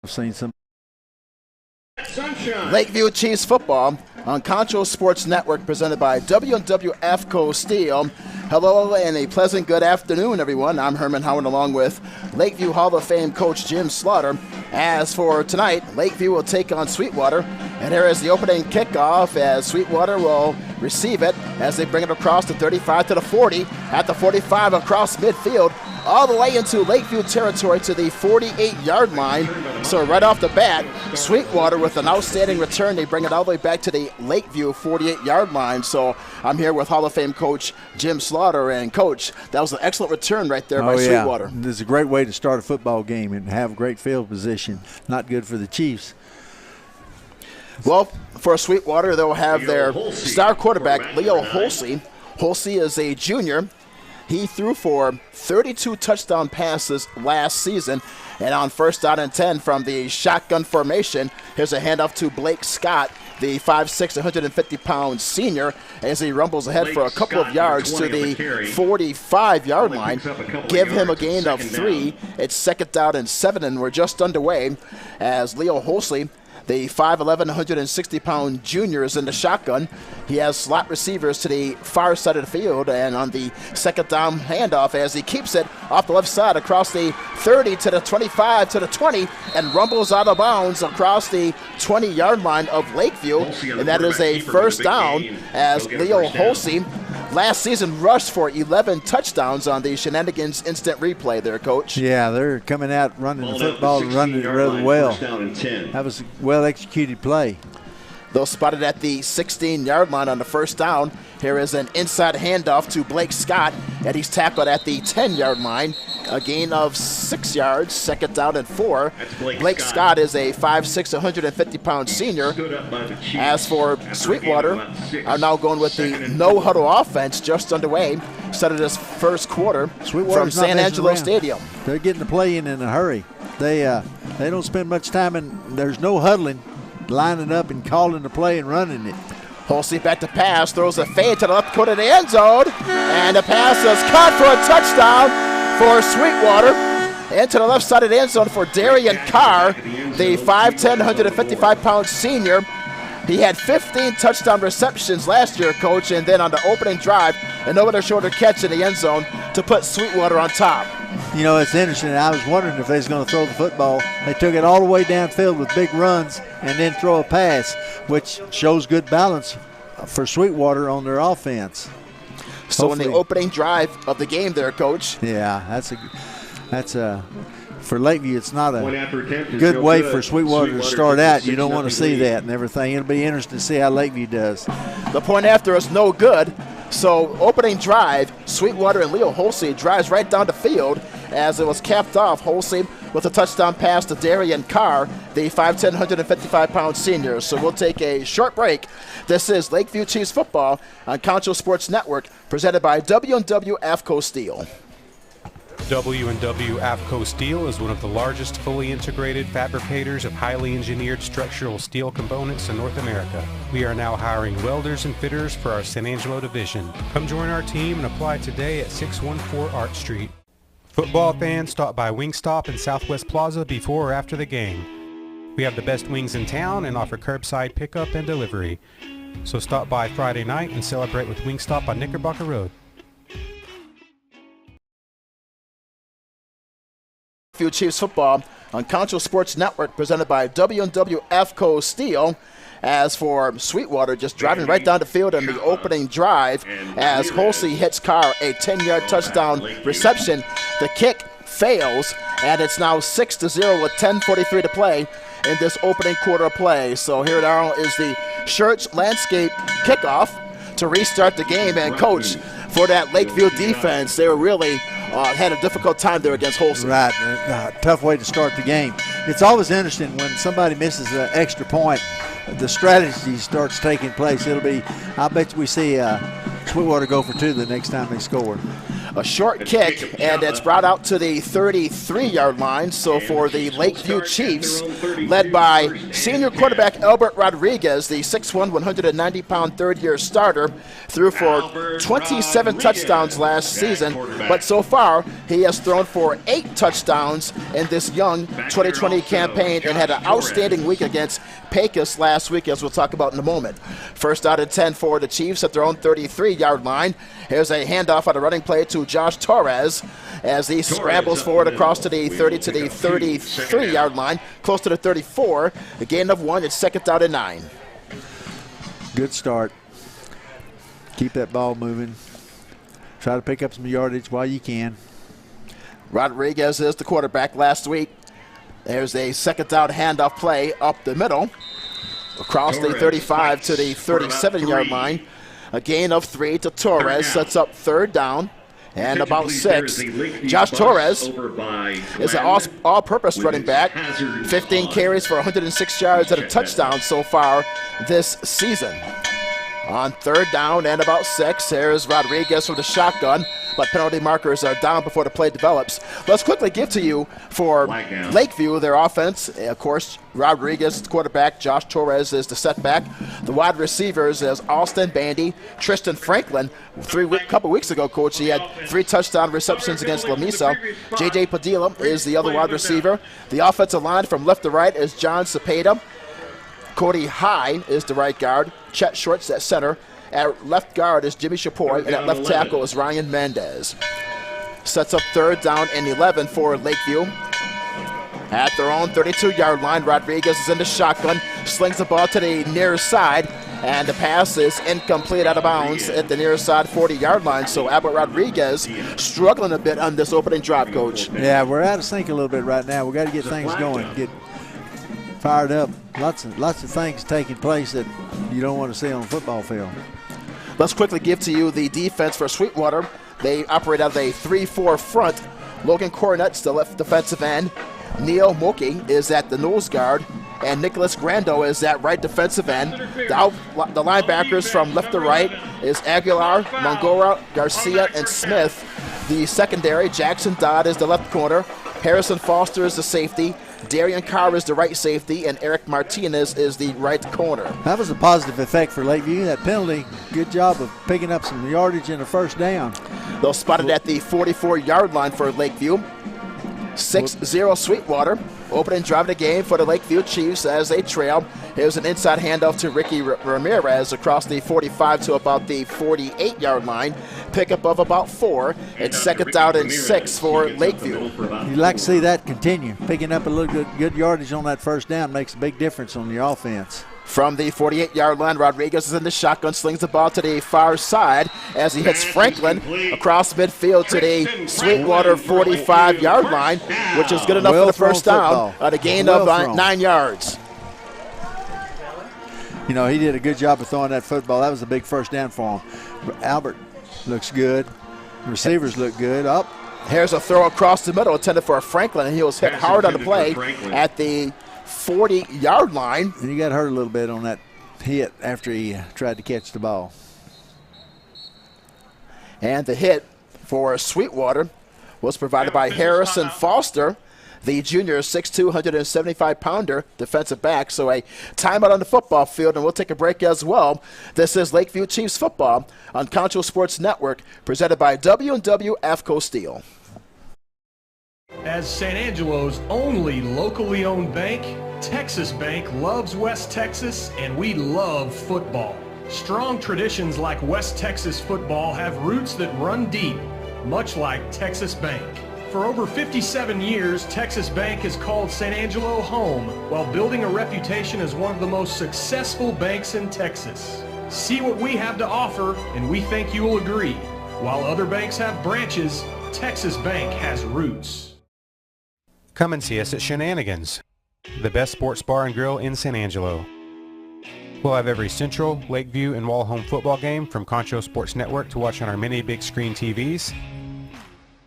I've seen some. Lakeview Chiefs football on Concho Sports Network, presented by W&W AFCO Steel. Hello and a pleasant good afternoon, everyone. I'm Herman Howard along with Lakeview Hall of Fame coach Jim Slaughter. As for tonight, Lakeview will take on Sweetwater, and here is the opening kickoff as Sweetwater will receive it as they bring it across the 35 to the 40, at the 45 across midfield, all the way into Lakeview territory to the 48-yard line. So right off the bat, Sweetwater with an outstanding return. They bring it all the way back to the Lakeview 48-yard line. So I'm here with Hall of Fame coach Jim Slaughter. And, Coach, that was an excellent return right there by Sweetwater. This is a great way to start a football game and have great field position. Not good for the Chiefs. Well, for Sweetwater, they'll have their star quarterback, Leo Holsey. Holsey is a junior. He threw for 32 touchdown passes last season. And on first down and 10 from the shotgun formation, here's a handoff to Blake Scott, the 5'6", 150-pound senior, as he rumbles ahead for a couple of yards to the 45-yard line. Give him a gain of 3. It's second down and 7, and we're just underway as Leo Holsey, the 5'11", 160-pound junior, is in the shotgun. He has slot receivers to the far side of the field, and on the second down handoff, as he keeps it off the left side across the 30 to the 25 to the 20, and rumbles out of bounds across the 20-yard line of Lakeview, and that is a first down as Leo Holsey last season rushed for 11 touchdowns on the Shenanigans instant replay there, Coach. Yeah, they're coming out running the football and running it really well. That was a well-executed play. They'll spot it at the 16-yard line on the first down. Here is an inside handoff to Blake Scott, and he's tackled at the 10-yard line. A gain of 6 yards, second down and 4. Blake Scott is a 5'6", 150-pound senior. As for Sweetwater, are now going with the no-huddle offense just underway. Started this first quarter from San Angelo Stadium. They're getting the play in a hurry. They don't spend much time, and there's no huddling, lining up and calling the play and running it. Holsey back to pass, throws a fade to the left corner of the end zone, and the pass is caught for a touchdown for Sweetwater. Into the left side of the end zone for Darian Carr, the 5'10", 155-pound senior. He had 15 touchdown receptions last year, Coach, and then on the opening drive, an over-the-shoulder catch in the end zone to put Sweetwater on top. You know, it's interesting. I was wondering if they was going to throw the football. They took it all the way downfield with big runs and then throw a pass, which shows good balance for Sweetwater on their offense. So in the opening drive of the game there, Coach. Yeah, that's for Lakeview, it's not a good way for Sweetwater to start out. You don't want to see that and everything. It'll be interesting to see how Lakeview does. The point after is no good. So opening drive, Sweetwater and Leo Holsey drives right down the field as it was capped off. Holsey with a touchdown pass to Darian Carr, the 5'10", 155-pound senior. So we'll take a short break. This is Lakeview Chiefs football on Concho Sports Network, presented by W&W AFCO Steel. W&W AFCO Steel is one of the largest fully integrated fabricators of highly engineered structural steel components in North America. We are now hiring welders and fitters for our San Angelo division. Come join our team and apply today at 614 Art Street. Football fans, stop by Wingstop in Southwest Plaza before or after the game. We have the best wings in town and offer curbside pickup and delivery. So stop by Friday night and celebrate with Wingstop on Knickerbocker Road. Lakeview Chiefs football on Concho Sports Network, presented by W&W AFCO Steel. As for Sweetwater, just driving right down the field in the opening drive as Holsey hits Carr a 10-yard touchdown reception. The kick fails, and it's now 6-0 with 10:43 to play in this opening quarter play. So here now is the Shirts Landscape kickoff to restart the game. And, Coach, for that Lakeview defense, they were really had a difficult time there against Holsey. Right, tough way to start the game. It's always interesting when somebody misses an extra point, the strategy starts taking place. I bet we see Sweetwater go for 2 the next time they score. A short kick, and it's brought out to the 33-yard line. So for the Lakeview Chiefs, led by senior quarterback Albert Rodriguez, the 6'1", 190-pound third-year starter, threw for 27 touchdowns last season, but so far he has thrown for 8 touchdowns in this young 2020 campaign and had an outstanding week against Pecos last week, as we'll talk about in a moment. First out and 10 for the Chiefs at their own 33-yard line. Here's a handoff on a running play to Josh Torres as he scrambles forward across to the 30 to the 33-yard line, close to the 34. A gain of 1. It's second down and 9. Good start. Keep that ball moving. Try to pick up some yardage while you can. Rodriguez is the quarterback last week. There's a second down handoff play up the middle, across the 35 to the 37-yard line. A gain of 3 to Torres, sets up third down and about 6. Josh Torres is an all-purpose running back. 15 carries for 106 yards and a touchdown so far this season. On third down and about 6, here's Rodriguez from the shotgun, but penalty markers are down before the play develops. Let's quickly give to you for Lakeview their offense. Of course, Rodriguez, the quarterback. Josh Torres is the setback. The wide receivers is Alston Bandy, Tristan Franklin. Couple weeks ago, Coach, he had 3 touchdown receptions against Lamesa. J.J. Padilla is the other wide receiver. The offensive line from left to right is John Cepeda. Cody High is the right guard. Chet Shorts at center. At left guard is Jimmy Chapoy, and at left tackle is Ryan Mendez. Sets up third down and 11 for Lakeview. At their own 32-yard line, Rodriguez is in the shotgun, slings the ball to the near side, and the pass is incomplete, out of bounds at the near side 40-yard line. So Albert Rodriguez struggling a bit on this opening drive, Coach. Yeah, we're out of sync a little bit right now. We've got to get things going, get fired up. Lots of things taking place that you don't want to see on a football field. Let's quickly give to you the defense for Sweetwater. They operate out of a 3-4 front. Logan Cornett's the left defensive end. Neil Moki is at the nose guard. And Nicholas Grando is at right defensive end. The linebackers from left to right is Aguilar, Mongora, Garcia, and Smith. The secondary, Jackson Dodd is the left corner. Harrison Foster is the safety. Darian Carr is the right safety, and Eric Martinez is the right corner. That was a positive effect for Lakeview. That penalty, good job of picking up some yardage in the first down. They'll spot it at the 44-yard line for Lakeview. 6-0 Sweetwater. Opening drive of the game for the Lakeview Chiefs as they trail. Here's an inside handoff to Ricky Ramirez across the 45 to about the 48-yard line. Pickup of about 4. It's second down and 6 for Lakeview. You'd like to see that continue. Picking up a little good yardage on that first down makes a big difference on your offense. From the 48-yard line, Rodriguez is in the shotgun, slings the ball to the far side as he hits Franklin across midfield to the Sweetwater 45-yard line, which is good enough for the first down at a gain of 9 yards. You know, he did a good job of throwing that football. That was a big first down for him. Albert looks good. The receivers look good. Up. Here's a throw across the middle intended for Franklin, and he was hit hard on the play at the 40-yard line. And he got hurt a little bit on that hit after he tried to catch the ball. And the hit for Sweetwater was provided by Harrison Foster, the junior 6'2", 175-pounder defensive back. So a timeout on the football field, and we'll take a break as well. This is Lakeview Chiefs football on Concho Sports Network, presented by W&W AFCO Steel. As San Angelo's only locally owned bank, Texas Bank loves West Texas, and we love football. Strong traditions like West Texas football have roots that run deep, much like Texas Bank. For over 57 years, Texas Bank has called San Angelo home while building a reputation as one of the most successful banks in Texas. See what we have to offer, and we think you will agree. While other banks have branches, Texas Bank has roots. Come and see us at Shenanigans, the best sports bar and grill in San Angelo. We'll have every Central, Lakeview, and Wall-Home football game from Concho Sports Network to watch on our many big screen TVs.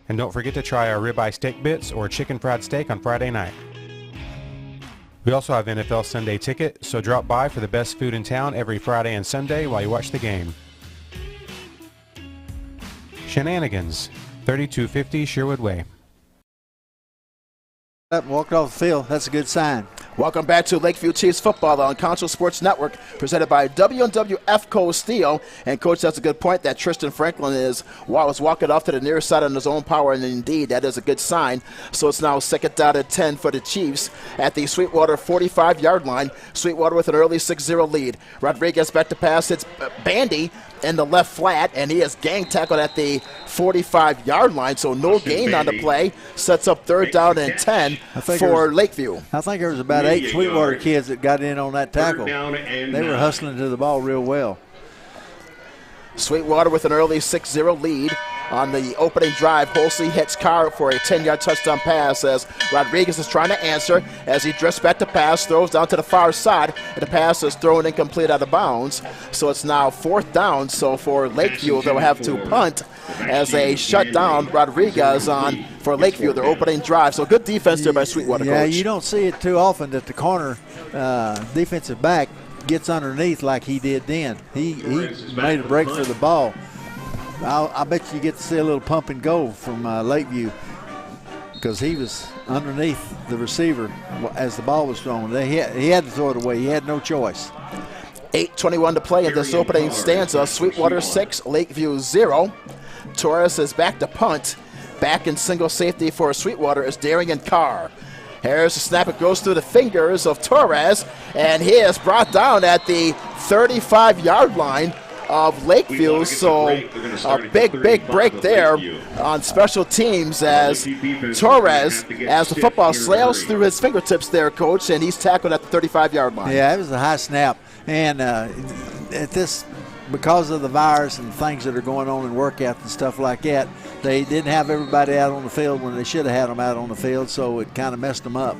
And don't forget to try our ribeye steak bits or chicken fried steak on Friday night. We also have NFL Sunday Ticket, so drop by for the best food in town every Friday and Sunday while you watch the game. Shenanigans, 3250 Sherwood Way. Up and walked off the field. That's a good sign. Welcome back to Lakeview Chiefs football on Concho Sports Network, presented by W&W EFCO Steel. And Coach, that's a good point that Tristan Franklin was walking off to the near side on his own power, and indeed that is a good sign. So it's now second down and 10 for the Chiefs at the Sweetwater 45-yard line. Sweetwater with an early 6-0 lead. Rodriguez back to pass. It's Bandy in the left flat, and he is gang tackled at the 45-yard line, so no gain on the play. Sets up third down and 10 for Lakeview. I think there was about 8 Sweetwater kids that got in on that tackle. They were hustling to the ball real well. Sweetwater with an early 6-0 lead on the opening drive. Holsey hits Carr for a 10-yard touchdown pass as Rodriguez is trying to answer as he drifts back to pass, throws down to the far side, and the pass is thrown incomplete out of bounds. So it's now fourth down. So for Lakeview, they'll have to punt as they shut down Rodriguez on for Lakeview, their opening drive. So good defense there by Sweetwater. Yeah, Coach. You don't see it too often that the corner defensive back gets underneath like he did then. He made a break for the ball. I bet you get to see a little pump and go from Lakeview because he was underneath the receiver as the ball was thrown. He had to throw it away. He had no choice. 8:21 to play in this opening stanza. Sweetwater 6, Lakeview 0. Torres is back to punt. Back in single safety for Sweetwater is Darian Carr. Here's the snap. It goes through the fingers of Torres, and he is brought down at the 35-yard line of Lakeview. So a big break there on special teams as Torres, as the football sails through his fingertips there, Coach, and he's tackled at the 35-yard line. Yeah, it was a high snap. And at this, because of the virus and things that are going on in workouts and stuff like that, they didn't have everybody out on the field when they should have had them out on the field, so it kind of messed them up.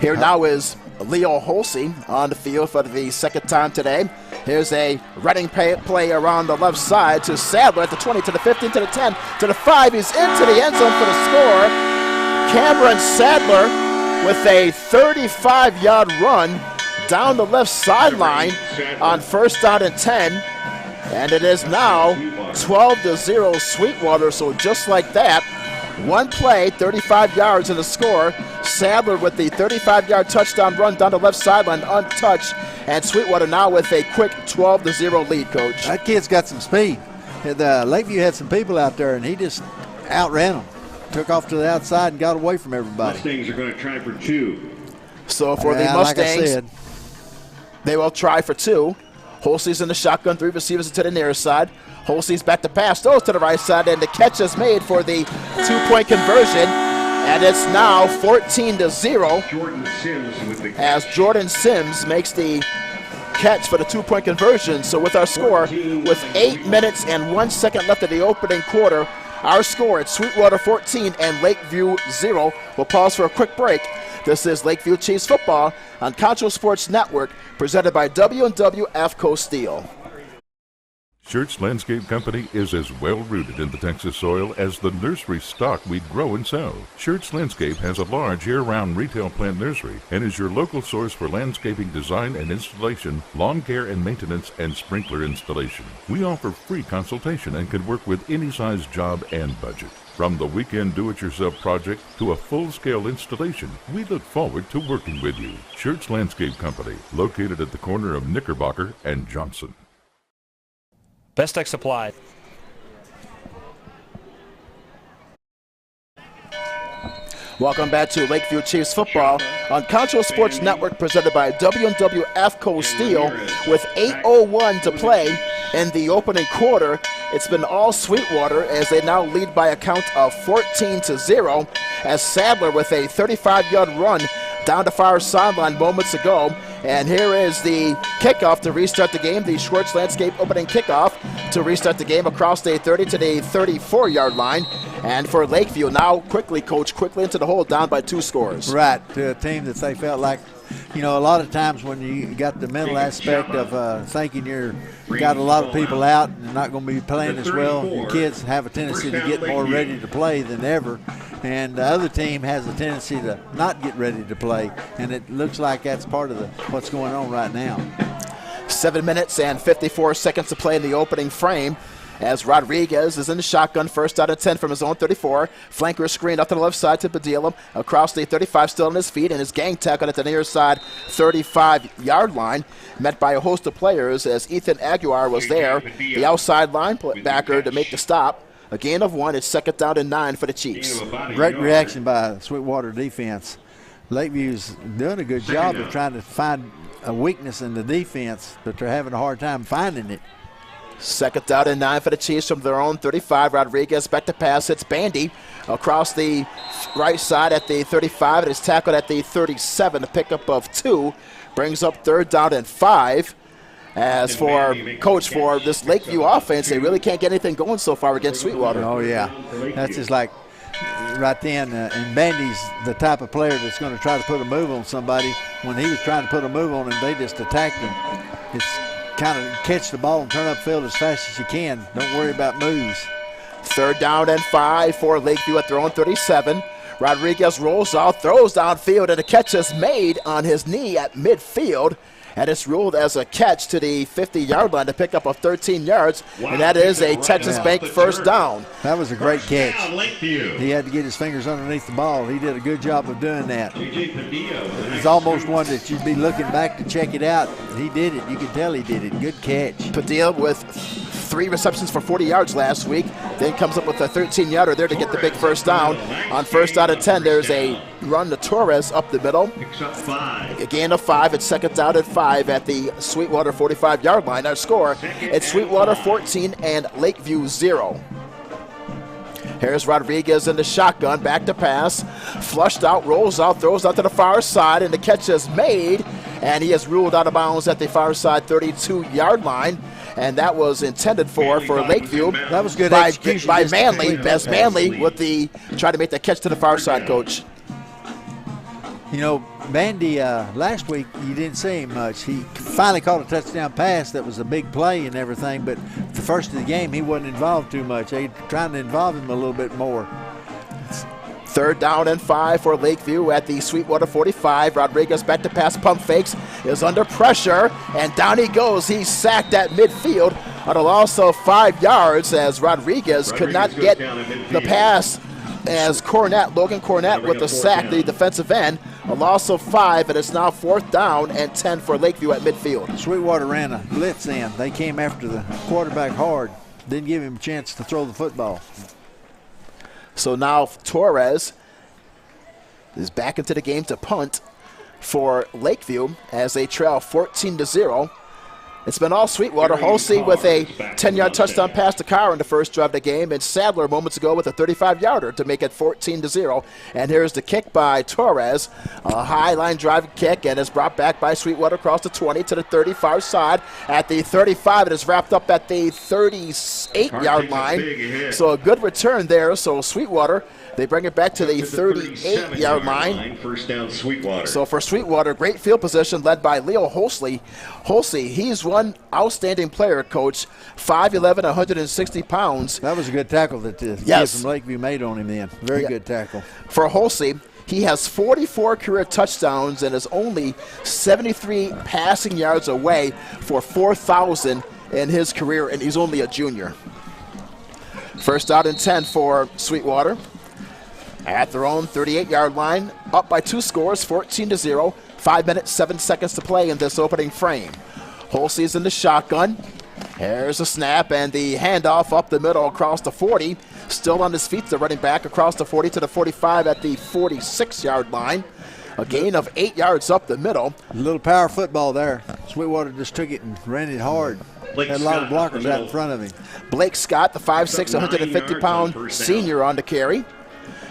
Here now is Leo Holsey on the field for the second time today. Here's a running play around the left side to Sadler at the 20, to the 15, to the 10, to the 5. He's into the end zone for the score. Cameron Sadler with a 35-yard run down the left sideline on first down and 10. And it is now 12-0 Sweetwater. So just like that, one play, 35 yards in the score. Sadler with the 35-yard touchdown run down the left sideline untouched. And Sweetwater now with a quick 12-0 lead, Coach. That kid's got some speed. Lakeview had some people out there, and he just outran them. Took off to the outside and got away from everybody. Mustangs are going to try for 2. So for the Mustangs, like I said, they will try for 2. Holsey's in the shotgun, 3 receivers to the near side. Holsey's back to pass, throws to the right side, and the catch is made for the 2-point conversion. And it's now 14-0 as Jordan Sims makes the catch for the 2-point conversion. So with our score, with 8 minutes and 1 second left of the opening quarter, our score at Sweetwater 14 and Lakeview 0. We'll pause for a quick break. This is Lakeview Chiefs football on Concho Sports Network, presented by W&W EFCO Steel. Schertz Landscape Company is as well-rooted in the Texas soil as the nursery stock we grow and sell. Schertz Landscape has a large year-round retail plant nursery and is your local source for landscaping design and installation, lawn care and maintenance, and sprinkler installation. We offer free consultation and can work with any size job and budget. From the weekend do-it-yourself project to a full-scale installation, we look forward to working with you. Schertz Landscape Company, located at the corner of Knickerbocker and Johnson. Best Tech Supply. Welcome back to Lakeview Chiefs football on Concho Sports Network, presented by W&W EFCO Steel. With 8:01 to play in the opening quarter, it's been all Sweetwater as they now lead by a count of 14-0 as Sadler with a 35-yard run down the far sideline moments ago. And here is the kickoff to restart the game, the Schwartz Landscape opening kickoff to restart the game across the 30 to the 34-yard line. And for Lakeview, now quickly into the hole, down by 2 scores. Right, to a team that they felt like, you know, a lot of times when you got the mental aspect of thinking you got a lot of people out and not going to be playing as well, your kids have a tendency to get more ready to play than ever. And the other team has a tendency to not get ready to play. And it looks like that's part of what's going on right now. 7 minutes and 54 seconds to play in the opening frame as Rodriguez is in the shotgun, first out of 10 from his own 34. Flanker screen up to the left side to Padilla, across the 35, still on his feet, and his gang tackle at the near side 35-yard line, met by a host of players as Ethan Aguiar was there, the outside linebacker to make the stop. A gain of 1. It's second down and 9 for the Chiefs. Great reaction by Sweetwater defense. Lakeview's doing a good job of trying to find a weakness in the defense, but they're having a hard time finding it. Second down and 9 for the Chiefs from their own 35. Rodriguez back to pass. It's Bandy across the right side at the 35. It is tackled at the 37. A pickup of 2 brings up third down and 5. As for coach for this Lakeview offense, they really can't get anything going so far against Sweetwater. Oh, yeah. That's just like right then. And Bandy's the type of player that's going to try to put a move on somebody. When he was trying to put a move on him, they just attacked him. It's kind of catch the ball and turn upfield as fast as you can. Don't worry about moves. Third down and 5 for Lakeview at their own 37. Rodriguez rolls out, throws downfield, and a catch is made on his knee at midfield. And it's ruled as a catch to the 50-yard line to pick up of 13 yards. And that is a Texas Bank first down. That was a great catch. He had to get his fingers underneath the ball. He did a good job of doing that. It's almost one that you'd be looking back to check it out. He did it. You could tell he did it. Good catch. Padilla with 3 receptions for 40 yards last week. Then comes up with a 13-yarder there to get the big first down. On first out of 10, there's a run to Torres up the middle. A gain of 5. It's second down and 5 at the Sweetwater 45-yard line. Our score, it's Sweetwater 14 and Lakeview 0. Here's Rodriguez in the shotgun, back to pass. Flushed out, rolls out, throws out to the far side, and the catch is made. And he is ruled out of bounds at the far side 32-yard line. And that was intended for Lakeview. That was good by execution by Manley. Best Manley with the try to make the catch to the far side, Coach. You know, Bandy, last week you didn't see him much. He finally caught a touchdown pass that was a big play and everything, but the first of the game he wasn't involved too much. They trying to involve him a little bit more. Third down and 5 for Lakeview at the Sweetwater 45. Rodriguez back to pass, pump fakes, is under pressure, and down he goes. He's sacked at midfield on a loss of 5 yards as Rodriguez could not get the pass as Logan Cornett with the sack, the defensive end. A loss of 5, and it's now fourth down and 10 for Lakeview at midfield. Sweetwater ran a blitz in. They came after the quarterback hard. Didn't give him a chance to throw the football. So now Torres is back into the game to punt for Lakeview as they trail 14-0. It's been all Sweetwater. Halsey with a 10-yard touchdown pass to Carr in the first drive of the game, and Sadler moments ago with a 35-yarder to make it 14-0. And here's the kick by Torres, a high line drive kick, and it's brought back by Sweetwater across the 20 to the 30 far side. At the 35, it is wrapped up at the 38-yard line. So a good return there. So Sweetwater, they bring it back to the 38-yard line. First down, Sweetwater. So for Sweetwater, great field position led by Leo Holsey. He's one outstanding player, Coach. 5'11", 160 pounds. That was a good tackle that the kid from Lakeview made on him then. Very good tackle. For Holsey, he has 44 career touchdowns and is only 73 passing yards away for 4,000 in his career, and he's only a junior. First out and 10 for Sweetwater. At their own 38-yard line, up by 2 scores, 14-0. 5 minutes, 7 seconds to play in this opening frame. Holsey's in the shotgun. Here's a snap and the handoff up the middle across the 40. Still on his feet, the running back across the 40 to the 45 at the 46-yard line. A gain of 8 yards up the middle. A little power football there. Sweetwater just took it and ran it hard. Had a lot of blockers out in front of him. Blake Scott, the 5'6", 150-pound senior on the carry.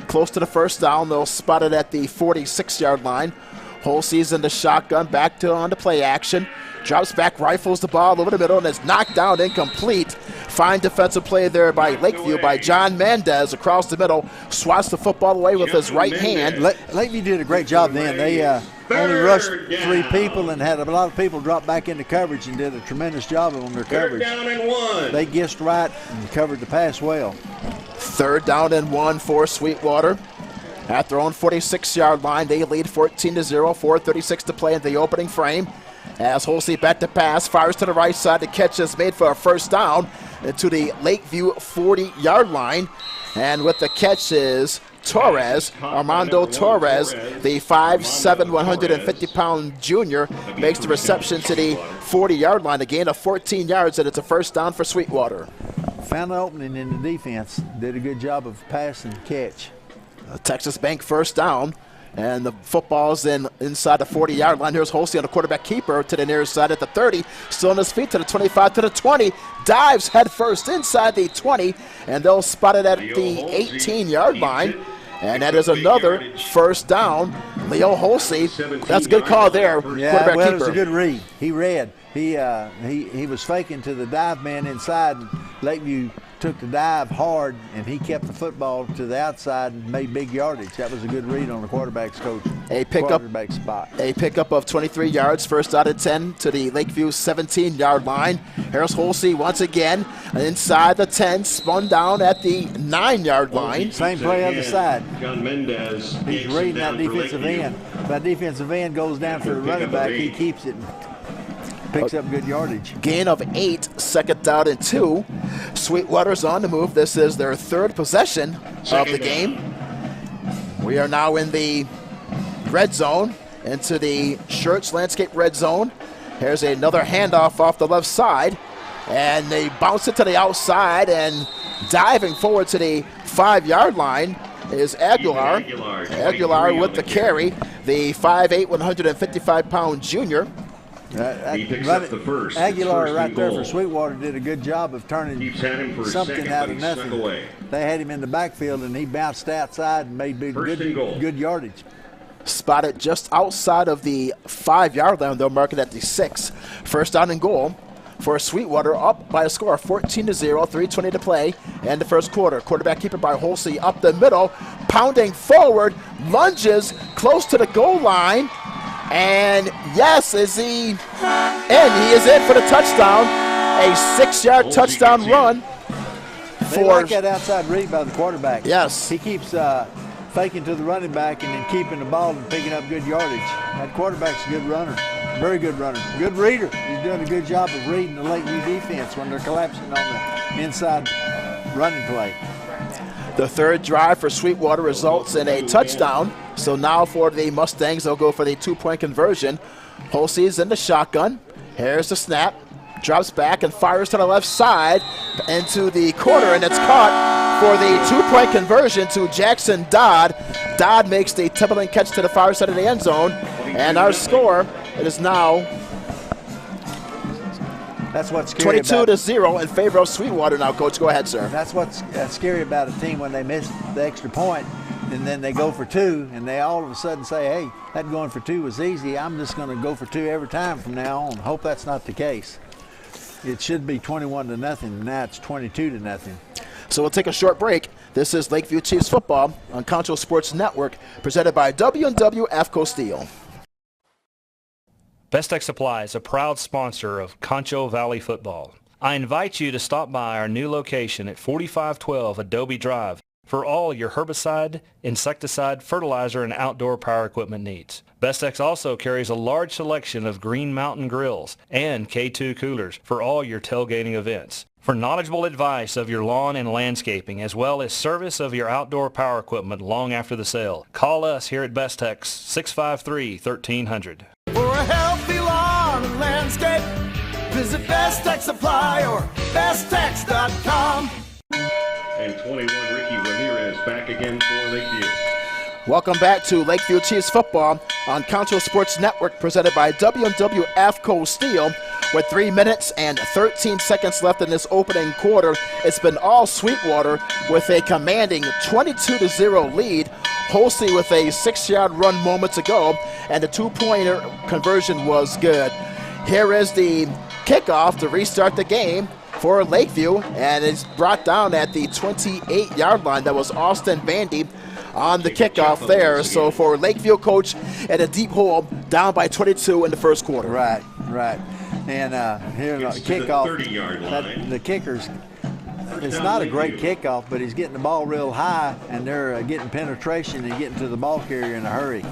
Close to the first down, they'll spot it at the 46-yard line. Holsey's in the shotgun, back on the play action. Drops back, rifles the ball over the middle, and it's knocked down, incomplete. Fine defensive play there by Lakeview by John Mendez across the middle. Swats the football away with his right hand. Lakeview did a great job then. They only rushed 3 people and had a lot of people drop back into coverage and did a tremendous job on their coverage. Third down and 1. They guessed right and covered the pass well. Third down and 1 for Sweetwater. At their own 46-yard line, they lead 14-0, 4:36 to play in the opening frame. As Holsey back to pass, fires to the right side, the catch is made for a first down. to the Lakeview 40-yard line. And with the catch is Torres, Armando Torres, the 5'7", 150-pound junior, makes the reception to the 40-yard line, a gain of 14 yards, and it's a first down for Sweetwater. Found an opening in the defense. Did a good job of pass and catch. Texas Bank first down, and the football's inside the 40-yard line. Here's Holsey on the quarterback keeper to the near side at the 30. Still on his feet to the 25, to the 20. Dives head first inside the 20, and they'll spot it at the 18-yard line. And that is another first down. Leo Holsey, that's a good call there. Yeah, well, it was a good read. He read. He was faking to the dive man inside. And Lakeview took the dive hard, and he kept the football to the outside and made big yardage. That was a good read on the quarterback's coach. Quarterback spot. A pickup of 23 yards, first out of 10 to the Lakeview 17-yard line. Harris Holsey once again inside the 10, spun down at the 9-yard line. Same play other side. John Mendez. He's reading that defensive end. If that defensive end goes down for the running back, he keeps it. Picks up good yardage. Gain of 8, second down and 2. Sweetwater's on the move. This is their third possession of the game. We are now in the red zone, into the Schertz Landscape red zone. Here's another handoff off the left side, and they bounce it to the outside, and diving forward to the 5-yard line is Aguilar. Aguilar with the carry, the 5'8", 155-pound junior. He picks up the first. Aguilar right there for Sweetwater did a good job of turning something out of nothing. They had him in the backfield, and he bounced outside and made good yardage. Spotted just outside of the 5-yard line. They'll mark it at the 6. First down and goal for Sweetwater, up by a score of 14-0, 3:20 to play, and the first quarter. Quarterback keeper by Holsey up the middle, pounding forward, lunges close to the goal line. And yes, is he in? He is in for the touchdown. A 6-yard touchdown run. They like that outside read by the quarterback. Yes. He keeps faking to the running back and then keeping the ball and picking up good yardage. That quarterback's a good runner. Very good runner. Good reader. He's doing a good job of reading the Lakeview defense when they're collapsing on the inside running play. The third drive for Sweetwater results in a touchdown. So now for the Mustangs, they'll go for the 2-point conversion. Holsey's in the shotgun. Here's the snap. Drops back and fires to the left side into the corner, and it's caught for the 2-point conversion to Jackson Dodd. Dodd makes the tumbling catch to the far side of the end zone. And our score, it is now That's what's scary 22-0 in favor of Sweetwater now, Coach. Go ahead, sir. That's what's scary about a team when they miss the extra point and then they go for 2 and they all of a sudden say, hey, that going for 2 was easy. I'm just going to go for 2 every time from now on. Hope that's not the case. It should be 21-0, and now it's 22-0. So we'll take a short break. This is Lakeview Chiefs football on Concho Sports Network, presented by W&W AFCO Steel. Best Tech Supply is a proud sponsor of Concho Valley football. I invite you to stop by our new location at 4512 Adobe Drive for all your herbicide, insecticide, fertilizer, and outdoor power equipment needs. Bestex also carries a large selection of Green Mountain grills and K2 coolers for all your tailgating events. For knowledgeable advice of your lawn and landscaping, as well as service of your outdoor power equipment long after the sale, call us here at Bestex 653-1300. For a healthy lawn and landscape, visit Best Tech Supply or besttex.com. And 21, Ricky Ramirez back again for Lakeview. Welcome back to Lakeview Chiefs football on Concho Sports Network, presented by W&W AFCO Steel. With 3 minutes and 13 seconds left in this opening quarter, it's been all Sweetwater with a commanding 22-0 lead. Holsey with a 6-yard run moments ago, and the 2-pointer conversion was good. Here is the kickoff to restart the game for Lakeview, and it's brought down at the 28-yard line. That was Austin Bandy on the kickoff there. So for Lakeview, coach, at a deep hole, down by 22 in the first quarter. Right. And here the kickoff, the kickers, it's not a great kickoff, but he's getting the ball real high, and they're getting penetration and getting to the ball carrier in a hurry.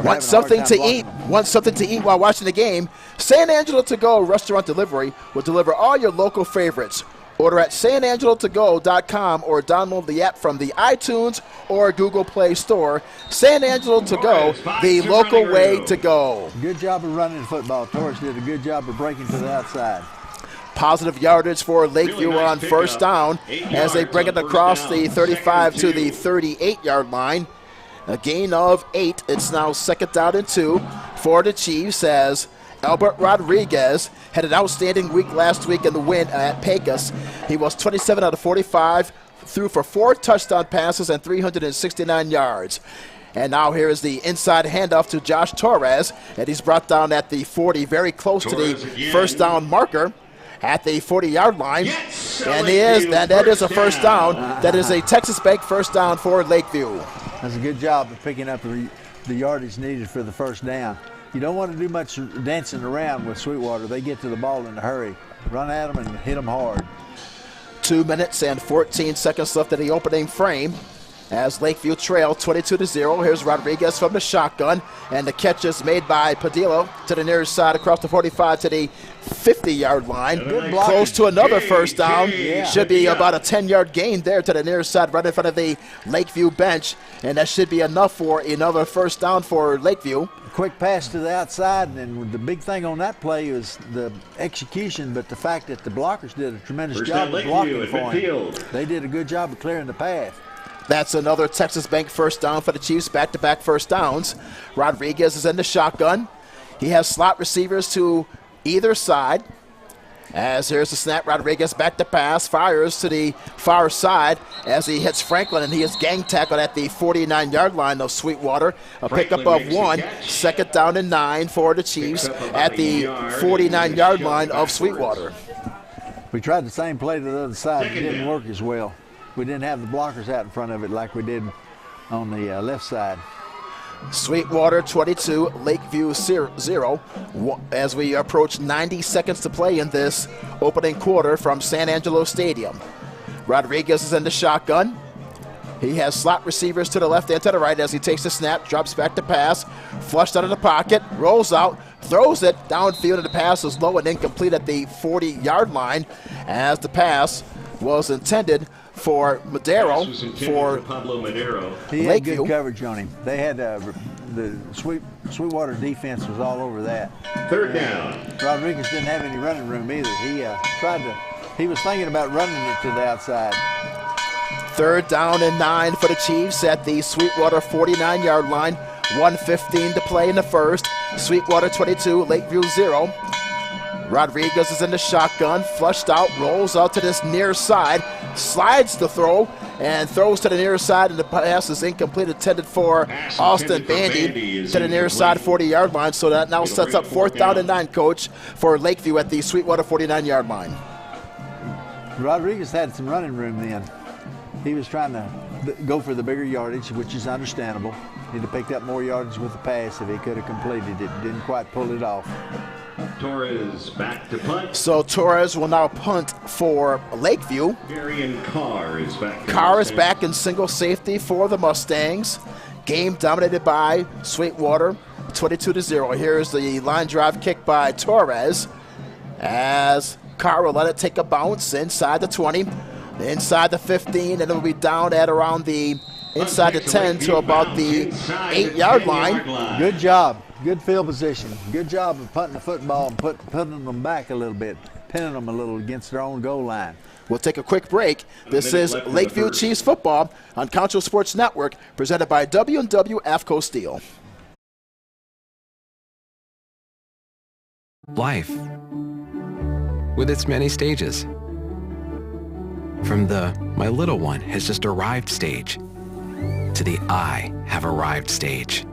Want something to eat? Want something to eat while watching the game? San Angelo To Go Restaurant Delivery will deliver all your local favorites. Order at sanangelotogo.com or download the app from the iTunes or Google Play Store. San Angelo To Go, the local way to go. Good job of running the football. Torres did a good job of breaking to the outside. Positive yardage for Lakeview on first down as they bring it across the 35 to the 38-yard line. A gain of 8. It's now 2nd down and 2 for the Chiefs as Albert Rodriguez had an outstanding week last week in the win at Pecos. He was 27 out of 45, threw for 4 touchdown passes and 369 yards. And now here is the inside handoff to Josh Torres, and he's brought down at the 40, very close to the first down marker at the 40-yard line. And that is a first down. That is a Texas Bank first down for Lakeview. That's a good job of picking up the yardage needed for the first down. You don't want to do much dancing around with Sweetwater. They get to the ball in a hurry. Run at them and hit them hard. 2 minutes and 14 seconds left in the opening frame as Lakeview trail 22-0. Here's Rodriguez from the shotgun, and the catch is made by Padillo to the near side across the 45 to the 50-yard line. Close to another first down. Should be about a 10-yard gain there to the near side right in front of the Lakeview bench, and that should be enough for another first down for Lakeview. Quick pass to the outside, and the big thing on that play was the execution, but the fact that the blockers did a tremendous job of blocking for him. They did a good job of clearing the path. That's another Texas Bank first down for the Chiefs, back-to-back first downs. Rodriguez is in the shotgun. He has slot receivers to either side. As here's the snap, Rodriguez back to pass, fires to the far side as he hits Franklin, and he is gang tackled at the 49-yard line of Sweetwater. A pickup of 1, 2nd down and 9 for the Chiefs at the 49-yard line of Sweetwater. We tried the same play to the other side. It didn't work as well. We didn't have the blockers out in front of it like we did on the left side. Sweetwater 22, Lakeview 0 as we approach 90 seconds to play in this opening quarter from San Angelo Stadium. Rodriguez is in the shotgun. He has slot receivers to the left and to the right as he takes the snap, drops back to pass, flushed out of the pocket, rolls out, throws it downfield, and the pass is low and incomplete at the 40-yard line as the pass was intended for Madero, for Pablo Madero. He had good coverage on him. They had the Sweetwater defense was all over that. 3rd down. Rodriguez didn't have any running room either. He was thinking about running it to the outside. 3rd down and 9 for the Chiefs at the Sweetwater 49-yard line. 1:15 to play in the first. Sweetwater 22, Lakeview 0. Rodriguez is in the shotgun, flushed out, rolls out to this near side, slides the throw, and throws to the near side, and the pass is incomplete, intended for Austin Bandy to the near side 40-yard line. So that now sets up 4th down and 9, Coach, for Lakeview at the Sweetwater 49-yard line. Rodriguez had some running room then. He was trying to go for the bigger yardage, which is understandable. He'd have picked up more yardage with the pass if he could have completed it. Didn't quite pull it off. Torres back to punt. So Torres will now punt for Lakeview. Darian Carr is back. Carr is back in single safety for the Mustangs. Game dominated by Sweetwater, 22-0. Here's the line drive kick by Torres as Carr will let it take a bounce inside the 20, inside the 15, and it will be down at around the inside the 10 to about the 8-yard line. Good job. Good field position. Good job of punting the football and putting them back a little bit, pinning them a little against their own goal line. We'll take a quick break. This is Lakeview Chiefs football on Concho Sports Network, presented by W&W AFCO Steel. Life, with its many stages. From the "my little one has just arrived" stage to the "I have arrived" stage.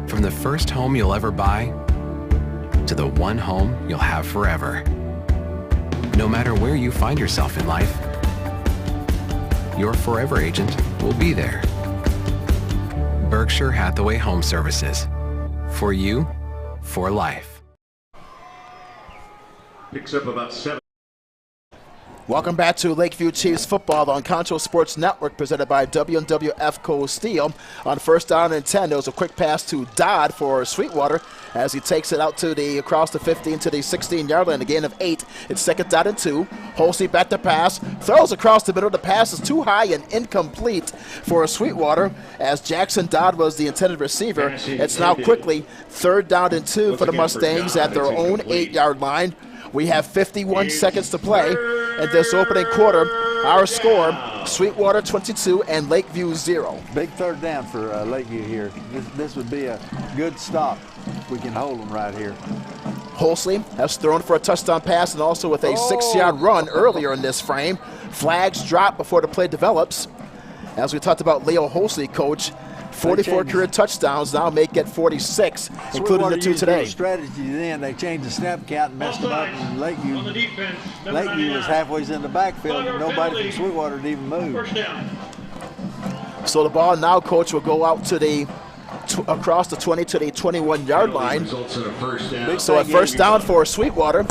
From the first home you'll ever buy to the one home you'll have forever. No matter where you find yourself in life, your forever agent will be there. Berkshire Hathaway Home Services. For you, for life. Picks up about 7. Welcome back to Lakeview Chiefs football on Concho Sports Network, presented by W&W AFCO Steel. On first down and 10, there was a quick pass to Dodd for Sweetwater as he takes it out to the across the 15 to the 16-yard line. A gain of 8. It's second down and 2. Holsey back to pass, throws across the middle. The pass is too high and incomplete for Sweetwater as Jackson Dodd was the intended receiver. It's now quickly third down and 2 for the Mustangs at their own 8-yard line. We have 51 seconds to play in this opening quarter. Our score, Sweetwater 22 and Lakeview 0. Big third down for Lakeview here. This would be a good stop. We can hold them right here. Holsey has thrown for a touchdown pass and also with a 6-yard run earlier in this frame. Flags drop before the play develops. As we talked about Leo Holsey, coach, 44 career touchdowns, now make it 46, including the 2 today. Strategy then, they changed the snap count and messed them up, and Lakeview was halfway in the backfield, and nobody from Sweetwater did even move. So the ball now, coach, will go out to the across the 20 to the 21-yard line. So a first down for Sweetwater.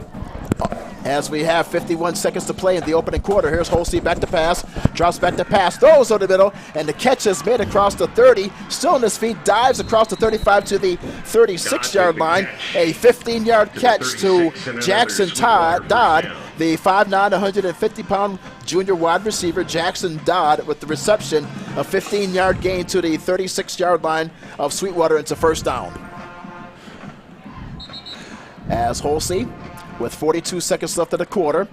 As we have 51 seconds to play in the opening quarter. Here's Holsey back to pass, drops back to pass, throws over the middle, and the catch is made across the 30. Still on his feet, dives across the 35 to the 36-yard line. A 15-yard catch to Jackson Dodd, the 5'9", 150-pound junior wide receiver. Jackson Dodd with the reception, a 15-yard gain to the 36-yard line of Sweetwater into first down. As Holsey, with 42 seconds left in the quarter,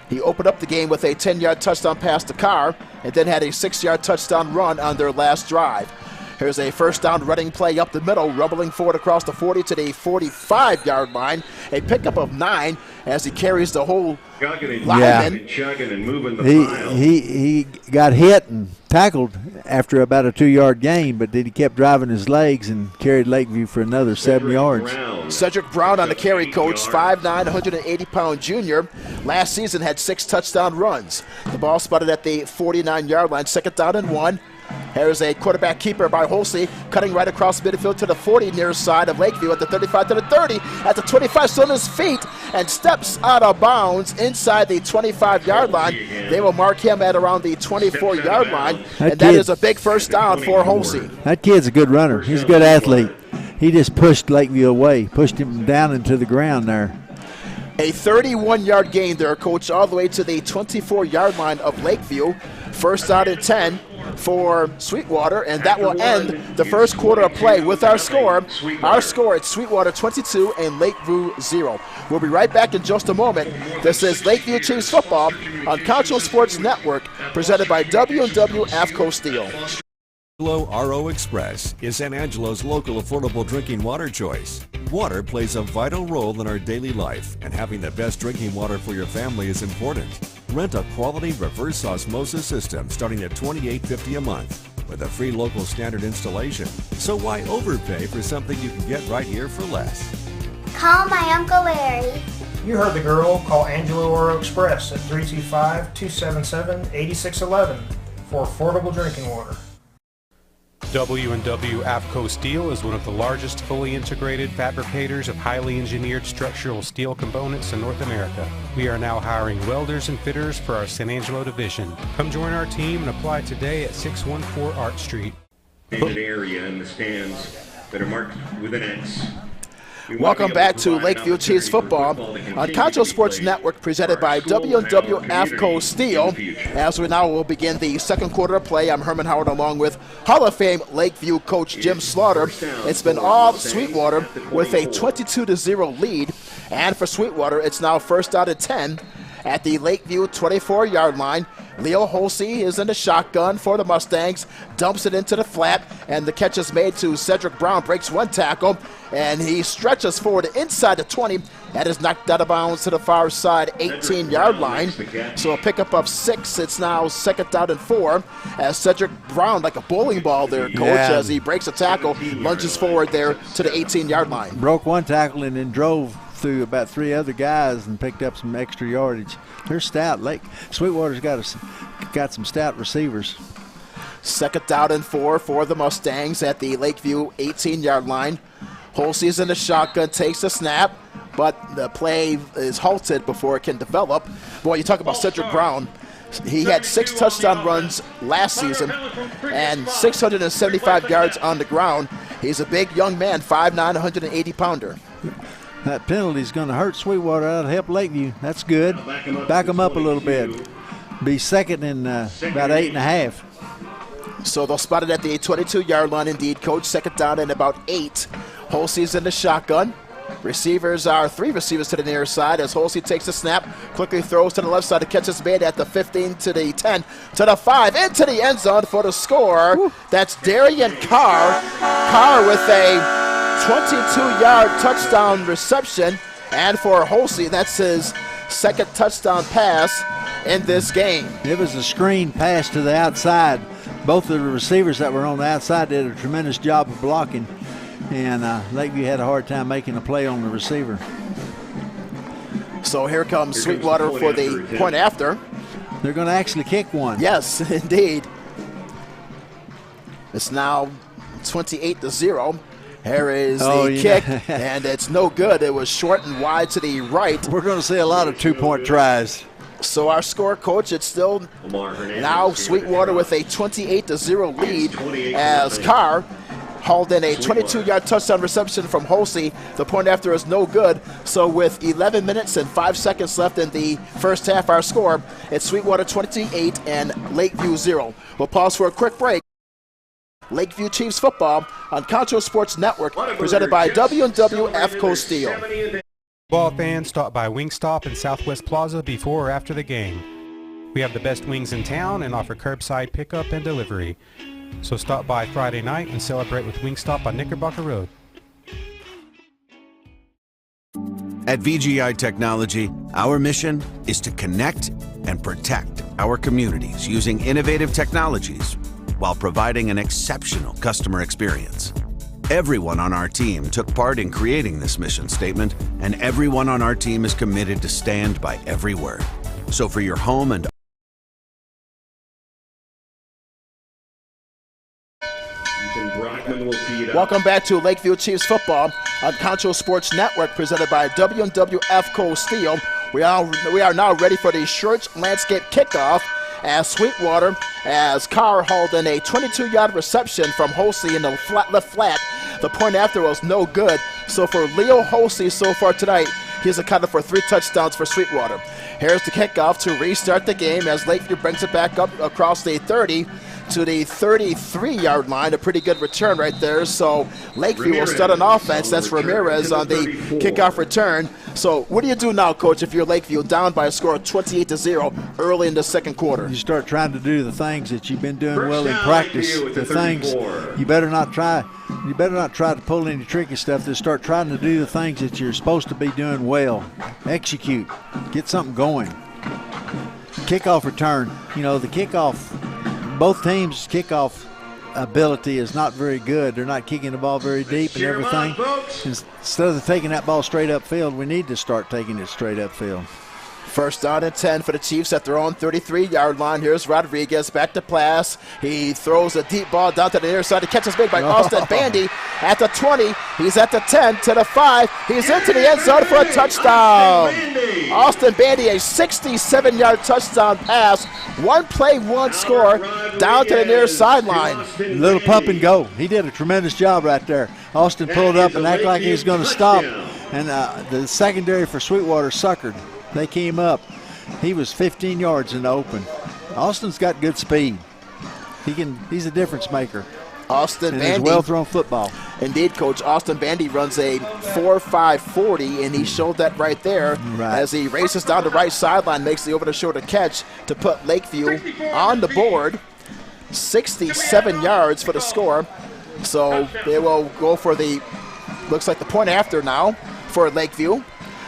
he opened up the game with a 10-yard touchdown pass to Carr and then had a 6-yard touchdown run on their last drive. Here's a first down running play up the middle, rumbling forward across the 40 to the 45-yard line. A pickup of 9 as he carries the whole lineman. He got hit and tackled after about a 2-yard gain, but then he kept driving his legs and carried Lakeview for another 7 yards. Cedric Brown on the carry, coach, 5'9", 180-pound junior. Last season had 6 touchdown runs. The ball spotted at the 49-yard line, second down and 1. Here's a quarterback keeper by Holsey, cutting right across midfield to the 40 near side of Lakeview, at the 35 to the 30, at the 25, still on his feet, and steps out of bounds inside the 25-yard line. They will mark him at around the 24-yard line, and that is a big first down for Holsey. That kid's a good runner. He's a good athlete. He just pushed Lakeview away, pushed him down into the ground there. A 31-yard gain there, coach, all the way to the 24-yard line of Lakeview. First down and 10 for Sweetwater, and that will end the first quarter of play with our score. Our score at Sweetwater 22 and Lakeview 0. We'll be right back in just a moment. This is Lakeview Chiefs football on Concho Sports Network, presented by W&W AFCO Steel. Angelo RO Express is San Angelo's local affordable drinking water choice. Water plays a vital role in our daily life, and having the best drinking water for your family is important. Rent a quality reverse osmosis system starting at $28.50 a month with a free local standard installation. So why overpay for something you can get right here for less? Call my Uncle Larry. You heard the girl. Call Angelo RO Express at 325-277-8611 for affordable drinking water. W&W AFCO Steel is one of the largest fully integrated fabricators of highly engineered structural steel components in North America. We are now hiring welders and fitters for our San Angelo division. Come join our team and apply today at 614 Art Street. Painted area in the stands that are marked with an X. Welcome back to Lakeview Chiefs football on Concho Sports Network, presented by W&W AFCO Steel. As we now will begin the second quarter of play, I'm Herman Howard along with Hall of Fame Lakeview coach Jim Slaughter. It's been all Sweetwater with a 22-0 lead. And for Sweetwater, it's now first out of 10 at the Lakeview 24-yard line. Leo Holsey is in the shotgun for the Mustangs, dumps it into the flat, and the catch is made to Cedric Brown, breaks one tackle, and he stretches forward inside the 20. That is knocked out of bounds to the far side 18-yard line. So a pickup of 6. It's now second down and 4 as Cedric Brown, like a bowling ball there, coach, as he breaks a tackle, lunges forward there to the 18-yard line. Broke one tackle and then drove through about 3 other guys and picked up some extra yardage. They're stout. Sweetwater's got some stout receivers. Second down and 4 for the Mustangs at the Lakeview 18-yard line. Holsey's in the shotgun, takes the snap, but the play is halted before it can develop. Boy, you talk about Cedric Brown. He had 6 touchdown runs last season and 675 yards on the ground. He's a big young man, 5'9", 180-pounder. That penalty's going to hurt Sweetwater. That'll help Lakeview. That's good. Back them up a little bit. Be second in about 8.5. So they'll spot it at the 22-yard line indeed, Coach. Second down and about 8. Holsey's in the shotgun. Receivers are 3 receivers to the near side as Holsey takes the snap, quickly throws to the left side to catch his man at the 15 to the 10 to the 5 into the end zone for the score. Woo. That's Darian Carr. Carr with a 22-yard touchdown reception, and for Holsey, that's his second touchdown pass in this game. It was a screen pass to the outside. Both of the receivers that were on the outside did a tremendous job of blocking, and Lakeview had a hard time making a play on the receiver. So here comes Sweetwater for the point after. They're going to actually kick one. Yes, indeed. It's now 28-0. Here is the kick, and it's no good. It was short and wide to the right. We're going to see a lot of 2-point tries. So our score, Coach, it's still now Sweetwater with a 28-0 lead as Carr hauled in a 22-yard touchdown reception from Holsey. The point after is no good. So with 11 minutes and 5 seconds left in the first half, our score, it's Sweetwater 28 and Lakeview 0. We'll pause for a quick break. Lakeview Chiefs football on Concho Sports Network, presented by W&W AFCO Steel. Ball fans, stop by Wingstop in Southwest Plaza before or after the game. We have the best wings in town and offer curbside pickup and delivery. So stop by Friday night and celebrate with Wingstop on Knickerbocker Road. At VGI Technology, our mission is to connect and protect our communities using innovative technologies while providing an exceptional customer experience. Everyone on our team took part in creating this mission statement, and everyone on our team is committed to stand by every word. So for your home and welcome back to Lakeview Chiefs football on Concho Sports Network, presented by W&W AFCO Steel. We are now ready for the Church Landscape kickoff as Sweetwater, as Carr hauled in a 22-yard reception from Holsey in the left flat. The point after was no good. So for Leo Holsey so far tonight, he's accounted for 3 touchdowns for Sweetwater. Here's the kickoff to restart the game as Lakeview brings it back up across the 30 to the 33-yard line. A pretty good return right there. So Lakeview will start an offense. That's Ramirez on the kickoff return. So what do you do now, Coach, if you're Lakeview down by a score of 28-0 early in the second quarter? You start trying to do the things that you've been doing well in practice. The things you better not try. You better not try to pull any tricky stuff. Just start trying to do the things that you're supposed to be doing well. Execute. Get something going. Kickoff return. You know, the kickoff, both teams' kickoff ability is not very good. They're not kicking the ball very deep and everything. Instead of taking that ball straight upfield, we need to start taking it straight upfield. First down and 10 for the Chiefs at their own 33-yard line. Here's Rodriguez back to pass. He throws a deep ball down to the near side. The catch is made by Austin Bandy at the 20. He's at the 10 to the 5. He's into the end zone for a touchdown. Austin Bandy, a 67-yard touchdown pass. One play, one score, down to the near sideline. Little pump and go. He did a tremendous job right there. Austin pulled up and acted like he was going to stop. And the secondary for Sweetwater suckered. They came up. He was 15 yards in the open. Austin's got good speed. He's a difference maker. Austin Bandy. And well-thrown football. Indeed, Coach. Austin Bandy runs a 4.540, and he showed that right there as he races down the right sideline, makes the over-the-shoulder catch to put Lakeview on the board. 67 yards for the score. So they will go for looks like the point after now for Lakeview,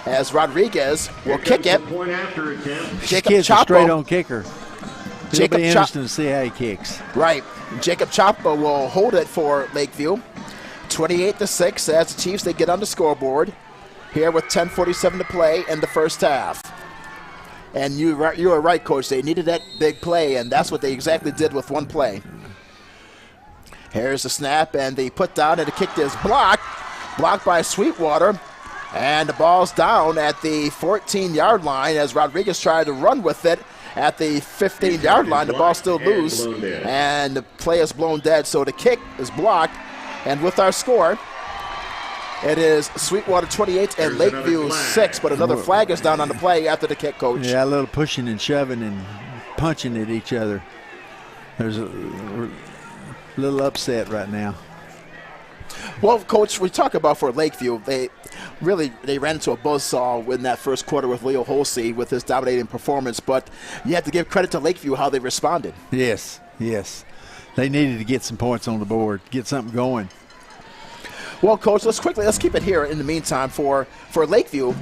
as Rodriguez will kick it. Jacob Kid's a straight-on kicker. It'll be interesting to see how he kicks. Right. Jacob Chapa will hold it for Lakeview. 28-6 as the Chiefs, they get on the scoreboard here with 10:47 to play in the first half. And you are right, Coach. They needed that big play, and that's what they exactly did with one play. Here's the snap, and the put down, and the kick is blocked by Sweetwater. And the ball's down at the 14-yard line as Rodriguez tried to run with it at the 15-yard line. The ball still loose, and the play is blown dead, so the kick is blocked. And with our score, it is Sweetwater 28 and Lakeview 6, but another flag is down on the play after the kick, Coach. Yeah, a little pushing and shoving and punching at each other. There's a little upset right now. Well, Coach, we talk about for Lakeview, they ran into a buzzsaw in that first quarter with Leo Holsey with his dominating performance, but you have to give credit to Lakeview how they responded. Yes. They needed to get some points on the board, get something going. Well, Coach, let's keep it here in the meantime. For Lakeview,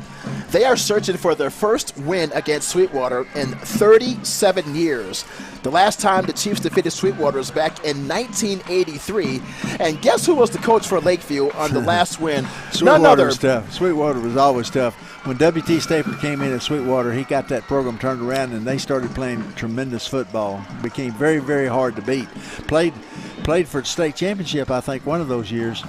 they are searching for their first win against Sweetwater in 37 years. The last time the Chiefs defeated Sweetwater was back in 1983. And guess who was the coach for Lakeview on the last win? None other. Was tough. Sweetwater was always tough. When W.T. Stapler came in at Sweetwater, he got that program turned around, and they started playing tremendous football. Became very, very hard to beat. Played for the state championship, I think, one of those years.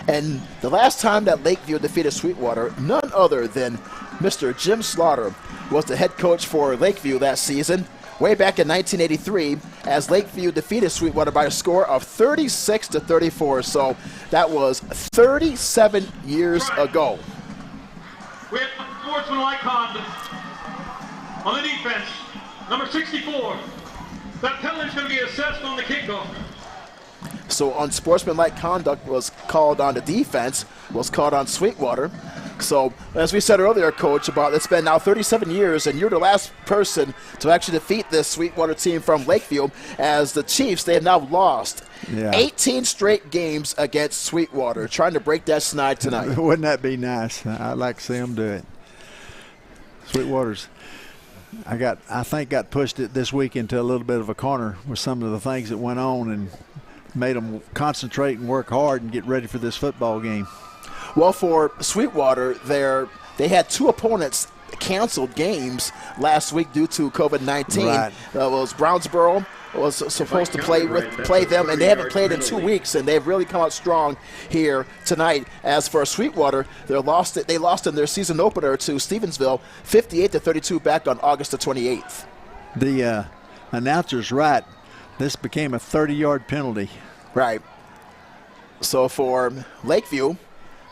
And the last time that Lakeview defeated Sweetwater, none other than Mr. Jim Slaughter was the head coach for Lakeview that season, way back in 1983, as Lakeview defeated Sweetwater by a score of 36-34. So that was 37 years ago. We have sportsmanlike conduct on the defense. Number 64. That penalty is going to be assessed on the kickoff. So unsportsmanlike conduct was called on the defense, was called on Sweetwater. So as we said earlier, Coach, about it's been now 37 years, and you're the last person to actually defeat this Sweetwater team from Lakeview. As the Chiefs, they have now lost 18 straight games against Sweetwater, trying to break that snide tonight. Wouldn't that be nice? I'd like to see them do it. Sweetwater's, I think got pushed it this week into a little bit of a corner with some of the things that went on, and made them concentrate and work hard and get ready for this football game. Well, for Sweetwater, they had two opponents canceled games last week due to COVID-19. Right. Was Brownsboro was supposed to play them, and they haven't played in 2 weeks, and they've really come out strong here tonight. As for Sweetwater, they lost in their season opener to Stevensville, 58-32, back on August the 28th. The announcer's right. This became a 30-yard penalty. Right. So for Lakeview,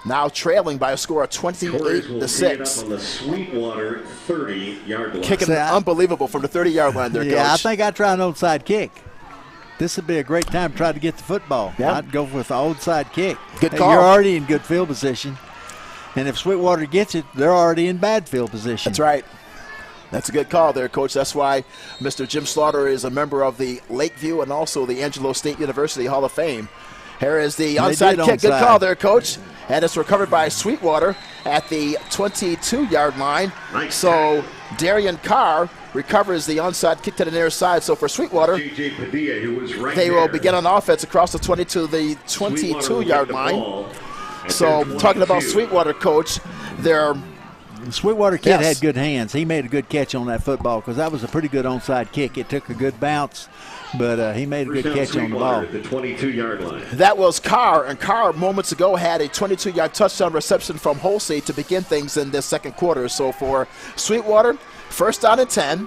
now trailing by a score of 28-6. On the Sweetwater 30-yard line. Kicking unbelievable from the 30-yard line there, Coach. I think I'd try an onside kick. This would be a great time to try to get the football. Yeah. I'd go with the onside kick. Good call. You're already in good field position. And if Sweetwater gets it, they're already in bad field position. That's right. That's a good call there, Coach. That's why Mr. Jim Slaughter is a member of the Lakeview and also the Angelo State University Hall of Fame. Here is the onside kick. Good call there, Coach. And it's recovered by Sweetwater at the 22-yard line. Nice. So Darian Carr recovers the onside kick to the near side. So for Sweetwater, J.J. Padilla, who was right they there. will begin on offense across the 20 to the 22-yard line. So talking about Sweetwater, Coach, they're Sweetwater kid had good hands. He made a good catch on that football because that was a pretty good onside kick. It took a good bounce, but he made a good catch on the ball. At the 22-yard line. That was Carr, and Carr moments ago had a 22-yard touchdown reception from Holsey to begin things in this second quarter. So for Sweetwater, first down and 10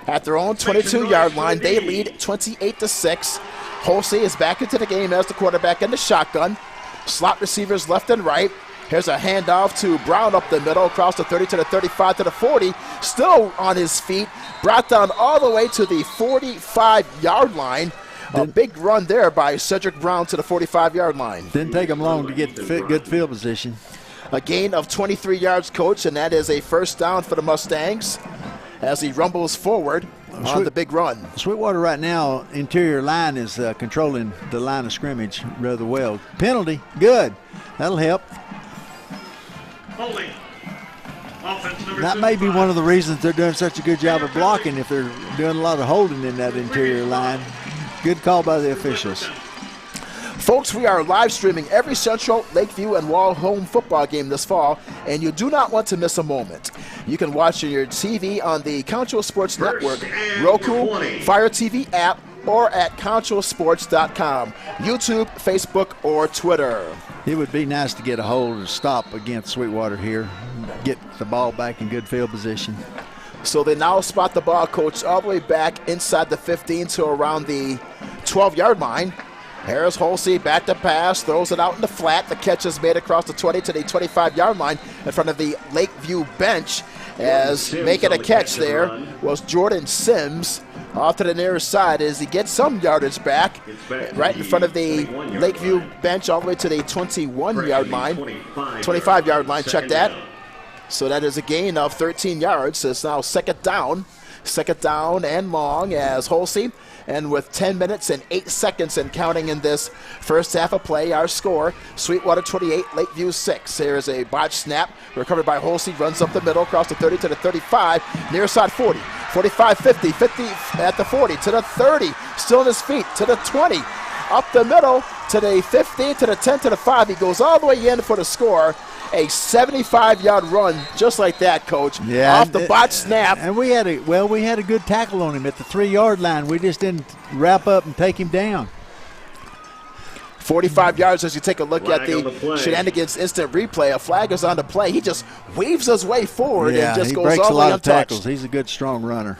at their own 22-yard line. They lead 28-6. Holsey is back into the game as the quarterback in the shotgun. Slot receivers left and right. Here's a handoff to Brown up the middle, across the 30 to the 35 to the 40. Still on his feet, brought down all the way to the 45-yard line. A big run there by Cedric Brown to the 45-yard line. Didn't take him long to get good field position. A gain of 23 yards, Coach, and that is a first down for the Mustangs as he rumbles forward on the big run. Sweetwater right now, interior line is controlling the line of scrimmage rather well. Penalty, good. That'll help. Holding. That may be one of the reasons they're doing such a good job of blocking, if they're doing a lot of holding in that interior line. Good call by the officials. Folks, we are live streaming every Central, Lakeview, and Wall home football game this fall, and you do not want to miss a moment. You can watch on your TV on the Concho Sports Network, Roku, Fire TV app, or at conchosports.com, YouTube, Facebook, or Twitter. It would be nice to get a hold and stop against Sweetwater here, get the ball back in good field position. So they now spot the ball, Coach, all the way back inside the 15 to around the 12-yard line. Harris Holsey back to pass, throws it out in the flat. The catch is made across the 20 to the 25-yard line in front of the Lakeview bench. As making a catch there was Jordan Sims off to the near side as he gets some yardage back right in front of the Lakeview bench all the way to the 21-yard line, 25-yard line, check that. So that is a gain of 13 yards. So it's now second down and long as Holsey. And with 10 minutes and 8 seconds and counting in this first half of play, our score, Sweetwater 28, Lakeview 6. Here's a botch snap, recovered by Holsey, runs up the middle, across the 30 to the 35, near side 40, 45, 50, 50 at the 40, to the 30, still on his feet, to the 20, up the middle, to the 15, to the 10, to the 5. He goes all the way in for the score. A 75-yard run, just like that, Coach. Yeah, off the botch snap. And we had a good tackle on him at the 3-yard line. We just didn't wrap up and take him down. 45 yards as you take a look at the Shenanigans instant replay. A flag is on the play. He just weaves his way forward and just goes all the way untouched. Tackles. He's a good, strong runner.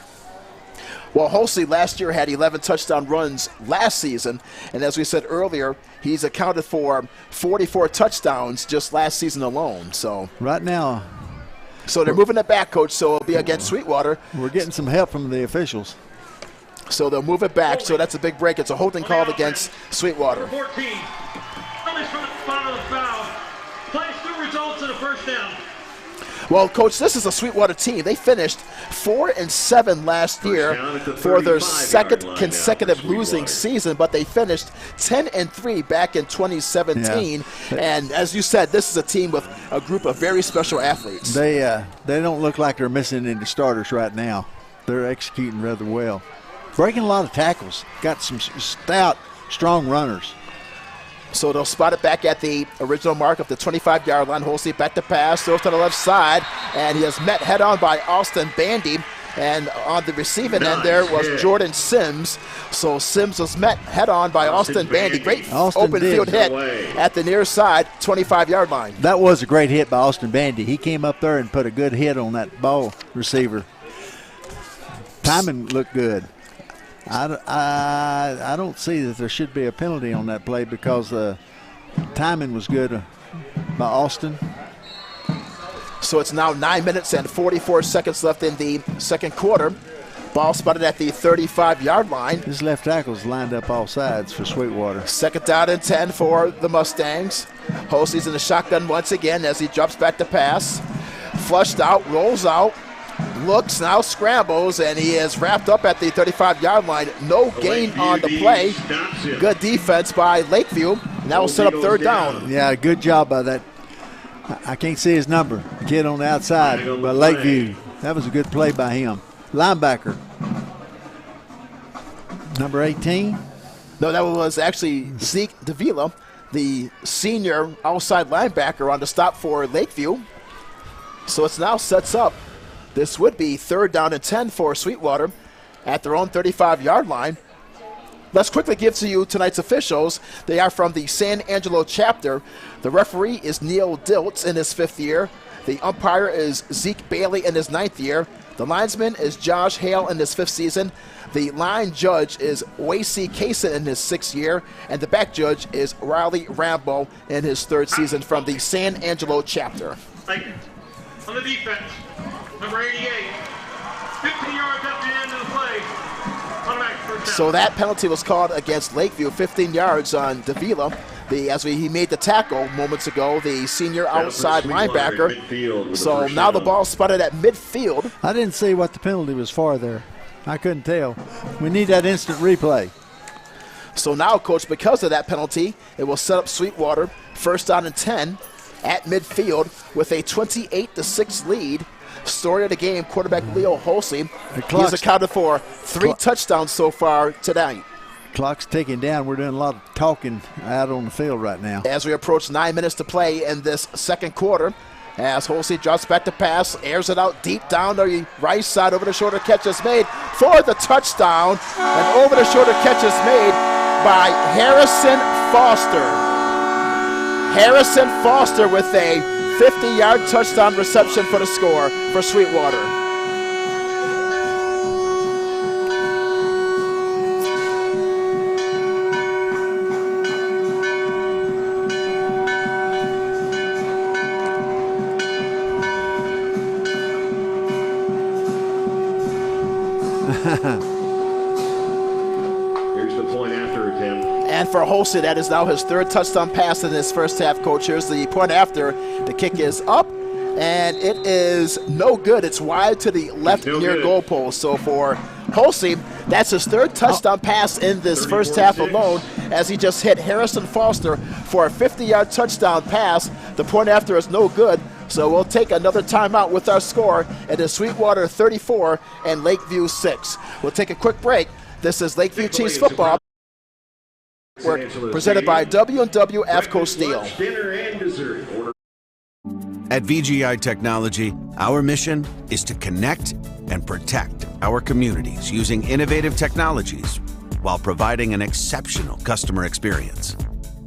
Well, Holsey last year had 11 touchdown runs last season, and as we said earlier, he's accounted for 44 touchdowns just last season alone. So right now, so they're moving it back, Coach. So it'll be against Sweetwater. We're getting some help from the officials. So they'll move it back. So that's a big break. It's a holding call against Sweetwater. 14. Only from the spot of the foul. Play still results in a first down. Well, Coach, this is a Sweetwater team. They finished 4-7 last year for their second consecutive losing season, but they finished 10-3 back in 2017. Yeah. And as you said, this is a team with a group of very special athletes. They don't look like they're missing any starters right now. They're executing rather well. Breaking a lot of tackles. Got some stout, strong runners. So they'll spot it back at the original mark of the 25-yard line. Holsey back to pass, throws to the left side, and he is met head-on by Austin Bandy. And on the receiving end there was Jordan Sims. So Sims was met head-on by Austin Bandy. Great open field hit at the near side, 25-yard line. That was a great hit by Austin Bandy. He came up there and put a good hit on that ball receiver. Timing looked good. I don't see that there should be a penalty on that play because the timing was good by Austin. So it's now 9 minutes and 44 seconds left in the second quarter. Ball spotted at the 35-yard line. His left tackle's lined up all sides for Sweetwater. Second down and 10 for the Mustangs. Holsey's in the shotgun once again as he drops back to pass. Flushed out, rolls out. Looks, now scrambles, and he is wrapped up at the 35-yard line. No gain on the play. Good defense by Lakeview. Now we'll set up third down. Yeah, good job by that. I can't see his number. The kid on the outside by Lakeview. That was a good play by him. Linebacker. Number 18? No, that was actually Zeke Davila, the senior outside linebacker on the stop for Lakeview. So it's now sets up. This would be third down and 10 for Sweetwater at their own 35-yard line. Let's quickly give to you tonight's officials. They are from the San Angelo chapter. The referee is Neil Diltz in his 5th year. The umpire is Zeke Bailey in his 9th year. The linesman is Josh Hale in his 5th season. The line judge is Wacy Kaysen in his 6th year. And the back judge is Riley Rambo in his 3rd season from the San Angelo chapter. On the defense. Number 88, 15 yards at the end of the play. So that penalty was called against Lakeview, 15 yards on Davila. He made the tackle moments ago, the senior outside linebacker. So now the ball spotted at midfield. I didn't see what the penalty was for there. I couldn't tell. We need that instant replay. So now, Coach, because of that penalty, it will set up Sweetwater first down and 10 at midfield with a 28-6 lead. Story of the game, quarterback Leo Holsey. He's accounted for 3 touchdowns so far tonight. Clock's ticking down. We're doing a lot of talking out on the field right now. As we approach 9 minutes to play in this second quarter, as Holsey drops back to pass, airs it out deep down the right side, over the shoulder catch is made for the touchdown, and over the shoulder catch is made by Harrison Foster. Harrison Foster with a 50-yard touchdown reception for the score for Sweetwater. Here's the point after attempt. And for Holsey, that is now his third touchdown pass in this first half, Coach. Here's the point after. The kick is up, and it is no good. It's wide to the left near goal post. So for Holsey, that's his third touchdown pass in this first half alone, as he just hit Harrison Foster for a 50-yard touchdown pass. The point after is no good. So we'll take another timeout with our score. It is Sweetwater 34 and Lakeview 6. We'll take a quick break. This is Lakeview Chiefs football, presented by W&W AFCO Steel. At VGI Technology, our mission is to connect and protect our communities using innovative technologies while providing an exceptional customer experience.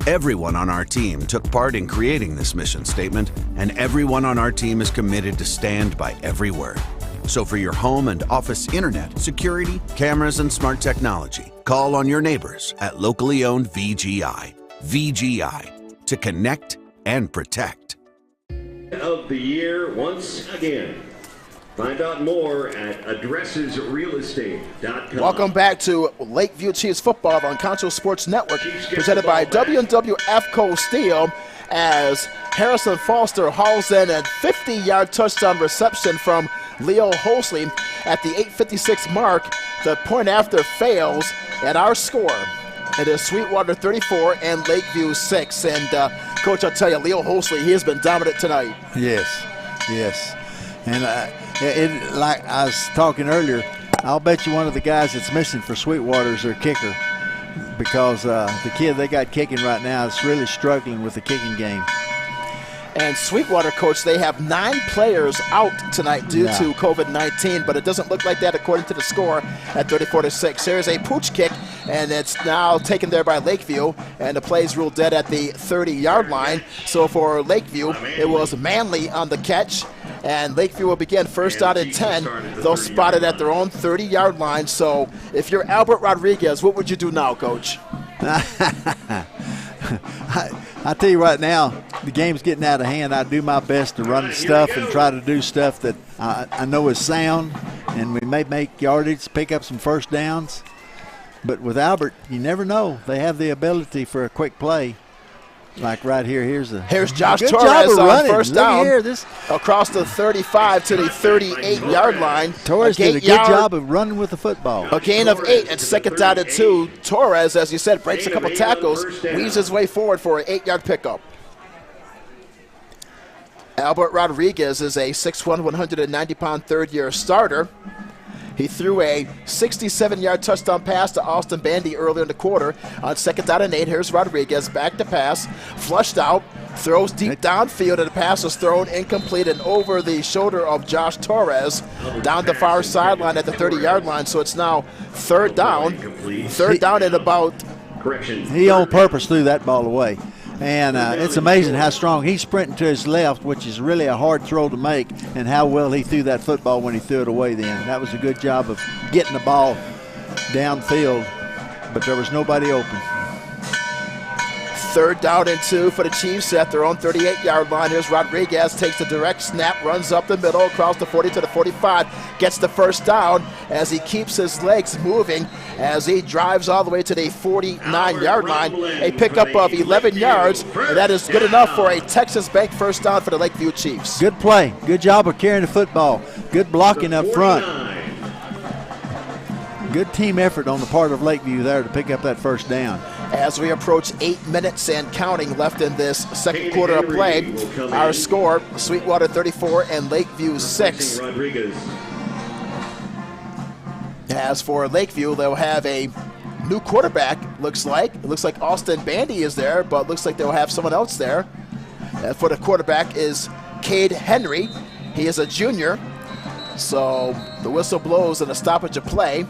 Everyone on our team took part in creating this mission statement, and everyone on our team is committed to stand by every word. So for your home and office internet, security, cameras, and smart technology, call on your neighbors at locally owned VGI. VGI, to connect and protect. Of the year once again. Find out more at addressesrealestate.com. Welcome back to Lakeview Chiefs football on Concho Sports Network, presented by W&W AFCO Steel, as Harrison Foster hauls in a 50-yard touchdown reception from Leo Holsley at the 8:56 mark. The point after fails, and our score, it is Sweetwater 34 and Lakeview 6. And Coach, I'll tell you, Leo Holsley, he has been dominant tonight. Yes. And like I was talking earlier, I'll bet you one of the guys that's missing for Sweetwater is their kicker, because the kid they got kicking right now is really struggling with the kicking game. And Sweetwater, Coach, they have 9 players out tonight due to COVID-19, but it doesn't look like that according to the score at 34-6. There's a pooch kick, and it's now taken there by Lakeview, and the play's ruled dead at the 30-yard line. So for Lakeview, it was Manley on the catch, and Lakeview will begin first down and 10. They'll spot it at their own 30-yard line. So if you're Albert Rodriguez, what would you do now, Coach? I tell you right now, the game's getting out of hand. I do my best to run stuff and try to do stuff that I know is sound, and we may make yardage, pick up some first downs. But with Albert, you never know. They have the ability for a quick play. Like right here, here's Josh Torres on first down across the 35 to the 38-yard line. Torres did a good job of running with the football. A gain of 8 and second down and 2. Torres, as you said, breaks a couple tackles, weaves his way forward for an 8-yard pickup. Albert Rodriguez is a 6'1", 190-pound third-year starter. He threw a 67-yard touchdown pass to Austin Bandy earlier in the quarter. On second down and 8, here's Rodriguez, back to pass, flushed out, throws deep downfield, and the pass was thrown incomplete and over the shoulder of Josh Torres down the far sideline at the 30-yard line. So it's now third down and about. He on purpose threw that ball away. And it's amazing how strong he's sprinting to his left, which is really a hard throw to make, and how well he threw that football when he threw it away then. That was a good job of getting the ball downfield, but there was nobody open. Third down and 2 for the Chiefs at their own 38-yard line. Here's Rodriguez, takes the direct snap, runs up the middle, across the 40 to the 45, gets the first down as he keeps his legs moving as he drives all the way to the 49-yard line. A pickup of 11 yards, and that is good enough for a Texas Bank first down for the Lakeview Chiefs. Good play. Good job of carrying the football. Good blocking up front. Good team effort on the part of Lakeview there to pick up that first down. As we approach 8 minutes and counting left in this second quarter of play, our score, Sweetwater 34 and Lakeview 6. As for Lakeview, they'll have a new quarterback, looks like. It looks like Austin Bandy is there, but looks like they'll have someone else there. For the quarterback is Cade Henry. He is a junior, so the whistle blows and a stoppage of play.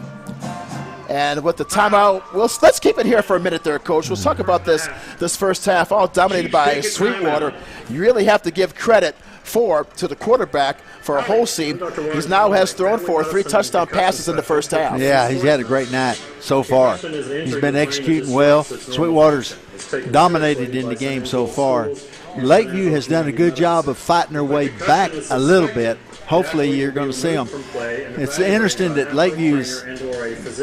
And with the timeout, let's keep it here for a minute there, Coach. We'll talk about this first half, all dominated by Sweetwater. You really have to give credit to the quarterback for Holsey. He now has thrown for 3 touchdown passes in the first half. Yeah, he's had a great night so far. He's been executing well. Sweetwater's dominated in the game so far. Lakeview has done a good job of fighting their way back a little bit. Hopefully you're going to see them. It's interesting that Lakeview's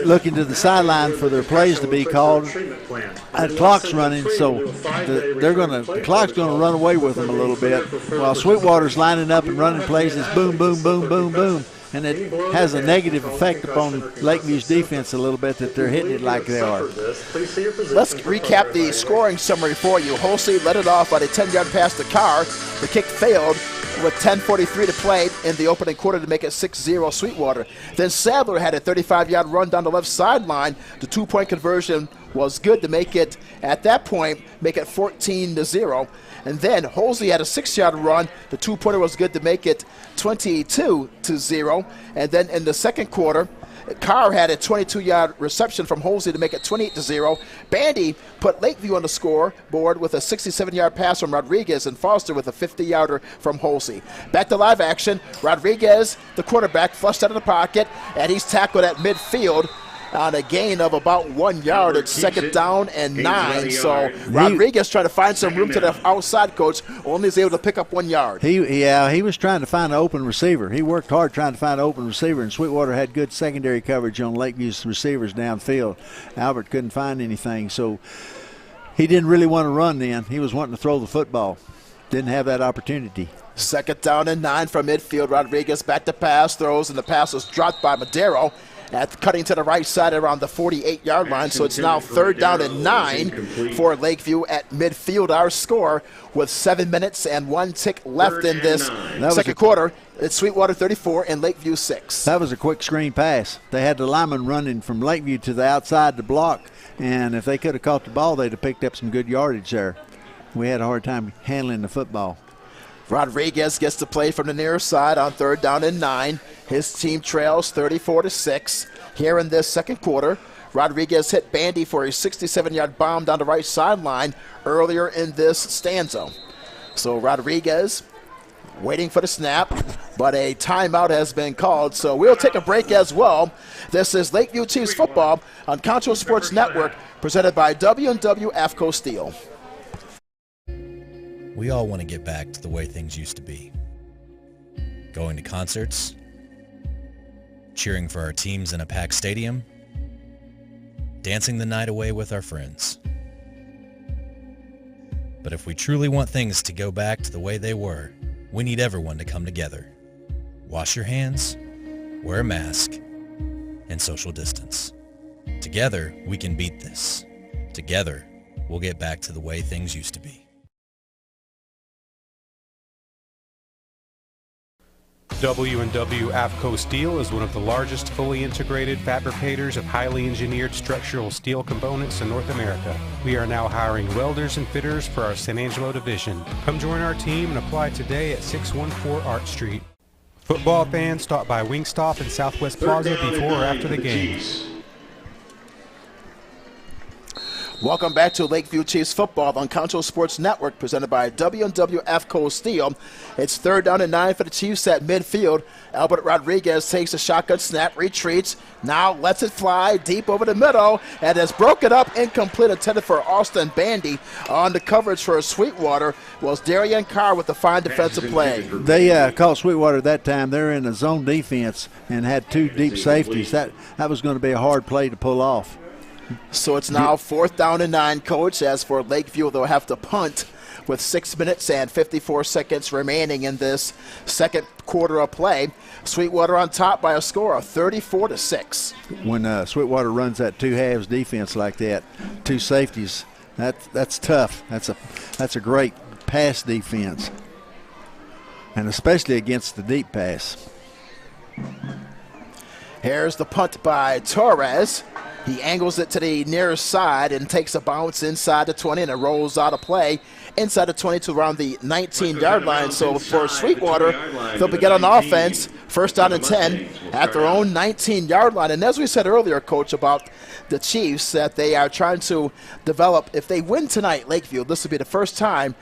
looking to the sideline for their plays to be called. The clock's running, so the clock's going to run away with them a little bit. While Sweetwater's lining up and running plays, it's boom, boom, boom, boom, boom. And it has a negative effect upon Lakeview's defense a little bit that they're hitting it like they are. Let's recap the scoring summary for you. Holsey led it off on a 10-yard pass to Carr. The kick failed with 10:43 to play in the opening quarter to make it 6-0 Sweetwater. Then Sadler had a 35-yard run down the left sideline. The 2-point conversion was good to make it, at that point, make it 14-0. And then Holsey had a 6-yard run. The 2-pointer was good to make it 22-0. And then in the second quarter, Carr had a 22-yard reception from Holsey to make it 28-0. Bandy put Lakeview on the scoreboard with a 67-yard pass from Rodriguez, and Foster with a 50-yarder from Holsey. Back to live action. Rodriguez, the quarterback, flushed out of the pocket, and he's tackled at midfield on a gain of about 1 yard. It's second down and 9. So Rodriguez trying to find some room to the outside, Coach. Only is able to pick up 1 yard. He was trying to find an open receiver. He worked hard trying to find an open receiver, and Sweetwater had good secondary coverage on Lakeview's receivers downfield. Albert couldn't find anything, so he didn't really want to run then. He was wanting to throw the football. Didn't have that opportunity. Second down and 9 from midfield. Rodriguez back to pass, throws, and the pass was dropped by Madero. Cutting to the right side around the 48-yard line. So it's now third down and 9 for Lakeview at midfield. Our score with 7 minutes and 1 tick left in this second quarter. It's Sweetwater 34 and Lakeview 6. That was a quick screen pass. They had the lineman running from Lakeview to the outside to block, and if they could have caught the ball, they'd have picked up some good yardage there. We had a hard time handling the football. Rodriguez gets to play from the near side on third down and 9. His team trails 34-6 here in this second quarter. Rodriguez hit Bandy for a 67-yard bomb down the right sideline earlier in this stanza. So Rodriguez waiting for the snap, but a timeout has been called. So we'll take a break as well. This is Lakeview Chiefs football on Concho Sports Network, presented by W&W AFCO Steel. We all want to get back to the way things used to be. Going to concerts, cheering for our teams in a packed stadium, dancing the night away with our friends. But if we truly want things to go back to the way they were, we need everyone to come together. Wash your hands, wear a mask, and social distance. Together, we can beat this. Together, we'll get back to the way things used to be. W&W AFCO Steel is one of the largest fully integrated fabricators of highly engineered structural steel components in North America. We are now hiring welders and fitters for our San Angelo division. Come join our team and apply today at 614 Art Street. Football fans, stop by Wingstop and Southwest Plaza before or after the game. Welcome back to Lakeview Chiefs football on Concho Sports Network, presented by W&W AFCO Steel. It's third down and 9 for the Chiefs at midfield. Albert Rodriguez takes a shotgun snap, retreats, now lets it fly deep over the middle, and has broken up, incomplete, intended for Austin Bandy. On the coverage for Sweetwater was Darian Carr with the fine defensive play. They caught Sweetwater that time. They're in a zone defense and had 2 deep safeties. That was going to be a hard play to pull off. So it's now fourth down and 9, Coach. As for Lakeview, they'll have to punt with 6 minutes and 54 seconds remaining in this second quarter of play. Sweetwater on top by a score of 34-6. When Sweetwater runs that 2 halves defense like that, 2 safeties, that's tough. That's a great pass defense, and especially against the deep pass. Here's the punt by Torres. He angles it to the near side and takes a bounce inside the 20, and it rolls out of play inside the 20 to around the 19-yard line. So for Sweetwater, they'll begin on offense First down and 10 at their own 19-yard line. And as we said earlier, Coach, about the Chiefs, that they are trying to develop. If they win tonight, Lakeview, this will be the first time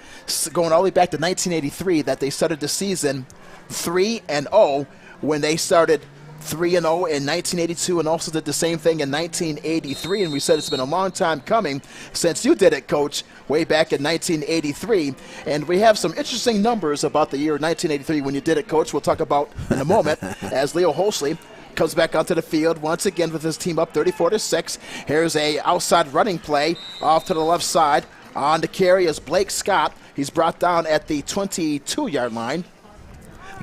going all the way back to 1983 that they started the season 3-0 when they started 3-0 in 1982 and also did the same thing in 1983. And we said it's been a long time coming since you did it, Coach, way back in 1983. And we have some interesting numbers about the year 1983 when you did it, Coach. We'll talk about in a moment as Leo Holsley comes back onto the field once again with his team up 34-6. Here's a outside running play off to the left side. On the carry is Blake Scott. He's brought down at the 22-yard line.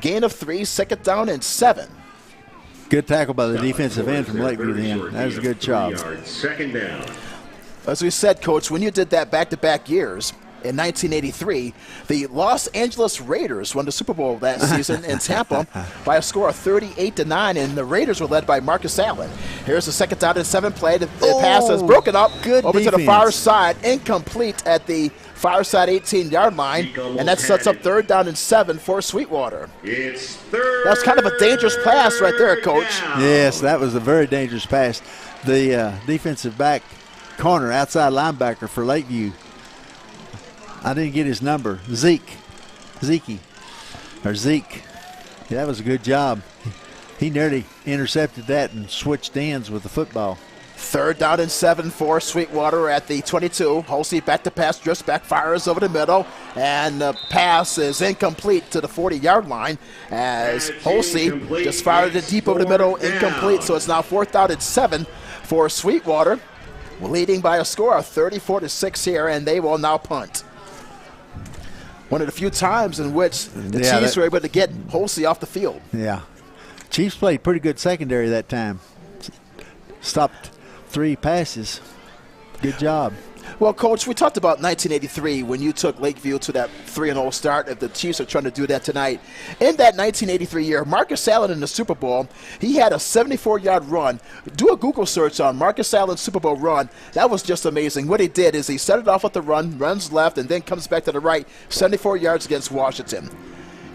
Gain of 3, second down and 7. Good tackle by the defensive end from Lakeview then. That was a good job. Second down. As we said, Coach, when you did that back-to-back years in 1983, the Los Angeles Raiders won the Super Bowl that season in Tampa by a score of 38-9, and the Raiders were led by Marcus Allen. Here's the second down and 7 play. The pass is broken up over to the far side, incomplete at the far side 18-yard line, and that sets up third down and 7 for Sweetwater. It's third. That's kind of a dangerous pass right there, Coach. Yes, that was a very dangerous pass. The defensive back corner, outside linebacker for Lakeview, I didn't get his number, Zeke. Yeah, that was a good job. He nearly intercepted that and switched ends with the football. Third down and 7 for Sweetwater at the 22. Holsey back to pass, drifts back, fires over the middle, and the pass is incomplete to the 40-yard line as Holsey just fired it deep over the middle, incomplete. So it's now fourth down and 7 for Sweetwater, leading by a score of 34-6 here, and they will now punt. One of the few times in which the Chiefs were able to get Holsey off the field. Yeah. Chiefs played pretty good secondary that time. Stopped 3 passes. Good job. Well, Coach, we talked about 1983 when you took Lakeview to that 3-0 start. If the Chiefs are trying to do that tonight. In that 1983 year, Marcus Allen in the Super Bowl, he had a 74-yard run. Do a Google search on Marcus Allen's Super Bowl run. That was just amazing. What he did is he started off with the run, runs left, and then comes back to the right, 74 yards against Washington.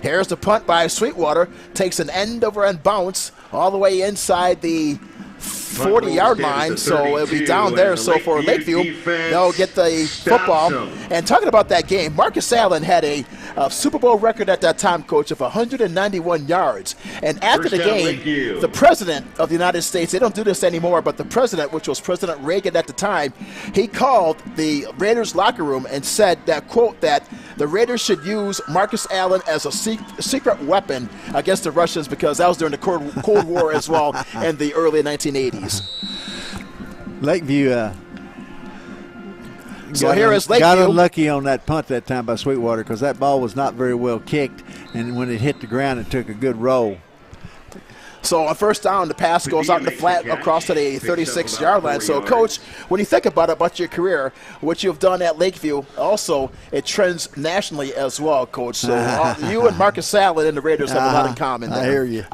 Here's the punt by Sweetwater. Takes an end-over-end bounce all the way inside the 40-yard line, so it'll be down there. So for Lakeview, they'll get the football. And talking about that game, Marcus Allen had a Super Bowl record at that time, Coach, of 191 yards. And after the game, the president of the United States, they don't do this anymore, but the president, which was President Reagan at the time, he called the Raiders locker room and said that, quote, that the Raiders should use Marcus Allen as a secret weapon against the Russians because that was during the Cold War as well in the early 1980s. Lakeview Lakeview. Got unlucky on that punt that time by Sweetwater because that ball was not very well kicked, and when it hit the ground, it took a good roll. So on first down, the pass goes out in the flat across to the 36-yard line. So, Coach, when you think about your career, what you've done at Lakeview, also it trends nationally as well, Coach. So you and Marcus Allen and the Raiders have a lot in common there. I hear you.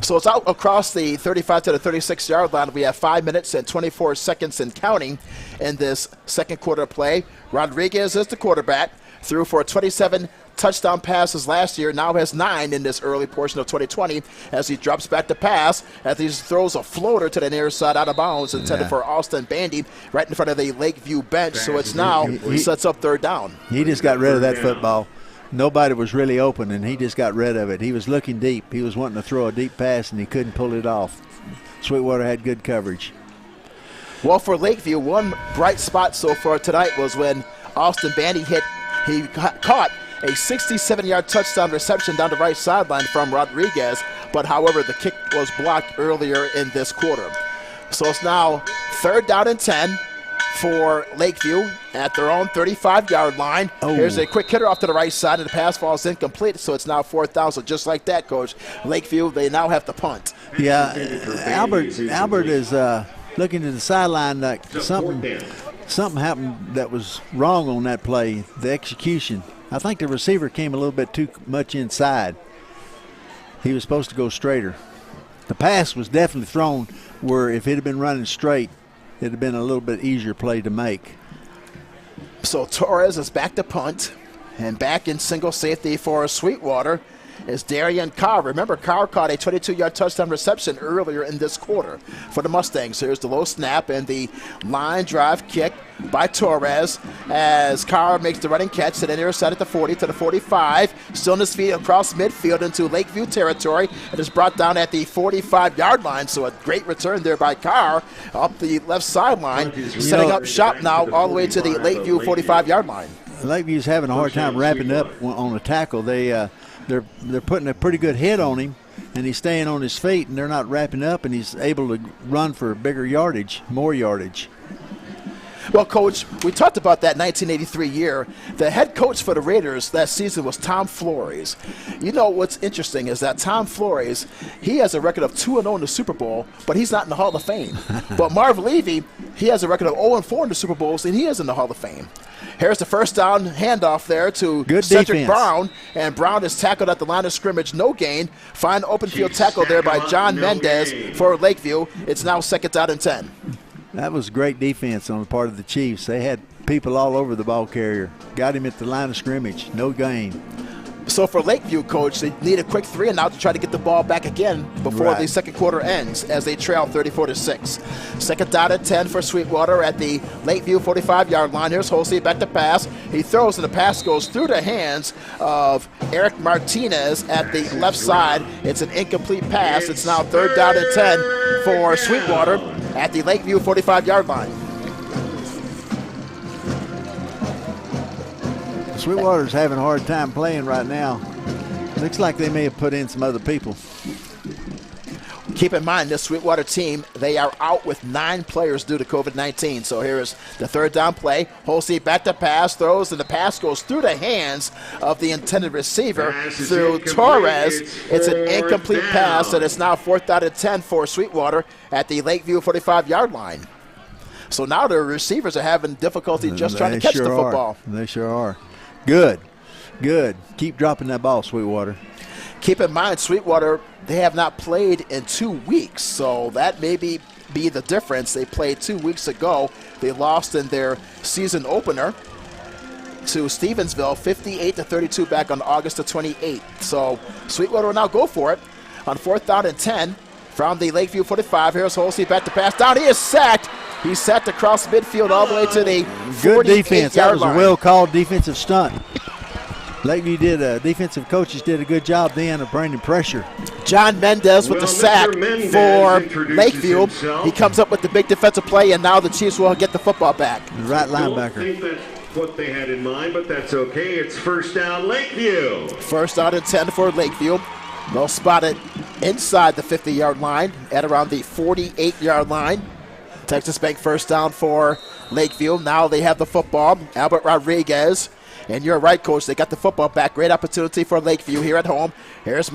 So it's out across the 35 to the 36-yard line. We have 5 minutes and 24 seconds and counting in this second quarter play. Rodriguez is the quarterback. Threw for 27 touchdown passes last year, now has 9 in this early portion of 2020 as he drops back to pass, as he throws a floater to the near side out of bounds intended for Austin Bandy right in front of the Lakeview bench. So it's now sets up third down. He just got rid of that football. Nobody was really open, and he just got rid of it. He was looking deep. He was wanting to throw a deep pass, and he couldn't pull it off. Sweetwater had good coverage. Well, for Lakeview, one bright spot so far tonight was when Austin Bandy he caught a 67-yard touchdown reception down the right sideline from Rodriguez, but however, the kick was blocked earlier in this quarter. So it's now third down and 10 for Lakeview at their own 35-yard line. Here's a quick hitter off to the right side, and the pass falls incomplete, so it's now fourth down. So just like that, Coach, Lakeview, they now have to punt. Yeah, Albert is looking to the sideline like something happened that was wrong on that play, the execution. I think the receiver came a little bit too much inside. He was supposed to go straighter. The pass was definitely thrown where if it had been running straight, it would have been a little bit easier play to make. So Torres is back to punt and back in single safety for Sweetwater. is Darian Carr. Remember, Carr caught a 22-yard touchdown reception earlier in this quarter for the Mustangs. Here's the low snap and the line drive kick by Torres as Carr makes the running catch to the near side at the 40 to the 45. Still on his feet across midfield into Lakeview territory. It is brought down at the 45-yard line, so a great return there by Carr up the left sideline, setting up shop now all the way to the Lakeview 45-yard line. Lakeview's having a hard time wrapping up on the tackle. They're putting a pretty good hit on him, and he's staying on his feet, and they're not wrapping up, and he's able to run for bigger yardage, more yardage. Well, Coach, we talked about that 1983 year. The head coach for the Raiders that season was Tom Flores. You know what's interesting is that Tom Flores, he has a record of 2-0 in the Super Bowl, but he's not in the Hall of Fame. But Marv Levy, he has a record of 0-4 in the Super Bowls, and he is in the Hall of Fame. Here's the first down handoff there to Cedric Brown, and Brown is tackled at the line of scrimmage, no gain. Fine open field tackle there by John Mendez for Lakeview. It's now 2nd down and 10. That was great defense on the part of the Chiefs. They had people all over the ball carrier. Got him at the line of scrimmage, no gain. So for Lakeview, Coach, they need a quick 3 and out to try to get the ball back again before the second quarter ends as they trail 34-6. 2nd down and 10 for Sweetwater at the Lakeview 45-yard line. Here's Holsey back to pass. He throws and the pass goes through the hands of Eric Martinez at the left side. It's an incomplete pass. It's now 3rd down and 10 for Sweetwater at the Lakeview 45-yard line. Sweetwater's having a hard time playing right now. Looks like they may have put in some other people. Keep in mind, this Sweetwater team, they are out with 9 players due to COVID-19. So here is the 3rd down play. Holsey back to pass, throws, and the pass goes through the hands of the intended receiver through Torres. It's an incomplete pass, and it's now 4th down and 10 for Sweetwater at the Lakeview 45-yard line. So now the receivers are having difficulty just trying to catch the football. They sure are. Good. Keep dropping that ball, Sweetwater. Keep in mind, Sweetwater, they have not played in 2 weeks, so that may be the difference. They played 2 weeks ago. They lost in their season opener to Stevensville, 58-32 back on August the 28th. So Sweetwater will now go for it on 4th down and 10 from the Lakeview 45. Here's Holsey back to pass down. He is sacked. He's sacked across midfield all the way to the 48-yard line. Good defense. That was a well-called defensive stunt. Lakeview defensive coaches did a good job then of bringing pressure. John Mendez with the sack for Lakeview. He comes up with the big defensive play, and now the Chiefs will get the football back. The right linebacker. I don't think that's what they had in mind, but that's okay. It's 1st down, Lakeview. 1st down and 10 for Lakeview. They'll spot it inside the 50-yard line at around the 48-yard line. Texas Bank 1st down for Lakeview. Now they have the football. Albert Rodriguez. And you're right, Coach. They got the football back. Great opportunity for Lakeview here at home. Here is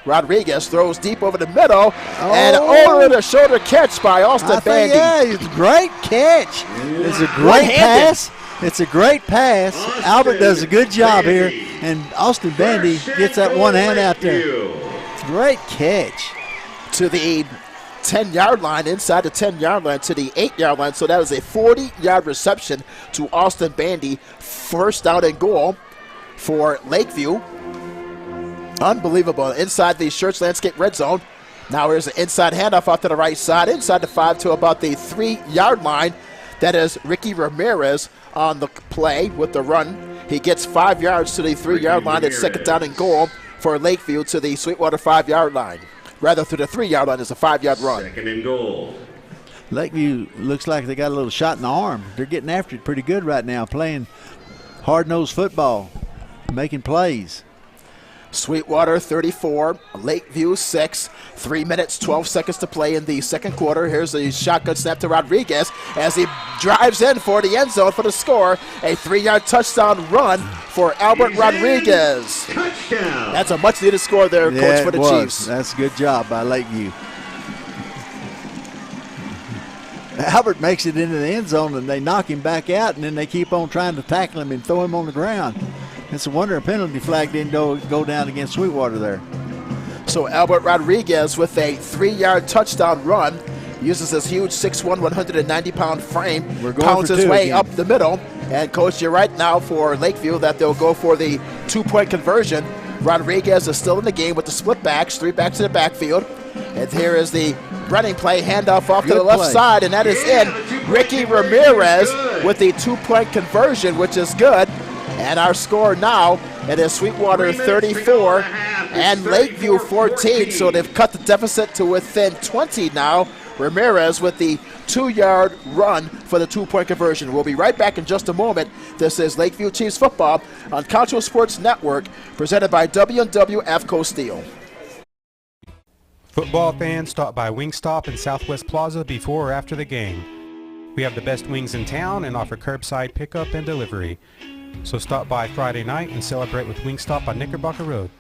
Rodriguez. Throws deep over the middle. And over-the-shoulder catch by Austin Bandy. Yeah, it's a great catch. It's a great pass. It's a great pass. Albert does a good job here. And Austin Bandy gets that one hand out there. Great catch. To the 10-yard line, inside the 10-yard line to the 8-yard line. So that was a 40-yard reception to Austin Bandy. 1st down and goal for Lakeview. Unbelievable. Inside the Church Landscape red zone. Now here's an inside handoff out to the right side. Inside the 5 to about the 3-yard line. That is Ricky Ramirez on the play with the run. He gets 5 yards to the 3-yard line. It's 2nd down and goal for Lakeview to the Sweetwater 5-yard line. Rather, through the 3-yard line is a 5-yard run. 2nd and goal. Lakeview looks like they got a little shot in the arm. They're getting after it pretty good right now, playing hard-nosed football, making plays. Sweetwater 34, Lakeview 6. 3 minutes, 12 seconds to play in the second quarter. Here's a shotgun snap to Rodriguez as he drives in for the end zone for the score. A 3-yard touchdown run for Albert Rodriguez. Touchdown. That's a much-needed score there, Coach, for the Chiefs. That's a good job by Lakeview. Albert makes it into the end zone, and they knock him back out, and then they keep on trying to tackle him and throw him on the ground. It's a wonder a penalty flag didn't go down against Sweetwater there. So Albert Rodriguez with a 3-yard touchdown run uses his huge 6'1", 190-pound frame, pounds his way up the middle. And, Coach, you're right now for Lakeview that they'll go for the 2-point conversion. Rodriguez is still in the game with the split backs, 3 backs in the backfield. And here is the running play, handoff off to the left side, and that is in. Ricky Ramirez with the 2-point conversion, which is good. And our score now, it is Sweetwater 34 and Lakeview 14, so they've cut the deficit to within 20 now. Ramirez with the 2-yard run for the 2-point conversion. We'll be right back in just a moment. This is Lakeview Chiefs football on Concho Sports Network, presented by W&W AFCO Steel. Football fans, stop by Wingstop in Southwest Plaza before or after the game. We have the best wings in town and offer curbside pickup and delivery. So stop by Friday night and celebrate with Wingstop on Knickerbocker Road.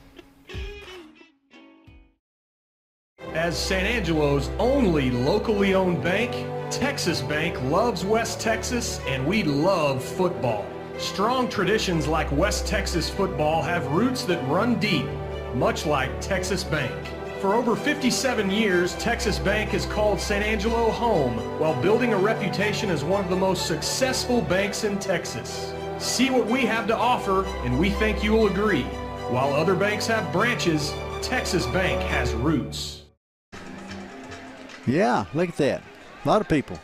As San Angelo's only locally owned bank, Texas Bank loves West Texas, and we love football. Strong traditions like West Texas football have roots that run deep, much like Texas Bank. For over 57 years, Texas Bank has called San Angelo home while building a reputation as one of the most successful banks in Texas. See what we have to offer, and we think you will agree. While other banks have branches, Texas Bank has roots. Yeah, look at that. A lot of people.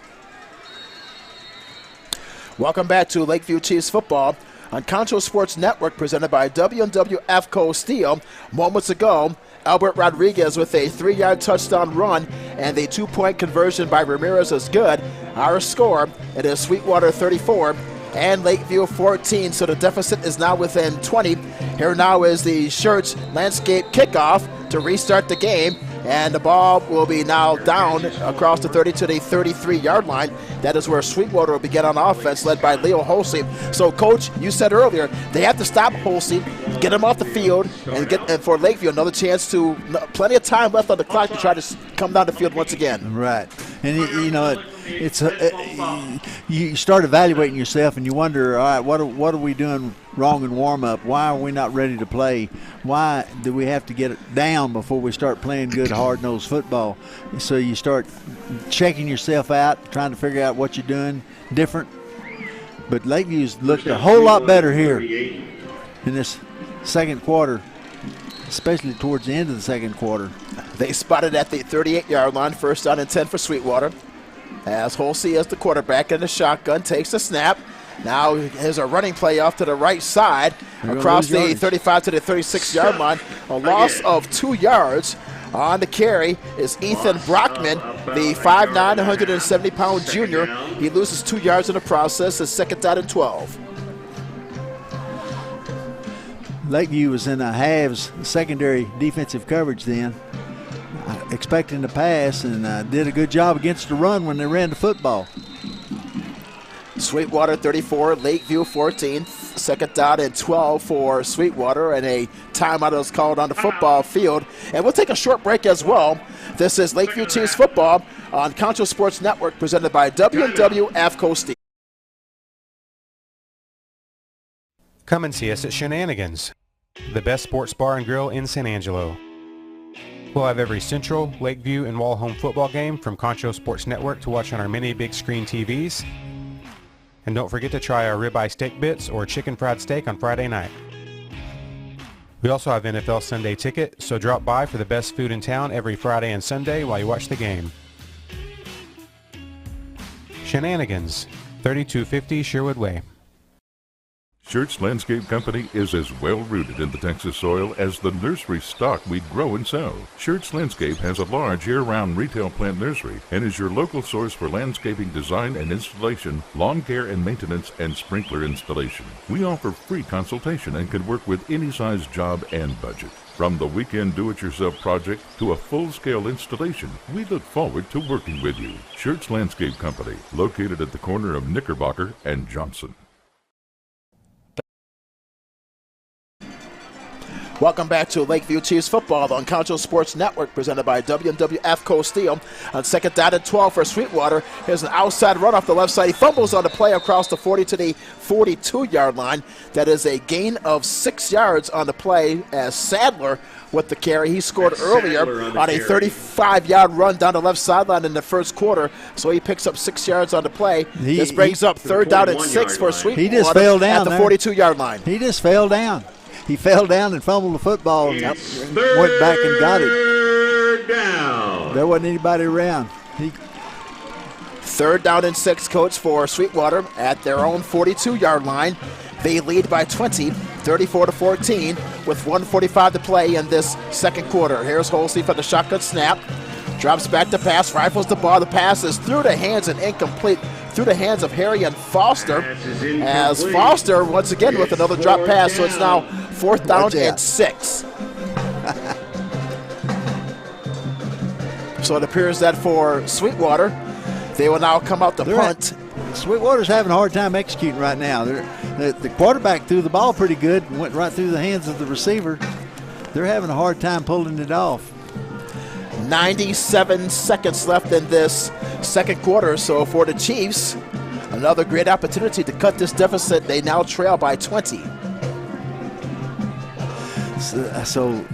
Welcome back to Lakeview Chiefs football on Concho Sports Network, presented by W&W AFCO Steel. Moments ago, Albert Rodriguez with a 3-yard touchdown run, and the 2-point conversion by Ramirez is good. Our score, it is Sweetwater 34 and Lakeview 14, so the deficit is now within 20. Here now is the Shirts Landscape kickoff to restart the game, and the ball will be now down across the 30 to the 33-yard line. That is where Sweetwater will begin on offense, led by Leo Holsey. So, Coach, you said earlier, they have to stop Holsey, get him off the field, and for Lakeview another chance to, plenty of time left on the clock to try to come down the field once again. Right. And, you know, you start evaluating yourself and you wonder, all right, what are we doing wrong in warm-up? Why are we not ready to play? Why do we have to get it down before we start playing good, hard-nosed football? So you start checking yourself out, trying to figure out what you're doing different. But Lakeview's looked a whole lot better here in this second quarter, especially towards the end of the second quarter. They spotted at the 38-yard line, first down and 10 for Sweetwater. As Holsey as the quarterback in the shotgun takes the snap. Now here's a running play off to the right side across the 35 to the 36-yard line. A loss of 2 yards. On the carry is Ethan Brockman, the 5'9", 170-pound junior. He loses 2 yards in the process. His second down and 12. Lakeview was in a halves secondary defensive coverage then, expecting to pass, and did a good job against the run when they ran the football. Sweetwater 34, Lakeview 14, second down and 12 for Sweetwater, and a timeout is called on the football field. And we'll take a short break as well. This is Lakeview Chiefs football on Concho Sports Network, presented by W&W AFCO Steel. Come and see us at Shenanigans, the best sports bar and grill in San Angelo. We'll have every Central, Lakeview, and Wall-Home football game from Concho Sports Network to watch on our many big screen TVs. And don't forget to try our ribeye steak bits or chicken fried steak on Friday night. We also have NFL Sunday ticket, so drop by for the best food in town every Friday and Sunday while you watch the game. Shenanigans, 3250 Sherwood Way. Shirts Landscape Company is as well-rooted in the Texas soil as the nursery stock we grow and sell. Shirts Landscape has a large year-round retail plant nursery and is your local source for landscaping design and installation, lawn care and maintenance, and sprinkler installation. We offer free consultation and can work with any size job and budget. From the weekend do-it-yourself project to a full-scale installation, we look forward to working with you. Shirts Landscape Company, located at the corner of Knickerbocker and Johnson. Welcome back to Lakeview Chiefs football on Concho Sports Network, presented by W&W AFCO Steel. On second down and 12 for Sweetwater. Here's an outside run off the left side. He fumbles on the play across the 40 to the 42-yard line. That is a gain of 6 yards on the play as Sadler with the carry. He scored earlier on a 35-yard run down the left sideline in the first quarter, so he picks up 6 yards on the play. This brings up third down and 6 for Sweetwater. He just fell down at the 42-yard line. He just fell down. he fell down and fumbled the football and went back and got it. Third down. There wasn't anybody around. Third down and 6, Coach, for Sweetwater at their own 42-yard line. They lead by 20, 34-14, with 1:45 to play in this second quarter. Here's Holsey for the shotgun snap. Drops back to pass, rifles the ball. The pass is through the hands and incomplete through the hands of Harry and Foster. As Foster, once again, with another drop pass, so it's now 4th down and 6. So it appears that for Sweetwater, they will now come out to punt. Sweetwater's having a hard time executing right now. The quarterback threw the ball pretty good and went right through the hands of the receiver. They're having a hard time pulling it off. 97 seconds left in this second quarter. So for the Chiefs, another great opportunity to cut this deficit. They now trail by 20. So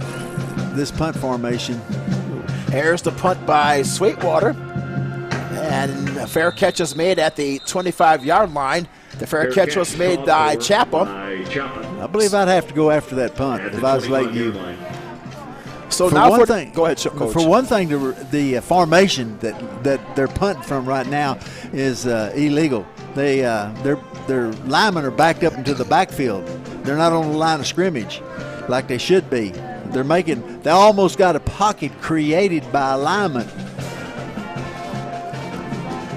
this punt formation. Here's the punt by Sweetwater. And a fair catch is made at the 25-yard line. The fair catch was made by Chapel. I believe I'd have to go after that punt if I was Lakeview. So for now one thing, go ahead, Coach. For one thing, the formation that they're punting from right now is illegal. Their linemen are backed up into the backfield. They're not on the line of scrimmage like they should be. They almost got a pocket created by a lineman.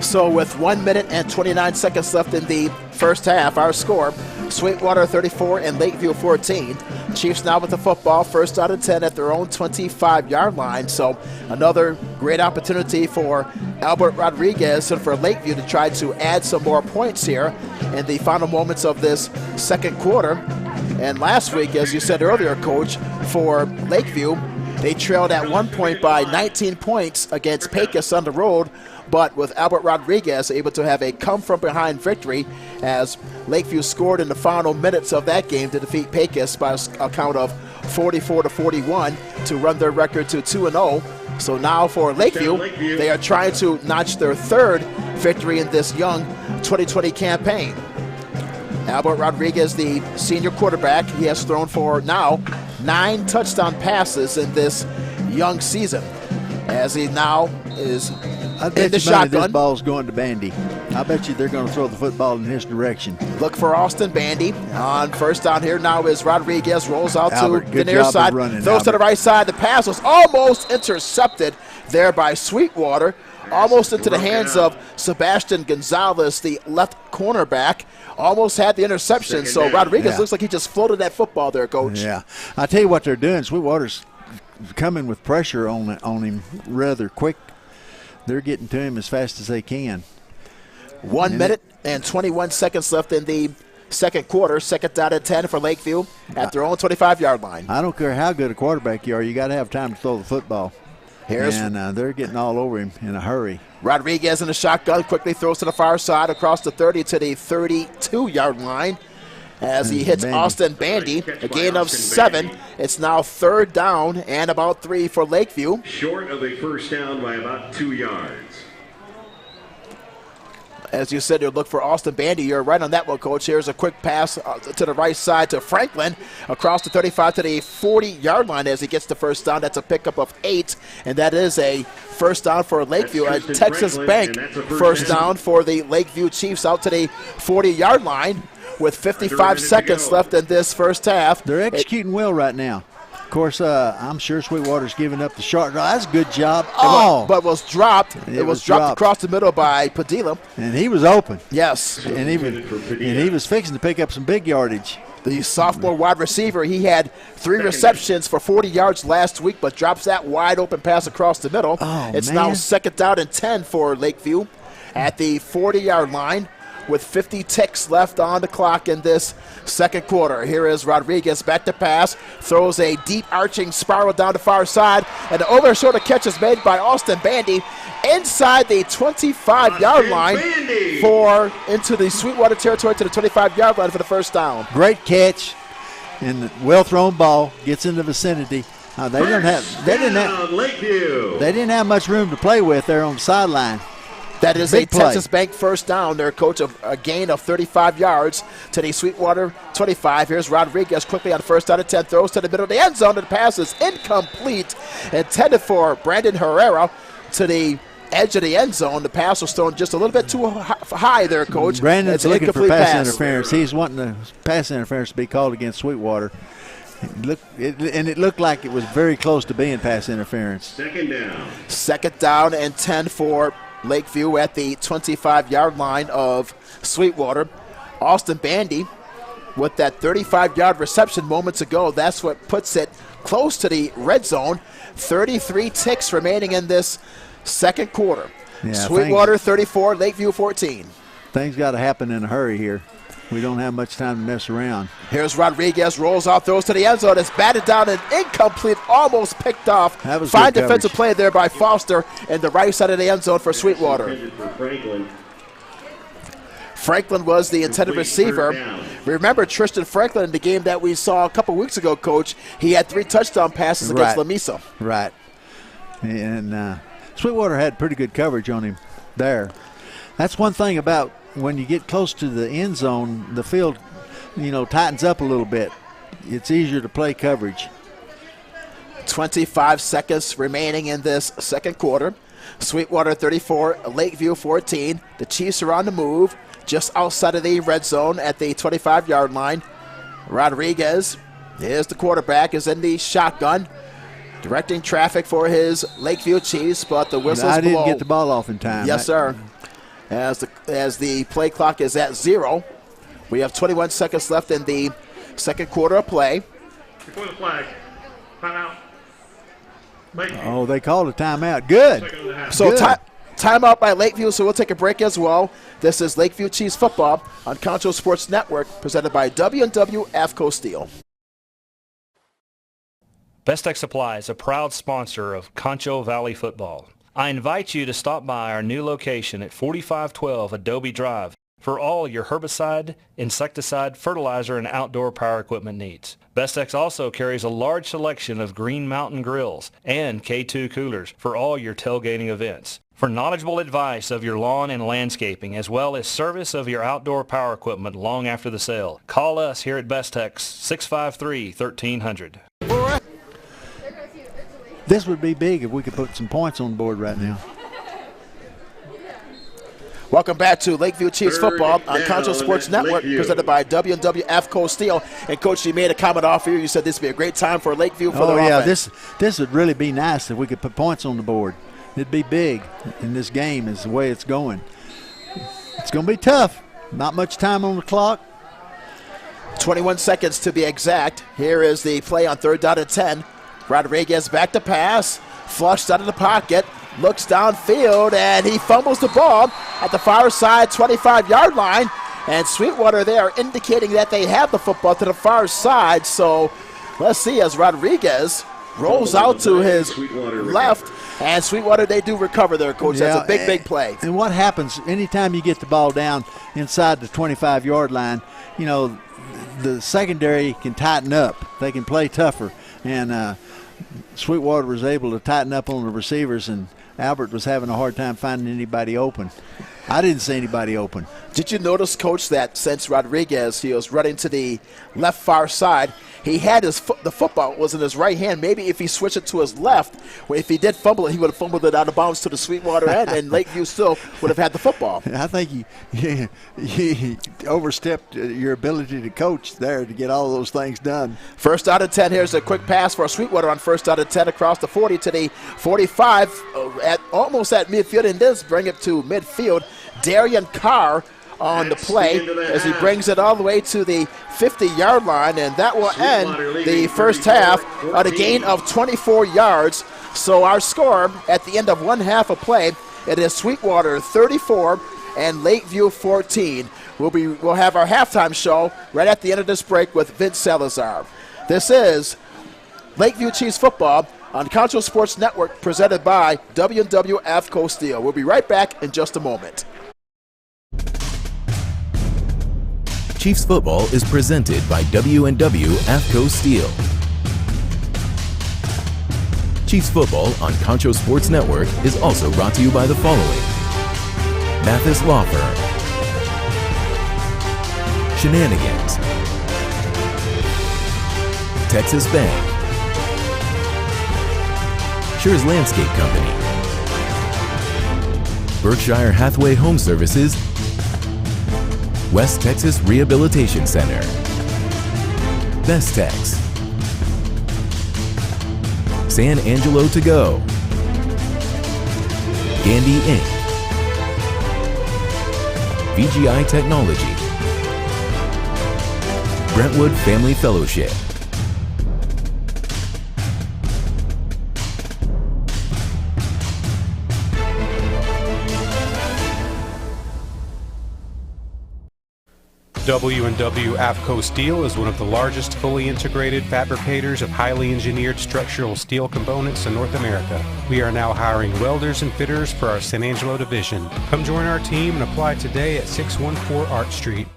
So with 1 minute and 29 seconds left in the first half, our score, Sweetwater 34 and Lakeview 14. Chiefs now with the football, 1st out of 10 at their own 25-yard line. So another great opportunity for Albert Rodriguez and for Lakeview to try to add some more points here in the final moments of this second quarter. And last week, as you said earlier, Coach, for Lakeview, they trailed at one point by 19 points against Pecos on the road, but with Albert Rodriguez able to have a come-from-behind victory as Lakeview scored in the final minutes of that game to defeat Pecos by a count of 44-41 to run their record to 2-0. So now for Lakeview, they are trying to notch their 3rd victory in this young 2020 campaign. Albert Rodriguez, the senior quarterback, he has thrown for now 9 touchdown passes in this young season as he now is in the shotgun. This ball's going to Bandy. I bet you they're going to throw the football in his direction. Look for Austin Bandy on 1st down here now as Rodriguez rolls out to the near side, throws to the right side. The pass was almost intercepted there by Sweetwater, almost into the hands of Sebastian Gonzalez, the left cornerback. Almost had the interception, so Rodriguez looks like he just floated that football there, Coach. Yeah, I tell you what they're doing. Sweetwater's coming with pressure on him rather quick. They're getting to him as fast as they can. 1 minute and 21 seconds left in the second quarter. 2nd down and 10 for Lakeview at their own 25-yard line. I don't care how good a quarterback you are. You got to have time to throw the football. And they're getting all over him in a hurry. Rodriguez in the shotgun quickly throws to the far side across the 30 to the 32-yard line as he hits Austin Bandy, a gain of 7. It's now 3rd down and about 3 for Lakeview. Short of a 1st down by about 2 yards. As you said, you'll look for Austin Bandy. You're right on that one, Coach. Here's a quick pass to the right side to Franklin across the 35 to the 40-yard line as he gets the 1st down. That's a pickup of 8, and that is a 1st down for Lakeview. A Texas Bank 1st down for the Lakeview Chiefs out to the 40-yard line with 55 seconds left in this first half. They're executing well right now. Of course, I'm sure Sweetwater's giving up the short. Oh, that's a good job. But was dropped. It was dropped across the middle by Padilla. And he was open. Yes. And he was fixing to pick up some big yardage. The sophomore wide receiver, he had 3 receptions for 40 yards last week, but drops that wide open pass across the middle. It's now 2nd down and 10 for Lakeview at the 40-yard line, with 50 ticks left on the clock in this second quarter. Here is Rodriguez back to pass, throws a deep arching spiral down the far side, and the over shoulder catch is made by Austin Bandy inside the 25-yard line into the Sweetwater territory to the 25-yard line for the 1st down. Great catch and well thrown ball gets in the vicinity. They didn't have much room to play with there on the sideline. That is Big a play. Texas Bank first down. Their coach a gain of 35 yards to the Sweetwater 25. Here's Rodriguez quickly on first down and 10. Throws to the middle of the end zone. The pass is incomplete. Intended for Brandon Herrera to the edge of the end zone. The pass was thrown just a little bit too high there, Coach. Brandon's looking for pass interference. He's wanting the pass interference to be called against Sweetwater. It looked like it was very close to being pass interference. Second down and 10 for Lakeview at the 25-yard line of Sweetwater. Austin Bandy with that 35-yard reception moments ago. That's what puts it close to the red zone. 33 ticks remaining in this second quarter. Yeah, Sweetwater 34, Lakeview 14. Things got to happen in a hurry here. We don't have much time to mess around. Here's Rodriguez, rolls out, throws to the end zone. It's batted down and incomplete, almost picked off. That was fine good defensive coverage. play there by Foster in the right side of the end zone for Sweetwater. Franklin was the intended receiver. Remember Tristan Franklin in the game that we saw a couple weeks ago, Coach. He had 3 touchdown passes against Lamesa. Right. And Sweetwater had pretty good coverage on him there. That's one thing about when you get close to the end zone, the field, tightens up a little bit. It's easier to play coverage. 25 seconds remaining in this second quarter. Sweetwater 34, Lakeview 14. The Chiefs are on the move just outside of the red zone at the 25-yard line. Rodriguez is the quarterback, is in the shotgun, directing traffic for his Lakeview Chiefs, but the whistle's I didn't blow. get the ball off in time. Yes, sir. As the play clock is at 0, we have 21 seconds left in the second quarter of play. Before the flag. Timeout. Oh, they called a timeout. Good. So Good. timeout by Lakeview, so we'll take a break as well. This is Lakeview Chiefs football on Concho Sports Network, presented by W&W AFCO Steel. Best Tech Supply is a proud sponsor of Concho Valley football. I invite you to stop by our new location at 4512 Adobe Drive for all your herbicide, insecticide, fertilizer, and outdoor power equipment needs. Bestex also carries a large selection of Green Mountain grills and K2 coolers for all your tailgating events. For knowledgeable advice of your lawn and landscaping, as well as service of your outdoor power equipment long after the sale, call us here at Bestex 653-1300. This would be big if we could put some points on the board right now. Welcome back to Lakeview Chiefs football on Concho Sports Network, presented by W&W AFCO Steel. And, Coach, you made a comment off here. You said this would be a great time for Lakeview for their offense. This would really be nice if we could put points on the board. It'd be big in this game is the way it's going. It's going to be tough. Not much time on the clock. 21 seconds to be exact. Here is the play on third down and 10. Rodriguez back to pass, flushed out of the pocket, looks downfield, and he fumbles the ball at the far side 25-yard line. And Sweetwater there indicating that they have the football to the far side. So let's see as Rodriguez rolls out to his left. And Sweetwater, they do recover there, Coach. That's a big, big play. And what happens anytime you get the ball down inside the 25-yard line, the secondary can tighten up. They can play tougher. And Sweetwater was able to tighten up on the receivers, and Albert was having a hard time finding anybody open. I didn't see anybody open. Did you notice, Coach, that since Rodriguez, he was running to the left far side, he had the football was in his right hand. Maybe if he switched it to his left, if he did fumble it, he would have fumbled it out of bounds to the Sweetwater end, and Lakeview still would have had the football. I think you overstepped your ability to coach there to get all those things done. First out of 10. Here's a quick pass for Sweetwater on first out of 10 across the 40 to the 45, almost at midfield, and does bring it to midfield. Darian Carr on the play as he brings it all the way to the 50-yard line, and that will end the first half at a gain of 24 yards. So our score at the end of one half of play, it is Sweetwater 34 and Lakeview 14. We'll have our halftime show right at the end of this break with Vince Salazar. This is Lakeview Chiefs football on Concho Sports Network, presented by W&W AFCO Steel. We'll be right back in just a moment. Chiefs football is presented by W&W AFCO Steel. Chiefs football on Concho Sports Network is also brought to you by the following: Mathis Law Firm, Shenanigans, Texas Bank, Schurz Landscape Company, Berkshire Hathaway Home Services, West Texas Rehabilitation Center, Best Tex, San Angelo To Go, Gandy Inc., VGI Technology, Brentwood Family Fellowship, W&W AFCO Steel is one of the largest fully integrated fabricators of highly engineered structural steel components in North America. We are now hiring welders and fitters for our San Angelo division. Come join our team and apply today at 614 Art Street.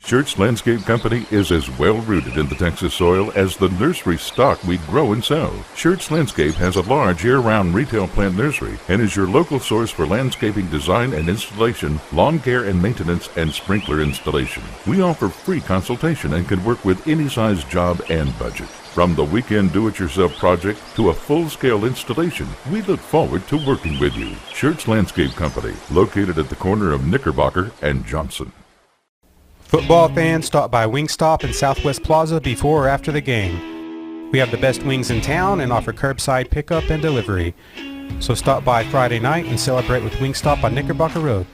Schurz Landscape Company is as well rooted in the Texas soil as the nursery stock we grow and sell. Schurz Landscape has a large year-round retail plant nursery and is your local source for landscaping design and installation, lawn care and maintenance, and sprinkler installation. We offer free consultation and can work with any size job and budget. From the weekend do-it-yourself project to a full-scale installation, we look forward to working with you. Schurz Landscape Company, located at the corner of Knickerbocker and Johnson. Football fans, stop by Wingstop in Southwest Plaza before or after the game. We have the best wings in town and offer curbside pickup and delivery. So stop by Friday night and celebrate with Wingstop on Knickerbocker Road.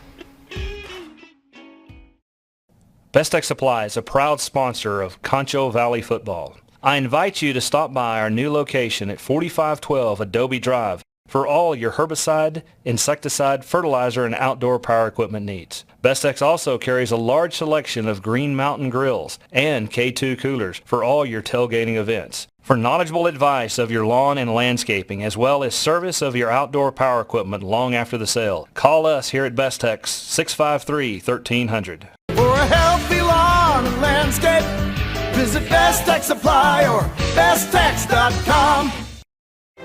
Best Tech Supply is a proud sponsor of Concho Valley Football. I invite you to stop by our new location at 4512 Adobe Drive for all your herbicide, insecticide, fertilizer, and outdoor power equipment needs. Bestex also carries a large selection of Green Mountain grills and K2 coolers for all your tailgating events. For knowledgeable advice of your lawn and landscaping, as well as service of your outdoor power equipment long after the sale, call us here at Bestex, 653-1300. For a healthy lawn and landscape, visit Best Tech Supply or besttex.com.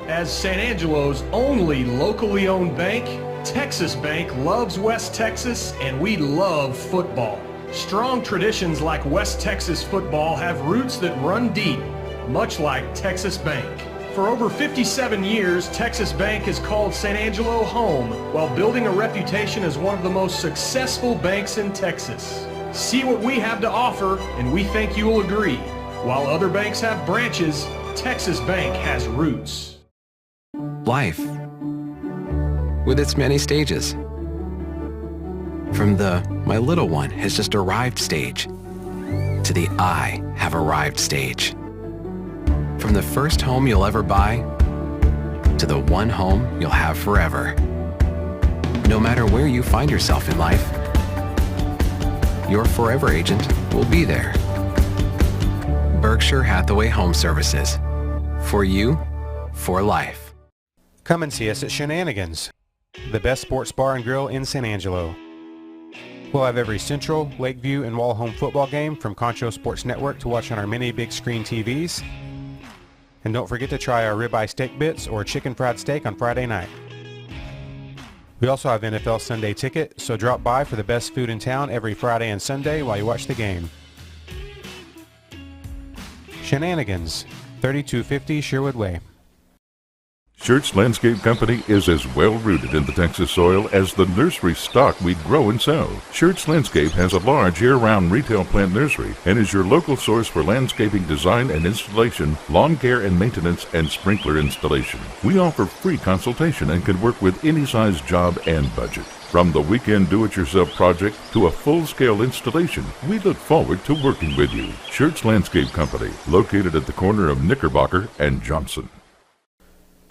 As San Angelo's only locally owned bank, Texas Bank loves West Texas, and we love football. Strong traditions like West Texas football have roots that run deep, much like Texas Bank. For over 57 years, Texas Bank has called San Angelo home while building a reputation as one of the most successful banks in Texas. See what we have to offer, and we think you will agree. While other banks have branches, Texas Bank has roots. Life, with its many stages. From the "my little one has just arrived" stage to the "I have arrived" stage. From the first home you'll ever buy to the one home you'll have forever. No matter where you find yourself in life, your forever agent will be there. Berkshire Hathaway Home Services. For you, for life. Come and see us at Shenanigans, the best sports bar and grill in San Angelo. We'll have every Central, Lakeview, and Wall home football game from Concho Sports Network to watch on our many big screen TVs. And don't forget to try our ribeye steak bits or chicken fried steak on Friday night. We also have NFL Sunday Ticket, so drop by for the best food in town every Friday and Sunday while you watch the game. Shenanigans, 3250 Sherwood Way. Schurz Landscape Company is as well rooted in the Texas soil as the nursery stock we grow and sell. Schurz Landscape has a large year-round retail plant nursery and is your local source for landscaping design and installation, lawn care and maintenance, and sprinkler installation. We offer free consultation and can work with any size job and budget. From the weekend do-it-yourself project to a full-scale installation, we look forward to working with you. Schurz Landscape Company, located at the corner of Knickerbocker and Johnson.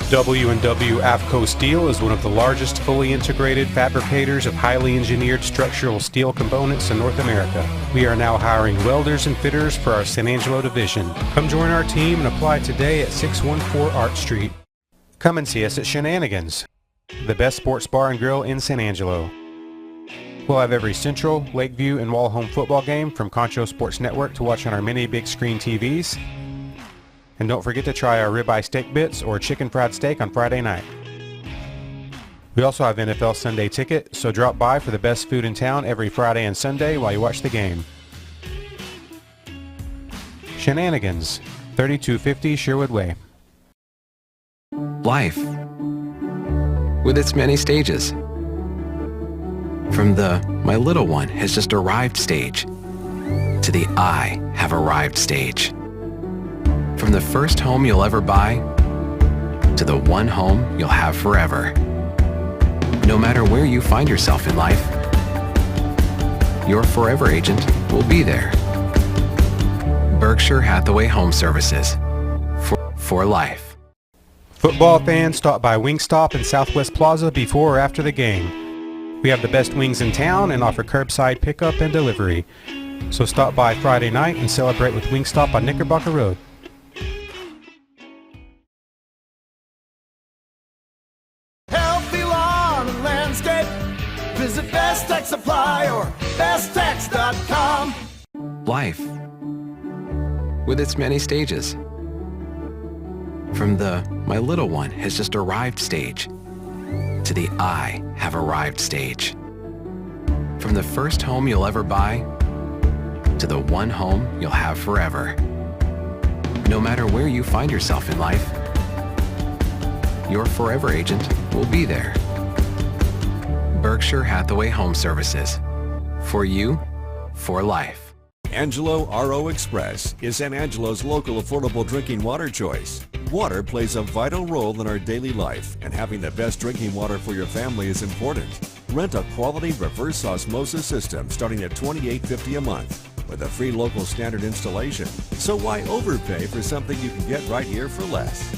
W&W AFCO Steel is one of the largest fully integrated fabricators of highly engineered structural steel components in North America. We are now hiring welders and fitters for our San Angelo division. Come join our team and apply today at 614 Art Street. Come and see us at Shenanigans, the best sports bar and grill in San Angelo. We'll have every Central, Lakeview, and Wall home football game from Concho Sports Network to watch on our many big screen TVs. And don't forget to try our ribeye steak bits or chicken fried steak on Friday night. We also have NFL Sunday Ticket, so drop by for the best food in town every Friday and Sunday while you watch the game. Shenanigans, 3250 Sherwood Way. Life, with its many stages. From the "my little one has just arrived" stage to the "I have arrived" stage. From the first home you'll ever buy to the one home you'll have forever. No matter where you find yourself in life, your forever agent will be there. Berkshire Hathaway Home Services. For life. Football fans, stop by Wingstop in Southwest Plaza before or after the game. We have the best wings in town and offer curbside pickup and delivery. So stop by Friday night and celebrate with Wingstop on Knickerbocker Road. Healthy lawn and landscape. Visit Best Tech Supply or besttech.com. Life, with its many stages. From the "my little one has just arrived" stage to the "I have arrived" stage. From the first home you'll ever buy to the one home you'll have forever. No matter where you find yourself in life, your forever agent will be there. Berkshire Hathaway Home Services. For you, for life. Angelo RO Express is San Angelo's local affordable drinking water choice. Water plays a vital role in our daily life, and having the best drinking water for your family is important. Rent a quality reverse osmosis system starting at $28.50 a month with a free local standard installation. So why overpay for something you can get right here for less?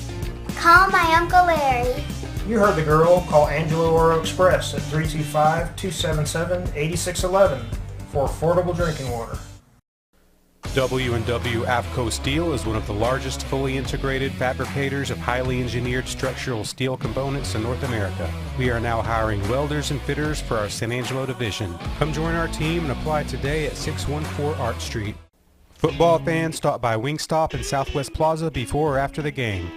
Call my Uncle Larry. You heard the girl. Call Angelo Oro Express at 325-277-8611 for affordable drinking water. W&W AFCO Steel is one of the largest fully integrated fabricators of highly engineered structural steel components in North America. We are now hiring welders and fitters for our San Angelo division. Come join our team and apply today at 614 Art Street. Football fans, stop by Wingstop in Southwest Plaza before or after the game.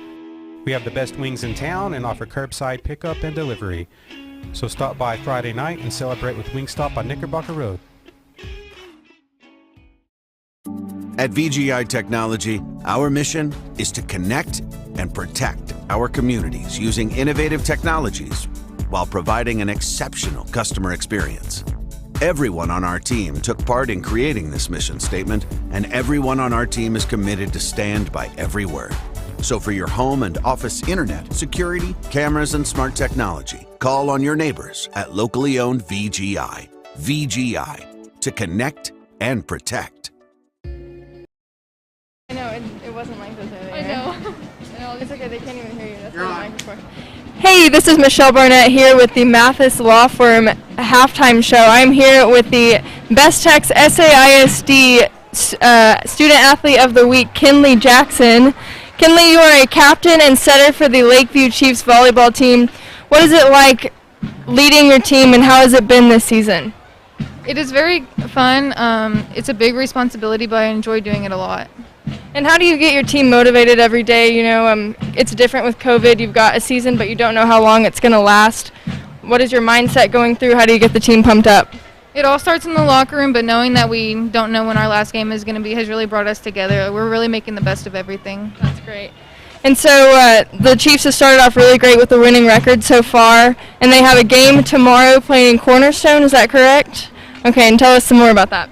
We have the best wings in town and offer curbside pickup and delivery. So stop by Friday night and celebrate with Wingstop on Knickerbocker Road. At VGI Technology, our mission is to connect and protect our communities using innovative technologies while providing an exceptional customer experience. Everyone on our team took part in creating this mission statement, and everyone on our team is committed to stand by every word. So for your home and office internet, security, cameras, and smart technology, call on your neighbors at locally owned VGI. VGI, to connect and protect. I know, it wasn't like this earlier. I know. It's okay, they can't even hear you. That's You're what on. I'm for. Hey, this is Michelle Barnett here with the Mathis Law Firm halftime show. I'm here with the Best Tech's SAISD Student Athlete of the Week, Kinley Jackson. Kinley, you are a captain and setter for the Lakeview Chiefs volleyball team. What is it like leading your team, and how has it been this season? It is very fun. It's a big responsibility, but I enjoy doing it a lot. And how do you get your team motivated every day? You know, it's different with COVID. You've got a season, but you don't know how long it's going to last. What is your mindset going through? How do you get the team pumped up? It all starts in the locker room, but knowing that we don't know when our last game is going to be has really brought us together. We're really making the best of everything. That's great. And so the Chiefs have started off really great with the winning record so far, and they have a game tomorrow playing Cornerstone. Is that correct? Okay, and tell us some more about that.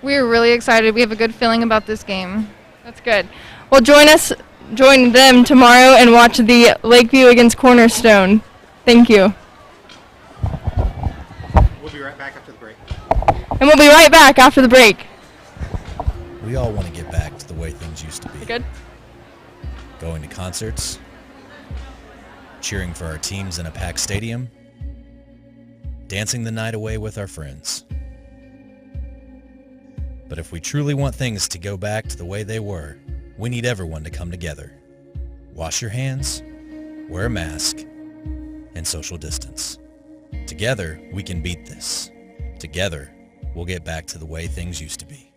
We're really excited. We have a good feeling about this game. That's good. Well, join them tomorrow and watch the Lakeview against Cornerstone. Thank you. We'll be right back after the break. And we'll be right back after the break. We all want to get back to the way things used to be. Good. Going to concerts, cheering for our teams in a packed stadium, dancing the night away with our friends. But if we truly want things to go back to the way they were, we need everyone to come together. Wash your hands, wear a mask, and social distance. Together, we can beat this. Together, we'll get back to the way things used to be.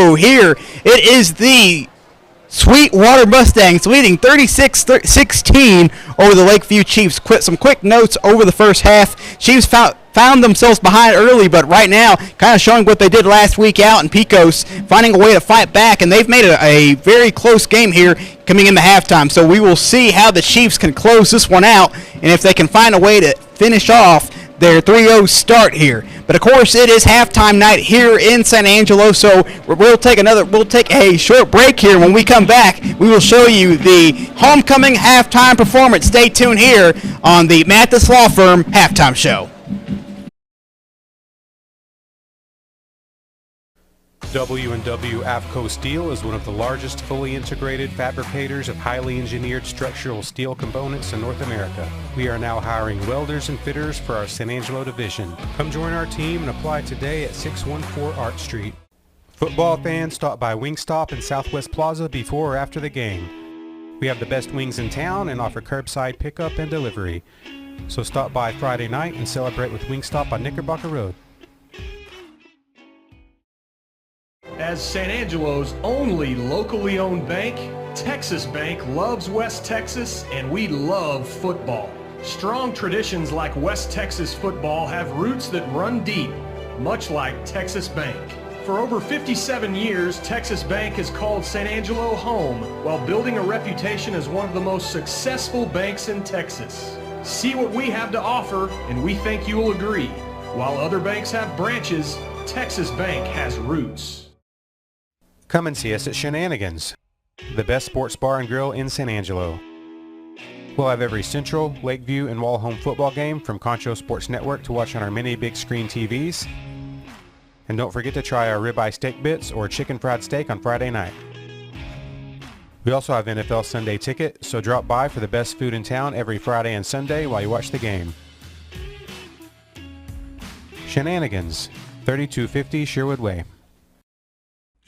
So here it is the Sweetwater Mustangs leading 36-16 over the Lakeview Chiefs. Some quick notes over the first half. Chiefs found themselves behind early, but right now kind of showing what they did last week out in Pecos, finding a way to fight back, and they've made it a very close game here coming into halftime. So we will see how the Chiefs can close this one out and if they can find a way to finish off their 3-0 start here. But of course it is halftime night here in San Angelo, so we'll take a short break here. When we come back, we will show you the homecoming halftime performance. Stay tuned here on the Mathis Law Firm halftime show. W&W AFCO Steel is one of the largest fully integrated fabricators of highly engineered structural steel components in North America. We are now hiring welders and fitters for our San Angelo division. Come join our team and apply today at 614 Art Street. Football fans, stop by Wingstop in Southwest Plaza before or after the game. We have the best wings in town and offer curbside pickup and delivery. So stop by Friday night and celebrate with Wingstop on Knickerbocker Road. As San Angelo's only locally owned bank, Texas Bank loves West Texas, and we love football. Strong traditions like West Texas football have roots that run deep, much like Texas Bank. For over 57 years, Texas Bank has called San Angelo home while building a reputation as one of the most successful banks in Texas. See what we have to offer, and we think you will agree. While other banks have branches, Texas Bank has roots. Come and see us at Shenanigans, the best sports bar and grill in San Angelo. We'll have every Central, Lakeview, and Wall-Home football game from Concho Sports Network to watch on our many big screen TVs. And don't forget to try our ribeye steak bits or chicken fried steak on Friday night. We also have NFL Sunday ticket, so drop by for the best food in town every Friday and Sunday while you watch the game. Shenanigans, 3250 Sherwood Way.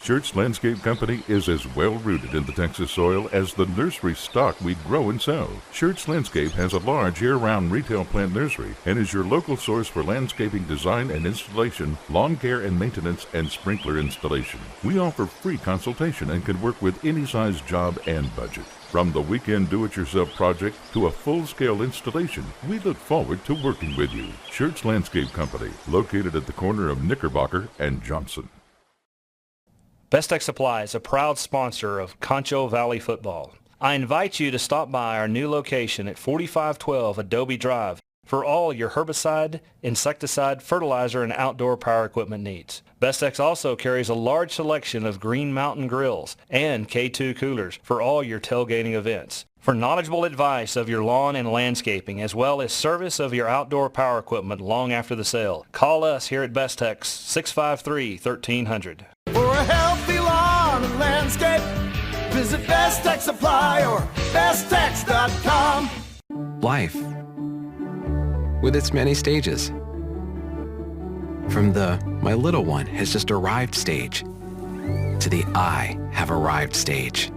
Schertz Landscape Company is as well-rooted in the Texas soil as the nursery stock we grow and sell. Schertz Landscape has a large year-round retail plant nursery and is your local source for landscaping design and installation, lawn care and maintenance, and sprinkler installation. We offer free consultation and can work with any size job and budget. From the weekend do-it-yourself project to a full-scale installation, we look forward to working with you. Schertz Landscape Company, located at the corner of Knickerbocker and Johnson. Best Tech Supply is a proud sponsor of Concho Valley Football. I invite you to stop by our new location at 4512 Adobe Drive for all your herbicide, insecticide, fertilizer, and outdoor power equipment needs. Best Tech's also carries a large selection of Green Mountain grills and K2 coolers for all your tailgating events. For knowledgeable advice of your lawn and landscaping, as well as service of your outdoor power equipment long after the sale, call us here at Best Tech's 653-1300. For a healthy lawn and landscape, visit Best Tech Supply or besttech.com. Life, with its many stages. From the "my little one has just arrived" stage to the "I have arrived" stage.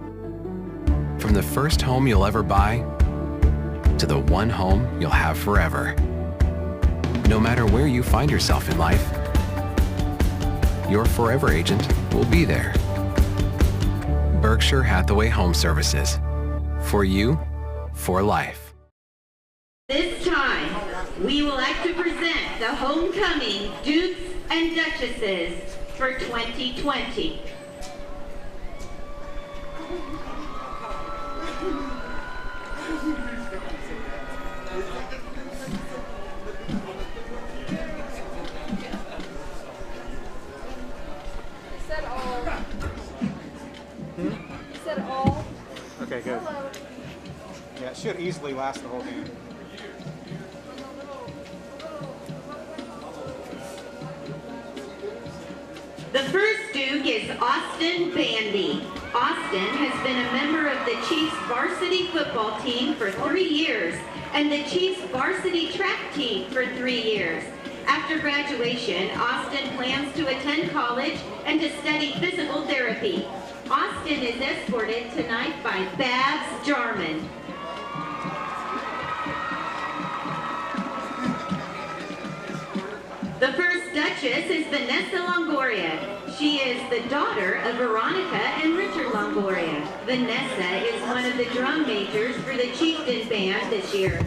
From the first home you'll ever buy to the one home you'll have forever. No matter where you find yourself in life, your forever agent will be there. Berkshire Hathaway Home Services. For you, for life. This time, we would like to present the homecoming Dukes and Duchesses for 2020. Okay, good. Yeah, it should easily last the whole game. The first Duke is Austin Bandy. Austin has been a member of the Chiefs varsity football team for 3 years and the Chiefs varsity track team for 3 years. After graduation, Austin plans to attend college and to study physical therapy. Austin is escorted tonight by Babs Jarman. The first Duchess is Vanessa Longoria. She is the daughter of Veronica and Richard Longoria. Vanessa is one of the drum majors for the Chieftain Band this year.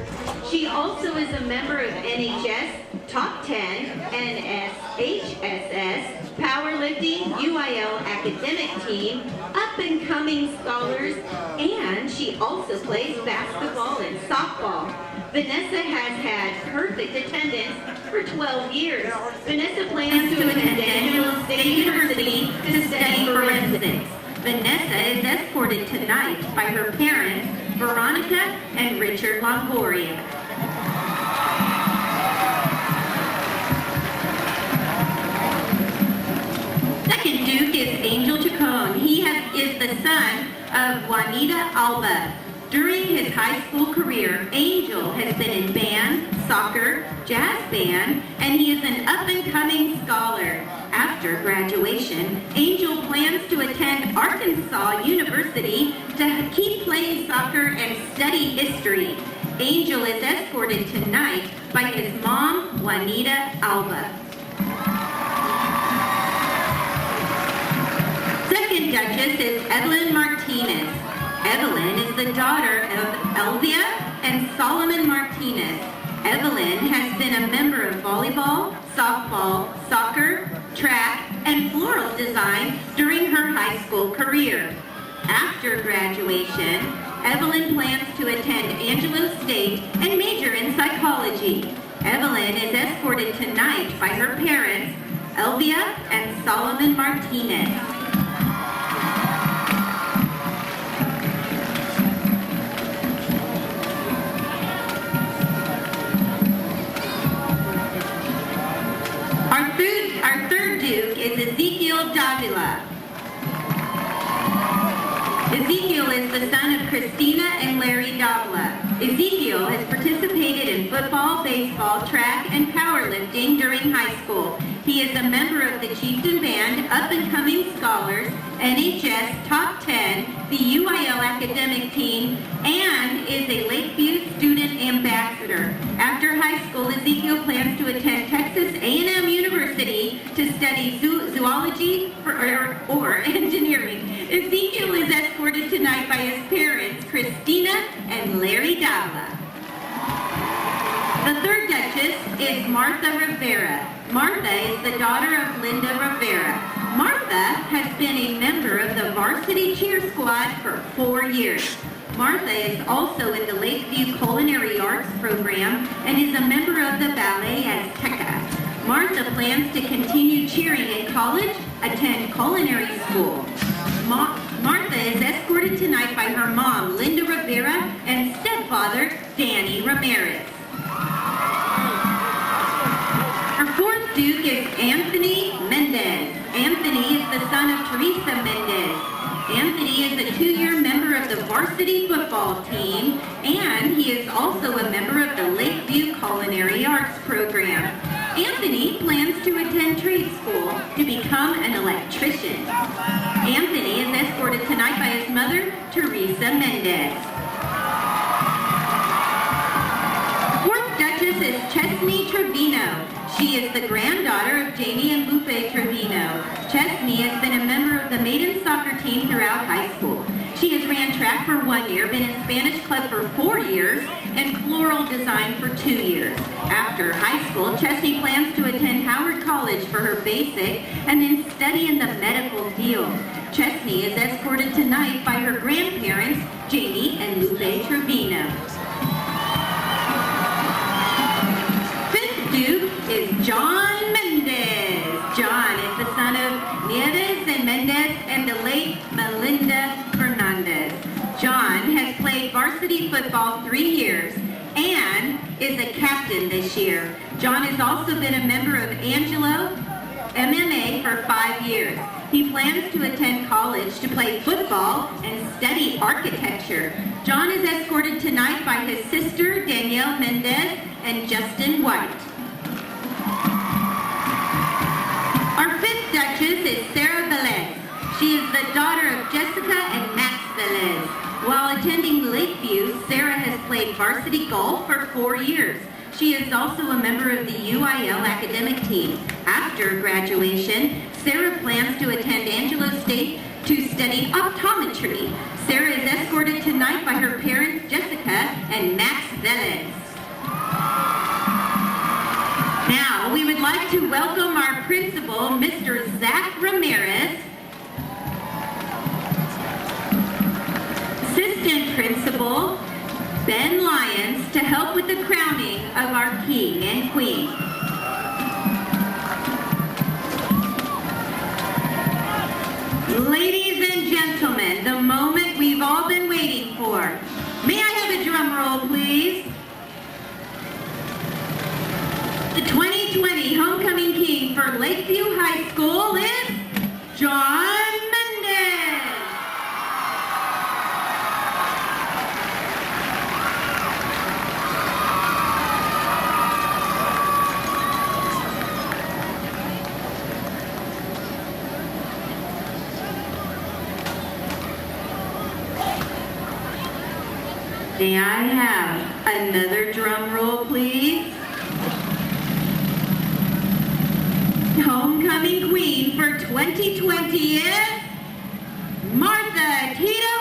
She also is a member of NHS, Top 10, NSHSS, Powerlifting, UIL Academic Team, Up-and-Coming Scholars, and she also plays basketball and softball. Vanessa has had perfect attendance for 12 years. Vanessa plans to attend Angelo State University to study forensics. Vanessa is escorted tonight by her parents, Veronica and Richard Longoria. Second Duke is Angel Chacon. He is the son of Juanita Alba. During his high school career, Angel has been in band, soccer, jazz band, and he is an up-and-coming scholar. After graduation, Angel plans to attend Arkansas University to keep playing soccer and study history. Angel is escorted tonight by his mom, Juanita Alba. Second Duchess is Evelyn Martinez. Evelyn is the daughter of Elvia and Solomon Martinez. Evelyn has been a member of volleyball, softball, soccer, track, and floral design during her high school career. After graduation, Evelyn plans to attend Angelo State and major in psychology. Evelyn is escorted tonight by her parents, Elvia and Solomon Martinez. Our third Duke is Ezekiel Davila. Ezekiel is the son of Christina and Larry Davila. Ezekiel has participated in football, baseball, track, and powerlifting during high school. He is a member of the Chieftain Band, Up-and-Coming Scholars, NHS Top 10, the UIL Academic Team, and is a Lakeview Student Ambassador. After high school, Ezekiel plans to attend Texas A&M University to study zoology or engineering. Ezekiel is escorted tonight by his parents, Christina and Larry Davila. The third Duchess is Martha Rivera. Martha is the daughter of Linda Rivera. Martha has been a member of the varsity cheer squad for 4 years. Martha is also in the Lakeview Culinary Arts program and is a member of the Ballet Azteca. Martha plans to continue cheering in college, attend culinary school. Martha is escorted tonight by her mom, Linda Rivera, and stepfather, Danny Ramirez. Our fourth Duke is Anthony Mendez. Anthony is the son of Teresa Mendez. Anthony is a 2-year member of the varsity football team, and he is also a member of the Lakeview Culinary Arts program. Anthony plans to attend trade school to become an electrician. Anthony is escorted tonight by his mother, Teresa Mendez. Fourth Duchess is Chesney Trevino. She is the granddaughter of Jamie and Lupe Trevino. Chesney has been a member of the maiden soccer team throughout high school. She has ran track for 1 year, been in Spanish club for 4 years, and floral design for 2 years. After high school, Chesney plans to attend Howard College for her basic and then study in the medical field. Chesney is escorted tonight by her grandparents, Jamie and Lupe Trevino. Fifth Duke is John Mendez. John is the son of Nieves and Mendez and the late Melinda Fernandez. John has played varsity football 3 years and is a captain this year. John has also been a member of Angelo MMA for 5 years. He plans to attend college to play football and study architecture. John is escorted tonight by his sister Danielle Mendez and Justin White. Our fifth Duchess is Sarah Velez. She is the daughter of Jessica and Max Velez. While attending Lakeview, Sarah has played varsity golf for 4 years. She is also a member of the UIL academic team. After graduation, Sarah plans to and Max Velez. Now, we would like to welcome our principal, Mr. Zach Ramirez, assistant principal, Ben Lyons, to help with the crowning of our king and queen. Ladies and gentlemen, the moment we've all been waiting for. May I have a drum roll, please? The 2020 homecoming king for Lakeview High School is John Mendez. May I have another drum roll, please? Homecoming queen for 2020 is Martha Tita Rivera.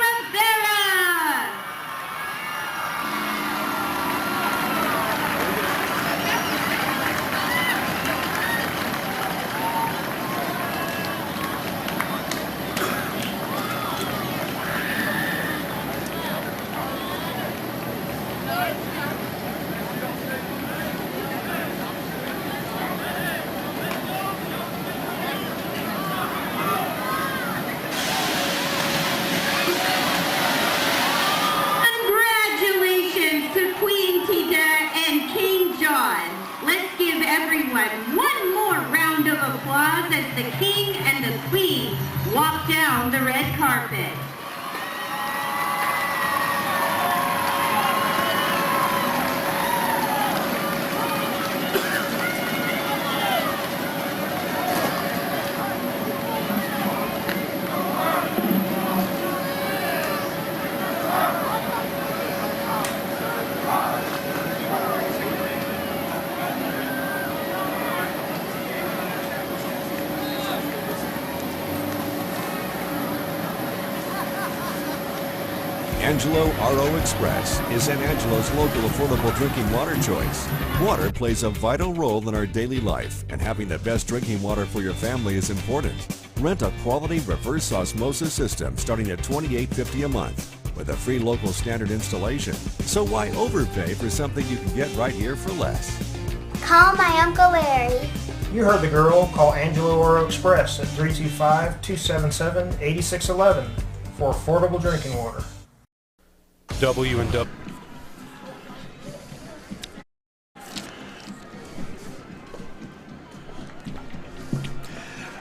One more round of applause as the king and the queen walk down the red carpet. Angelo RO Express is San Angelo's local affordable drinking water choice. Water plays a vital role in our daily life, and having the best drinking water for your family is important. Rent a quality reverse osmosis system starting at $28.50 a month with a free local standard installation. So why overpay for something you can get right here for less? Call my Uncle Larry. You heard the girl. Call Angelo RO Express at 325-277-8611 for affordable drinking water. W&W.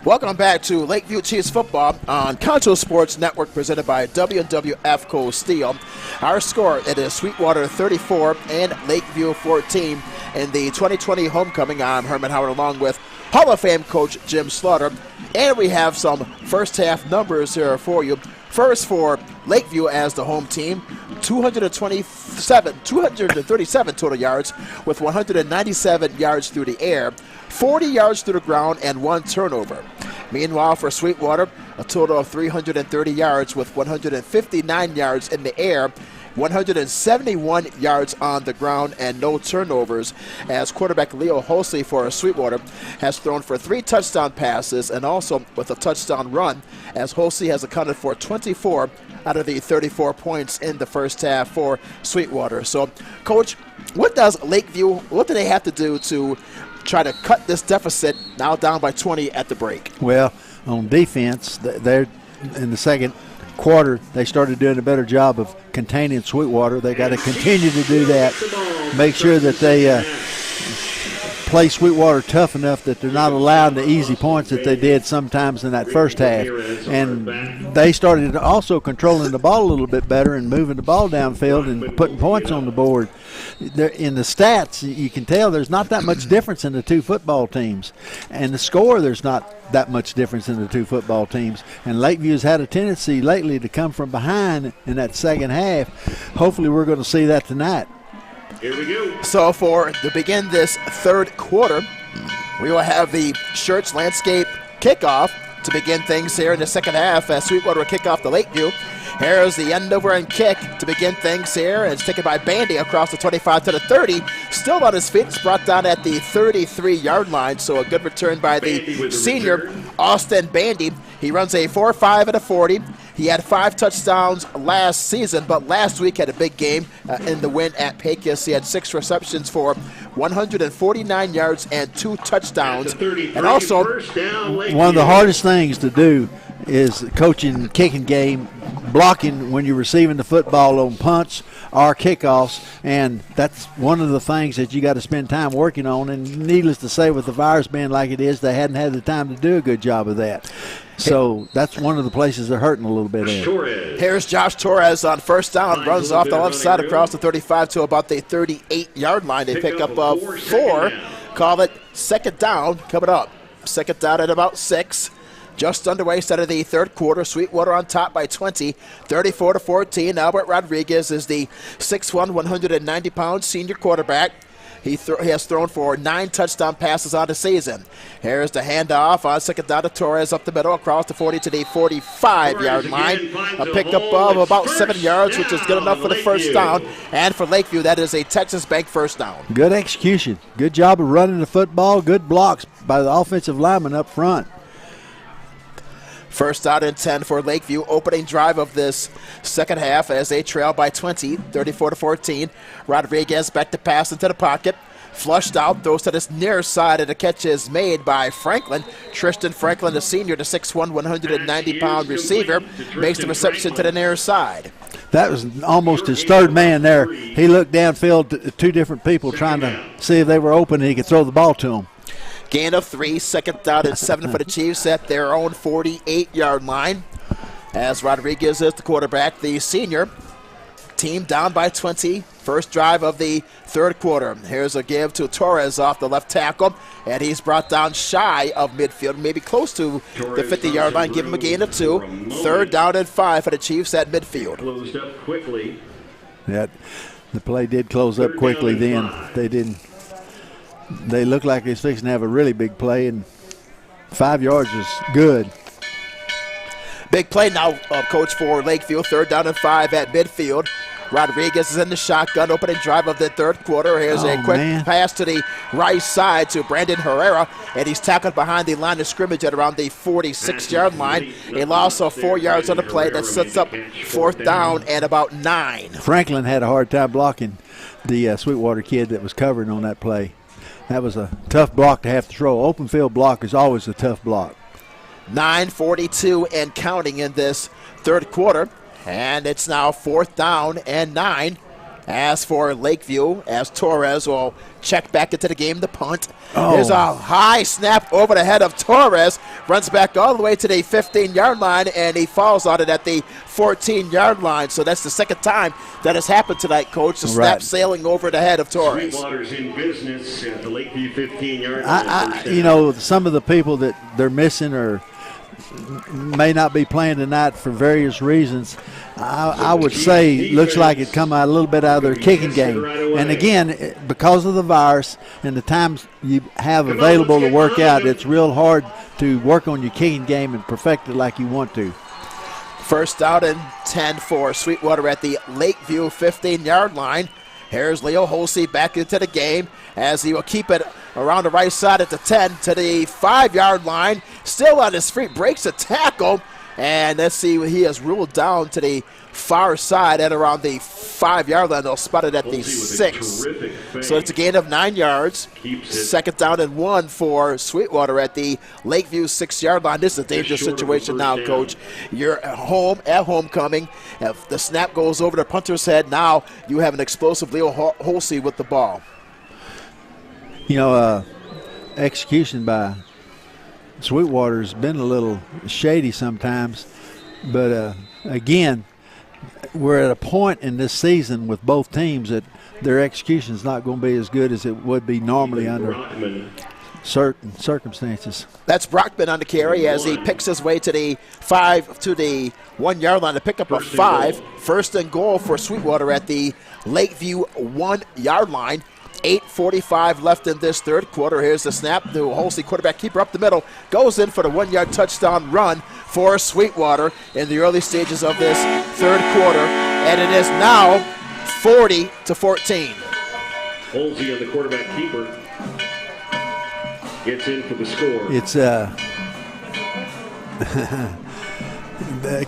Welcome back to Lakeview Chiefs football on Concho Sports Network, presented by W&W AFCO Steel. Our score, it is Sweetwater 34 and Lakeview 14 in the 2020 homecoming. I'm Herman Howard along with Hall of Fame coach Jim Slaughter, and we have some first half numbers here for you. First, for Lakeview as the home team, 237 total yards with 197 yards through the air, 40 yards through the ground, and 1 turnover. Meanwhile, for Sweetwater, a total of 330 yards with 159 yards in the air, 171 yards on the ground, and no turnovers, as quarterback Leo Holsey for Sweetwater has thrown for 3 touchdown passes and also with a touchdown run, as Holsey has accounted for 24 out of the 34 points in the first half for Sweetwater. So, Coach, what do they have to do to try to cut this deficit, now down by 20 at the break? Well, on defense, they're in the second quarter, they started doing a better job of containing Sweetwater. They got to continue to do that, make sure that they play Sweetwater tough enough that they're not allowing the easy points that they did sometimes in that first half. And they started also controlling the ball a little bit better and moving the ball downfield and putting points on the board. In the stats, you can tell there's not that much difference in the two football teams. And the score, there's not that much difference in the two football teams. And Lakeview's had a tendency lately to come from behind in that second half. Hopefully we're going to see that tonight. Here we go. So to begin this third quarter, we will have the Shirts Landscape kickoff to begin things here in the second half, as Sweetwater will kick off the Lakeview. Here's the end over end kick to begin things here. And it's taken by Bandy across the 25 to the 30. Still on his feet. It's brought down at the 33-yard line. So a good return by the senior, Austin Bandy. He runs a 4.5 at a 40. He had 5 touchdowns last season, but last week had a big game in the win at Pecos. He had 6 receptions for 149 yards and 2 touchdowns. And also, one of the hardest things to do is coaching kicking game, blocking when you're receiving the football on punts or kickoffs, and that's one of the things that you got to spend time working on. And needless to say, with the virus being like it is, they hadn't had the time to do a good job of that. So that's one of the places they're hurting a little bit in. Here's Josh Torres on first down, runs off the left side across the 35 to about the 38-yard line. They pick up 4, call it second down coming up. Second down at about 6. Just underway, start of the third quarter. Sweetwater on top by 20, 34-14. Albert Rodriguez is the 6'1", 190-pound senior quarterback. He has thrown for 9 touchdown passes on the season. Here's the handoff on second down to Torres up the middle across the 40 to the 45-yard line. A pickup of about 7 yards, which is good enough for the first down. And for Lakeview, that is a Texas Bank first down. Good execution. Good job of running the football. Good blocks by the offensive lineman up front. First out and 10 for Lakeview. Opening drive of this second half as they trail by 20, 34-14. Rodriguez back to pass into the pocket. Flushed out, throws to this near side, and the catch is made by Franklin. Tristan Franklin, the senior, the 6'1", 190-pound receiver, makes the reception to the near side. That was almost his third man there. He looked downfield to 2 different people trying to see if they were open and he could throw the ball to them. Gain of 3, second down and 7 for the Chiefs at their own 48-yard line. As Rodriguez is the quarterback, the senior. Team down by 20. First drive of the third quarter. Here's a give to Torres off the left tackle, and he's brought down shy of midfield, maybe close to the 50-yard line. Give him a gain of 2. Third down and 5 for the Chiefs at midfield. Closed up quickly. The play did close up quickly then. They looked like they was fixing to have a really big play, and 5 yards is good. Big play now, coach, for Lakeview. Third down and 5 at midfield. Rodriguez is in the shotgun, opening drive of the third quarter. Here's a quick pass to the right side to Brandon Herrera, and he's tackled behind the line of scrimmage at around the 46-yard line. A loss of 4 yards on the play that sets up fourth down and about 9. Franklin had a hard time blocking the Sweetwater kid that was covering on that play. That was a tough block to have to throw. Open field block is always a tough block. 9:42 and counting in this third quarter. And it's now fourth down and 9. As for Lakeview, as Torres will check back into the game to punt. There's a high snap over the head of Torres. Runs back all the way to the 15-yard line, and he falls on it at the 14-yard line. So that's the second time that has happened tonight, Coach. The snap sailing over the head of Torres. Sweetwater's in business at the Lakeview 15-yard line. You know, some of the people that they're missing or may not be playing tonight for various reasons. I would say looks like it come out a little bit out of their kicking game. And again, because of the virus and the times you have available to work out, it's real hard to work on your kicking game and perfect it like you want to. First out and 10 for Sweetwater at the Lakeview 15-yard line. Here's Leo Holsey back into the game as he will keep it around the right side at the 10 to the 5-yard line. Still on his feet, breaks a tackle. And let's see, he has ruled down to the far side at around the 5-yard line. They'll spot it at the 6. So it's a gain of 9 yards. Second down and 1 for Sweetwater at the Lakeview 6-yard line. This is a dangerous situation now, Coach. You're at home at homecoming. If the snap goes over the punter's head, now you have an explosive Leo Holsey with the ball. You know, execution by Sweetwater's been a little shady sometimes, but again, we're at a point in this season with both teams that their execution is not going to be as good as it would be normally under certain circumstances. That's Brockman on the carry as he picks his way to the 1-yard line to pick up a 5. First and goal for Sweetwater at the Lakeview 1-yard line. 8:45 left in this third quarter. Here's the snap. The Holsey quarterback keeper up the middle goes in for the 1-yard touchdown run for Sweetwater in the early stages of this third quarter, and it is now 40-14. Holsey on the quarterback keeper gets in for the score. It's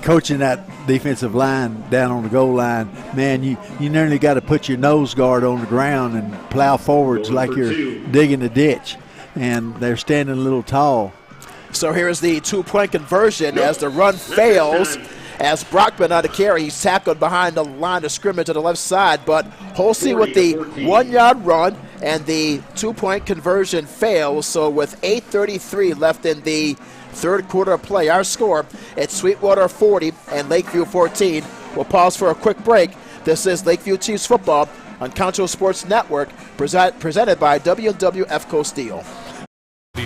coaching that defensive line down on the goal line, man, you nearly got to put your nose guard on the ground and plow forwards like you're digging a ditch, and they're standing a little tall. So here's the two-point conversion as the run fails. As Brockman on the carry, he's tackled behind the line of scrimmage on the left side, but Holsey with the 1-yard run and the two-point conversion fails. So with 8:33 left in the third quarter of play, our score at Sweetwater 40 and Lakeview 14. We'll pause for a quick break. This is Lakeview Chiefs football on Concho Sports Network, presented by W&W AFCO Steel.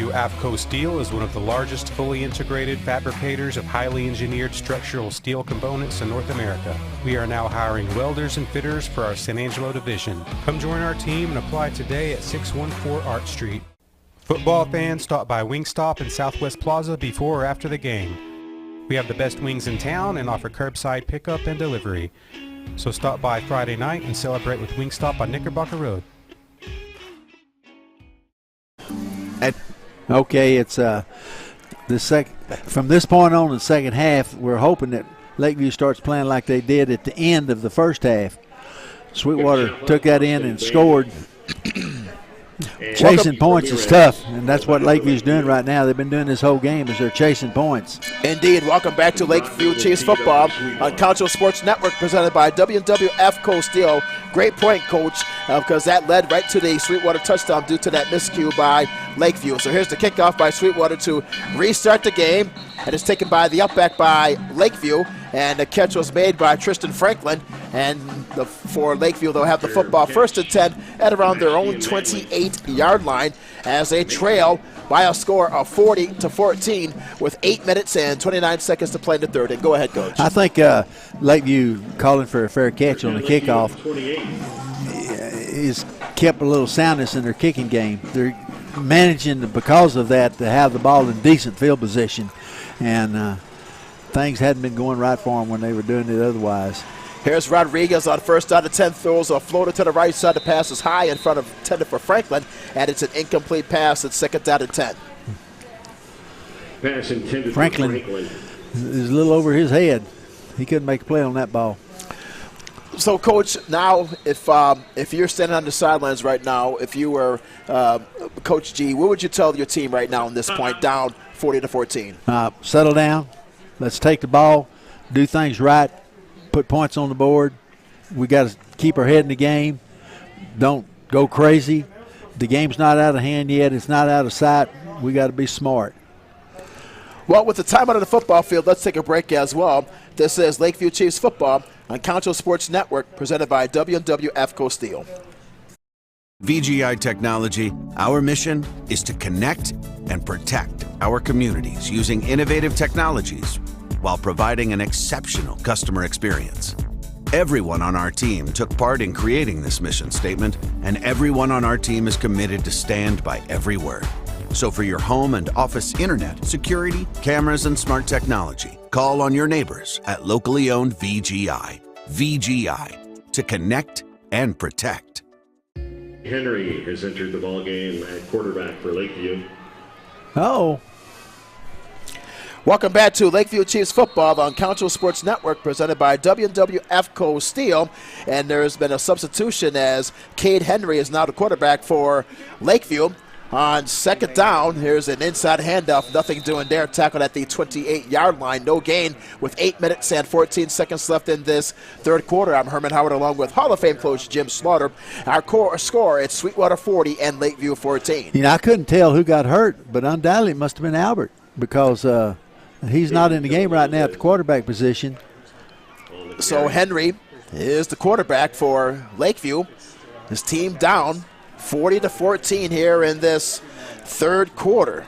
AFCO Steel is one of the largest fully integrated fabricators of highly engineered structural steel components in North America. We are now hiring welders and fitters for our San Angelo division. Come join our team and apply today at 614 Art Street. Football fans, stop by Wingstop in Southwest Plaza before or after the game. We have the best wings in town and offer curbside pickup and delivery. So stop by Friday night and celebrate with Wingstop on Knickerbocker Road. Okay, it's from this point on in the second half, we're hoping that Lakeview starts playing like they did at the end of the first half. Sweetwater took that in and scored. Chasing points is tough, and that's what Lakeview's doing right now. They've been doing this whole game is they're chasing points. Indeed. Welcome back to Lakeview Chiefs football on Concho Sports Network, presented by W&W AFCO Steel. Great point, Coach, because that led right to the Sweetwater touchdown due to that miscue by Lakeview. So here's the kickoff by Sweetwater to restart the game, and it's taken by the upback by Lakeview, and the catch was made by Tristan Franklin. And for Lakeview, they'll have the football first and 10 at around their own 28-yard line as they trail by a score of 40-14 with 8 minutes and 29 seconds to play in the third. And go ahead, Coach. I think Lakeview calling for a fair catch on the kickoff is kept a little soundness in their kicking game. They're managing, because of that, to have the ball in decent field position. And things hadn't been going right for them when they were doing it otherwise. Here's Rodriguez on first down to 10, throws a floater to the right side. The pass is high in front of intended for Franklin, and it's an incomplete pass. It's second down to 10. Pass intended Franklin is a little over his head. He couldn't make a play on that ball. So, Coach, now if you're standing on the sidelines right now, if you were Coach G, what would you tell your team right now on this point, down 40-14? Settle down. Let's take the ball, do things right, put points on the board. We got to keep our head in the game. Don't go crazy. The game's not out of hand yet. It's not out of sight. We got to be smart. Well, with the time out of the football field, let's take a break as well. This is Lakeview Chiefs football on Concho Sports Network, presented by W&W AFCO Steel. VGI Technology, our mission is to connect and protect our communities using innovative technologies while providing an exceptional customer experience. Everyone on our team took part in creating this mission statement, and everyone on our team is committed to stand by every word. So for your home and office internet, security, cameras, and smart technology, call on your neighbors at locally owned VGI. VGI, to connect and protect. Henry has entered the ballgame at quarterback for Lakeview. Oh. Welcome back to Lakeview Chiefs football on Concho Sports Network, presented by W&W AFCO Steel. And there's been a substitution as Cade Henry is now the quarterback for Lakeview. On second down, here's an inside handoff. Nothing doing there. Tackled at the 28-yard line. No gain with 8 minutes and 14 seconds left in this third quarter. I'm Herman Howard along with Hall of Fame coach Jim Slaughter. Our score at Sweetwater 40 and Lakeview 14. You know, I couldn't tell who got hurt, but undoubtedly it must have been Albert because he's not in the game right now at the quarterback position. So Henry is the quarterback for Lakeview. His team down 40-14 here in this third quarter.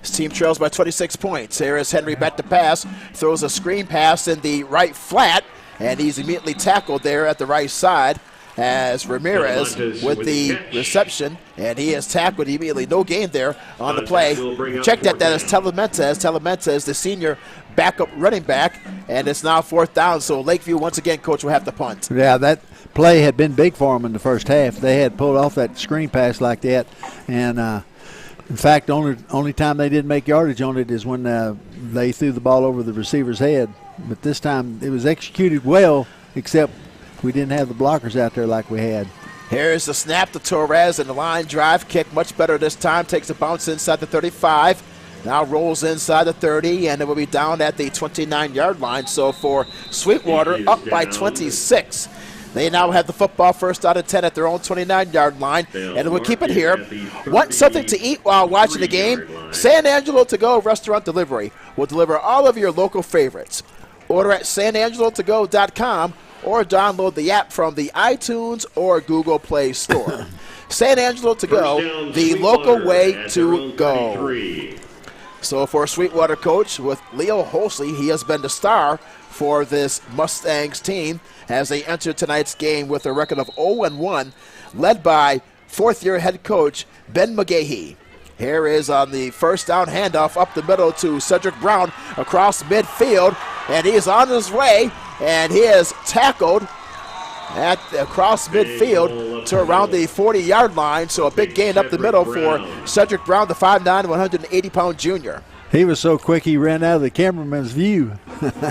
His team trails by 26 points. Here is Henry back to pass, throws a screen pass in the right flat, and he's immediately tackled there at the right side as Ramirez with the reception, and he is tackled immediately. No gain there on the play. Check that is Telementez. Telementez, the senior backup running back, and it's now 4th down. So Lakeview, once again, Coach, will have to punt. Yeah, that play had been big for them in the first half. They had pulled off that screen pass like that, and in fact, only time they didn't make yardage on it is when they threw the ball over the receiver's head. But this time it was executed well, except we didn't have the blockers out there like we had. Here's the snap to Torres, and the line drive kick much better this time. Takes a bounce inside the 35. Now rolls inside the 30, and it will be down at the 29-yard line. So for Sweetwater, up by 26. They now have the football, 1st out of 10 at their own 29-yard line, and we'll keep it here. Want something to eat while watching the game? San Angelo To Go Restaurant Delivery will deliver all of your local favorites. Order at sanangelotogo.com or download the app from the iTunes or Google Play Store. San Angelo To Go, the local way to go. So for Sweetwater coach, with Leo Holsey, he has been the star for this Mustangs team as they enter tonight's game with a record of 0-1, led by 4th-year head coach Ben McGahee. Here is on the 1st down handoff up the middle to Cedric Brown across midfield, and he is on his way, and he is tackled across midfield to around the 40-yard line. So a big gain up the middle for Cedric Brown, the 5'9", 180-pound junior. He was so quick he ran out of the cameraman's view.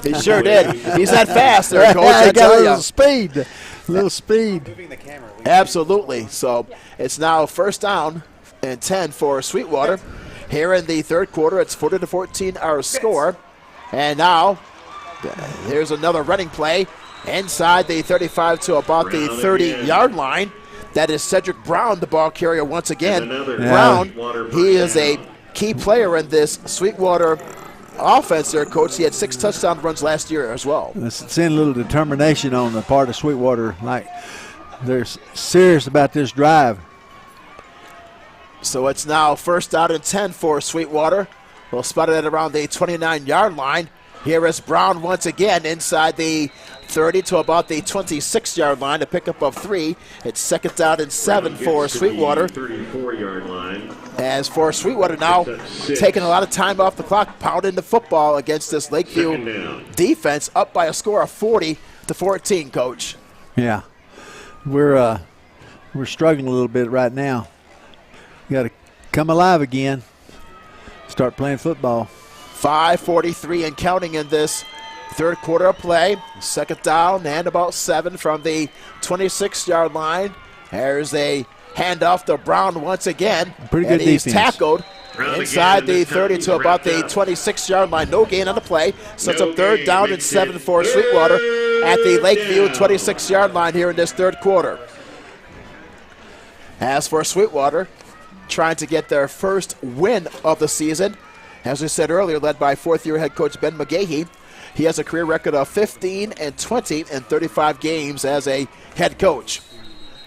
He sure did. He's that fast there, Coach. He got a little speed. Little speed. Moving the camera. Absolutely. So it's now 1st down and 10 for Sweetwater. Here in the 3rd quarter, it's 40-14 our score. And now here's another running play inside the 35 to about the 30-yard line. That is Cedric Brown, the ball carrier once again. Brown, he is a key player in this Sweetwater offense there, Coach. He had 6 touchdown runs last year as well. It's seeing a little determination on the part of Sweetwater. Like they're serious about this drive. So it's now 1st out and 10 for Sweetwater. We'll spot it at around the 29-yard line. Here is Brown once again inside the 30 to about the 26-yard line, a pickup of 3. It's 2nd down and 7 for Sweetwater. 34-yard line. As for Sweetwater now taking a lot of time off the clock, pounding the football against this Lakeview defense, up by a score of 40-14, Coach. Yeah, we're struggling a little bit right now. We got to come alive again, start playing football. 5:43 and counting in this 3rd quarter of play. 2nd down and about 7 from the 26-yard line. There's a handoff to Brown once again. Pretty good defense. He's tackled inside the 30 to about the 26-yard line. No gain on the play. Sets up 3rd down and 7 for Sweetwater at the Lakeview 26-yard line here in this 3rd quarter. As for Sweetwater, trying to get their first win of the season. As we said earlier, led by 4th-year head coach Ben McGahee. He has a career record of 15-20 in 35 games as a head coach.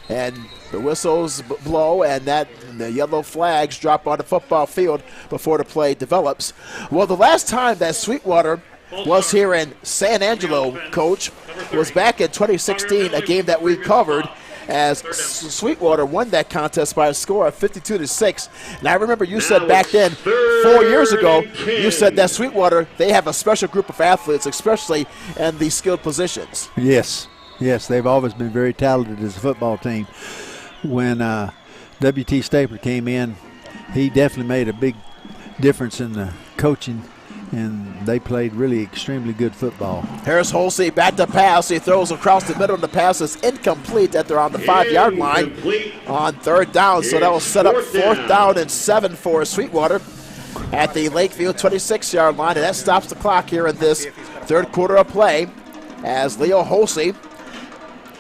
And the whistles blow and the yellow flags drop on the football field before the play develops. Well, the last time that Sweetwater was here in San Angelo, Coach, was back in 2016, a game that we covered, as Sweetwater won that contest by a score of 52-6. And I remember you said back then, 4 years ago, you said that Sweetwater, they have a special group of athletes, especially in the skilled positions. Yes, they've always been very talented as a football team. When W.T. Stapler came in, he definitely made a big difference in the coaching, and they played really extremely good football. Here's Holsey back to pass. He throws across the middle, and the pass is incomplete at around the 5-yard line on 3rd down. So that will set up 4th down and 7 for Sweetwater at the Lakeview 26-yard line, and that stops the clock here in this 3rd quarter of play as Leo Holsey,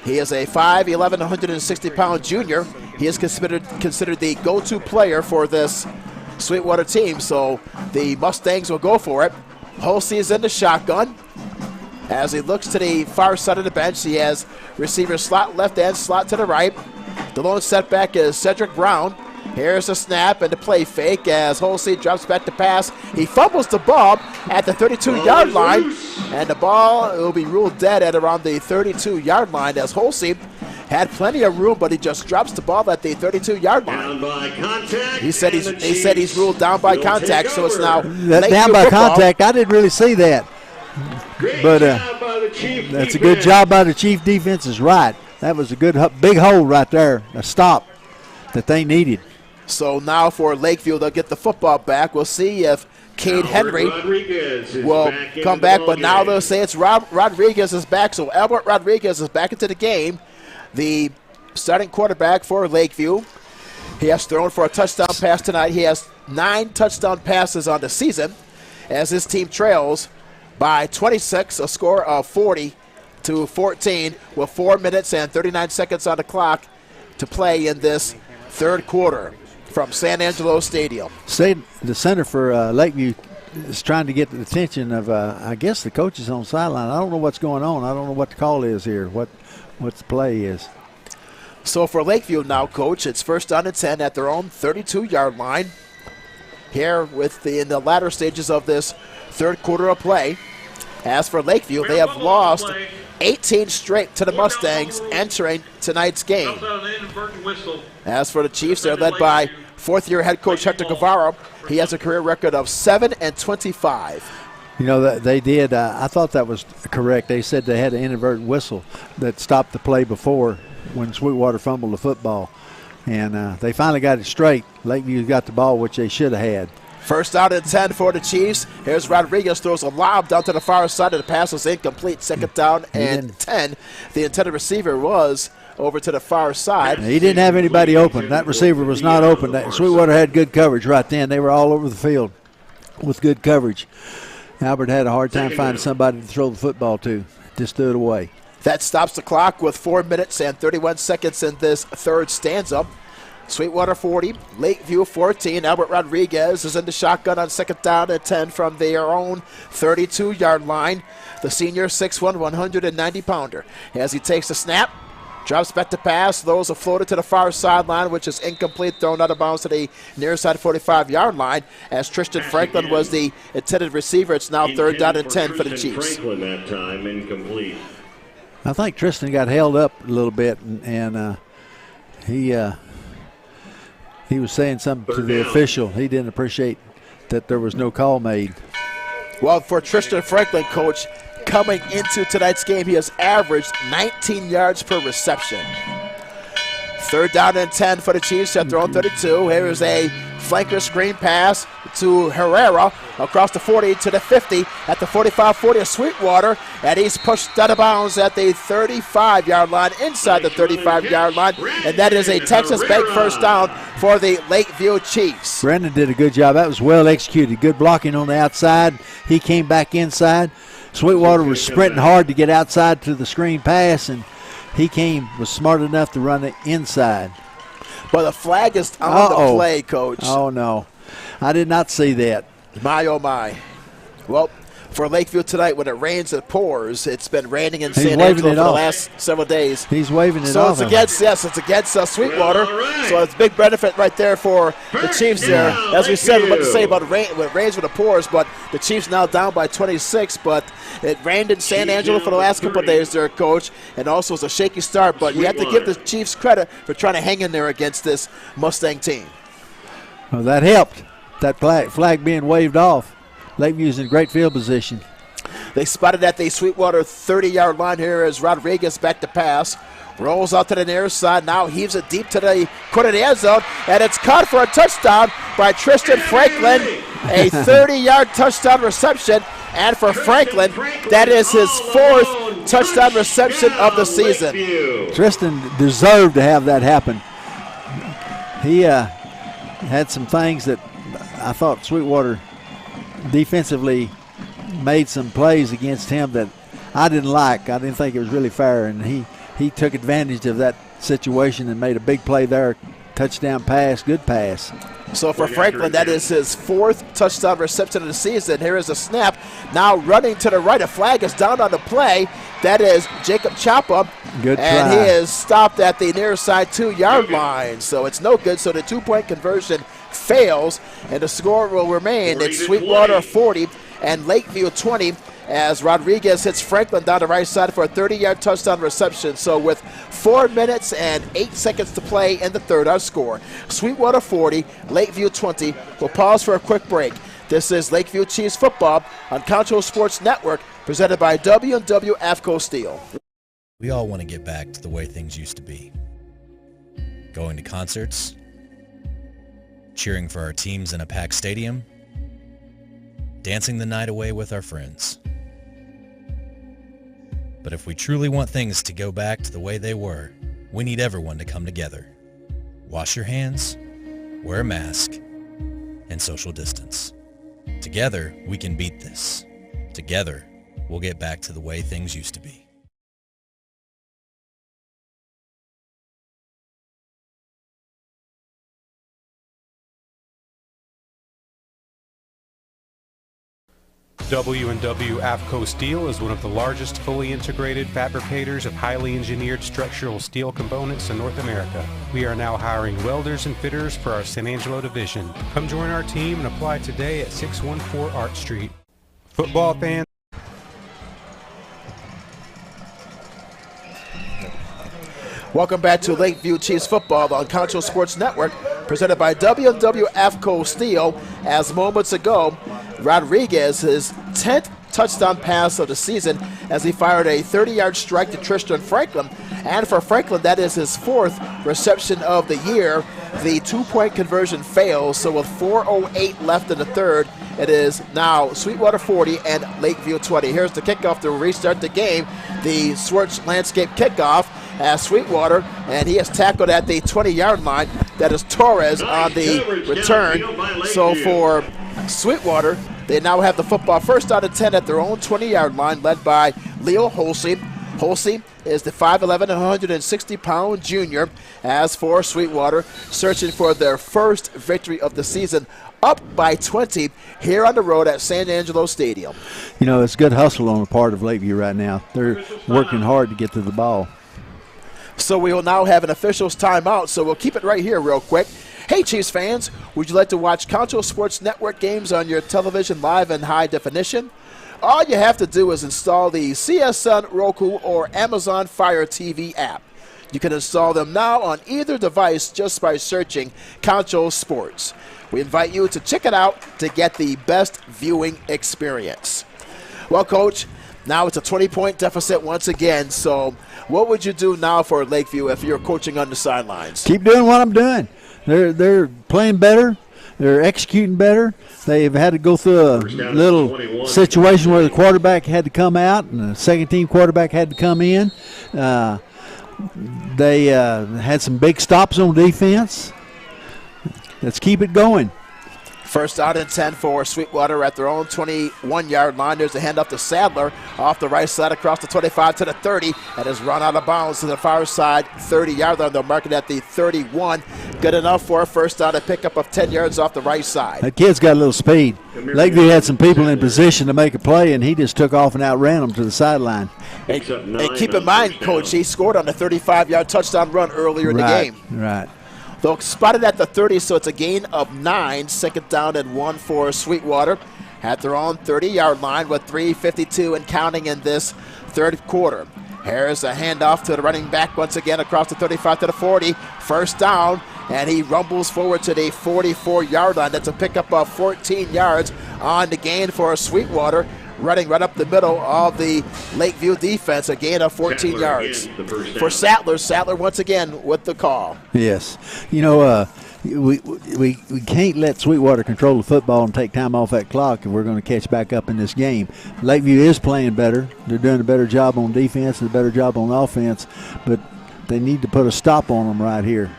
he is a 5'11", 160-pound junior. He is considered the go-to player for this Sweetwater team, so the Mustangs will go for it. Holsey is in the shotgun. As he looks to the far side of the bench, he has receiver slot left and slot to the right. The lone setback is Cedric Brown. Here's the snap and the play fake as Holsey drops back to pass. He fumbles the ball at the 32-yard line, and the ball will be ruled dead at around the 32-yard line as Holsey had plenty of room, but he just drops the ball at the 32-yard line. Down by contact. He said he's ruled down by contact, so it's now down by contact. I didn't really see that. But that's a good job by the Chief defense is right. That was a good big hole right there, a stop that they needed. So now for Lakeview, they'll get the football back. We'll see if Cade Henry will come back, but now they'll say it's Rodriguez is back. So Albert Rodriguez is back into the game, the starting quarterback for Lakeview. He has thrown for a touchdown pass tonight. He has 9 touchdown passes on the season as his team trails by 26, a score of 40-14 with 4 minutes and 39 seconds on the clock to play in this third quarter from San Angelo Stadium. The center for Lakeview is trying to get the attention of, I guess, the coaches on the sideline. I don't know what's going on. I don't know what the call is here, what the play is. So for Lakeview now, Coach, it's first down and 10 at their own 32-yard line. Here in the latter stages of this third quarter of play. As for Lakeview, they have lost 18 straight to the Mustangs entering tonight's game. As for the Chiefs, they're led by fourth-year head coach Hector Guevara. He has a career record of 7-25. You know, they did. I thought that was correct. They said they had an inadvertent whistle that stopped the play before when Sweetwater fumbled the football. And they finally got it straight. Lakeview got the ball, which they should have had. First down and 10 for the Chiefs. Here's Rodriguez, throws a lob down to the far side of the pass. Was incomplete. Second down and 10. The intended receiver was over to the far side. He didn't have anybody open. That receiver was not open. Sweetwater had good coverage right then. They were all over the field with good coverage. Albert had a hard time finding somebody to throw the football to. Just threw it away. That stops the clock with 4 minutes and 31 seconds in this third stanza. Sweetwater 40, Lakeview 14. Albert Rodriguez is in the shotgun on second down and 10 from their own 32-yard line. The senior 6'1", 190-pounder. As he takes the snap, drops back to pass, throws a floater to the far sideline, which is incomplete, thrown out of bounds to the near side 45-yard line. As Tristan Franklin was the intended receiver, it's now third down and 10 for the Chiefs. Franklin that time, incomplete. I think Tristan got held up a little bit, and he was saying something to the official. He didn't appreciate that there was no call made. Well, for Tristan Franklin, Coach, coming into tonight's game, he has averaged 19 yards per reception. Third down and 10 for the Chiefs at their own 32. Here is a flanker screen pass to Herrera across the 40 to the 50 at the 45-40 of Sweetwater, and he's pushed out of bounds at the 35-yard line, inside the 35-yard line, and that is a Texas Bank first down for the Lakeview Chiefs. Brandon did a good job. That was well executed. Good blocking on the outside. He came back inside. Sweetwater was sprinting hard to get outside to the screen pass, and he was smart enough to run it inside. But the flag is on the play, Coach. Oh, no. I did not see that. My, oh, my. Well, for Lakeview tonight, when it rains, it pours. It's been raining in San Angelo for the last several days. He's waving it so off. So it's against Sweetwater. Right. So it's a big benefit right there for the Chiefs there. As we said, we're about to say about rain, when it rains, when it pours, but the Chiefs now down by 26. But it rained in San Angelo for the last couple of days there, Coach, and also it's a shaky start. But you have to give the Chiefs credit for trying to hang in there against this Mustang team. Well, that helped. That flag being waved off. Lakeview's in great field position. They spotted at the Sweetwater 30-yard line here as Rodriguez back to pass. Rolls out to the near side, now heaves it deep to the corner of the end zone, and it's caught for a touchdown by Tristan Franklin. A 30-yard touchdown reception, and for Franklin, that is his fourth touchdown reception of the season. Tristan deserved to have that happen. He had some things that I thought Sweetwater defensively made some plays against him that I didn't like. I didn't think it was really fair, and he took advantage of that situation and made a big play there. Touchdown pass, good pass. So for Franklin, that is his fourth touchdown reception of the season. Here is a snap. Now running to the right. A flag is down on the play. That is Jacob Chapa. Good and try. He is stopped at the near side 2-yard line. So it's no good. So the 2-point conversion fails, and the score will remain. It's Sweetwater 40 and Lakeview 20 as Rodriguez hits Franklin down the right side for a 30-yard touchdown reception. So with 4 minutes and 8 seconds to play in the third, our score, Sweetwater 40, Lakeview 20. We'll pause for a quick break. This is Lakeview Chiefs football on Concho Sports Network, presented by W&W AFCO Steel. We all want to get back to the way things used to be. Going to concerts, cheering for our teams in a packed stadium, dancing the night away with our friends. But if we truly want things to go back to the way they were, we need everyone to come together. Wash your hands, wear a mask, and social distance. Together, we can beat this. Together, we'll get back to the way things used to be. W&W AFCO Steel is one of the largest fully integrated fabricators of highly engineered structural steel components in North America. We are now hiring welders and fitters for our San Angelo division. Come join our team and apply today at 614 Art Street. Football fans. Welcome back to Lakeview Chiefs football on Concho Sports Network, presented by W&W AFCO Steel. As moments ago, Rodriguez, his 10th touchdown pass of the season, as he fired a 30-yard strike to Tristan Franklin. And for Franklin, that is his 4th reception of the year. The 2-point conversion fails, so with 4:08 left in the third, it is now Sweetwater 40 and Lakeview 20. Here's the kickoff to restart the game, the Swartz Landscape kickoff as Sweetwater, and he has tackled at the 20-yard line. That is Torres on the return. So for Sweetwater, they now have the football first out of 10 at their own 20-yard line, led by Leo Holsey. Holsey is the 5'11", 160-pound junior. As for Sweetwater, searching for their first victory of the season, up by 20 here on the road at San Angelo Stadium. You know, it's good hustle on the part of Lakeview right now. They're working hard to get to the ball. So we will now have an official's timeout, so we'll keep it right here real quick. Hey, Chiefs fans, would you like to watch Concho Sports Network games on your television live in high definition? All you have to do is install the CSN Roku or Amazon Fire TV app. You can install them now on either device just by searching Concho Sports. We invite you to check it out to get the best viewing experience. Well, Coach, now it's a 20-point deficit once again, so what would you do now for Lakeview if you're coaching on the sidelines? Keep doing what I'm doing. They're playing better. They're executing better. They've had to go through a little situation where the quarterback had to come out and the second-team quarterback had to come in. They had some big stops on defense. Let's keep it going. First out and 10 for Sweetwater at their own 21-yard line. There's a handoff to Sadler off the right side across the 25 to the 30. And is run out of bounds to the far side 30-yard line. They'll mark it at the 31. Good enough for a first down and pickup of 10 yards off the right side. That kid's got a little speed. Lakeview had some people in position to make a play, and he just took off and outran them to the sideline. And keep in mind, Coach, he scored on the 35-yard touchdown run earlier in the game. Right. They'll spot it at the 30, so it's a gain of 9. Second down and 1 for Sweetwater at their own 30-yard line with 3:52 and counting in this third quarter. Here's a handoff to the running back once again across the 35 to the 40. First down, and he rumbles forward to the 44-yard line. That's a pickup of 14 yards on the gain for Sweetwater. Running right up the middle of the Lakeview defense, a gain of 14 yards. For Sattler once again with the call. Yes. You know, we can't let Sweetwater control the football and take time off that clock if we're going to catch back up in this game. Lakeview is playing better. They're doing a better job on defense and a better job on offense, but they need to put a stop on them right here.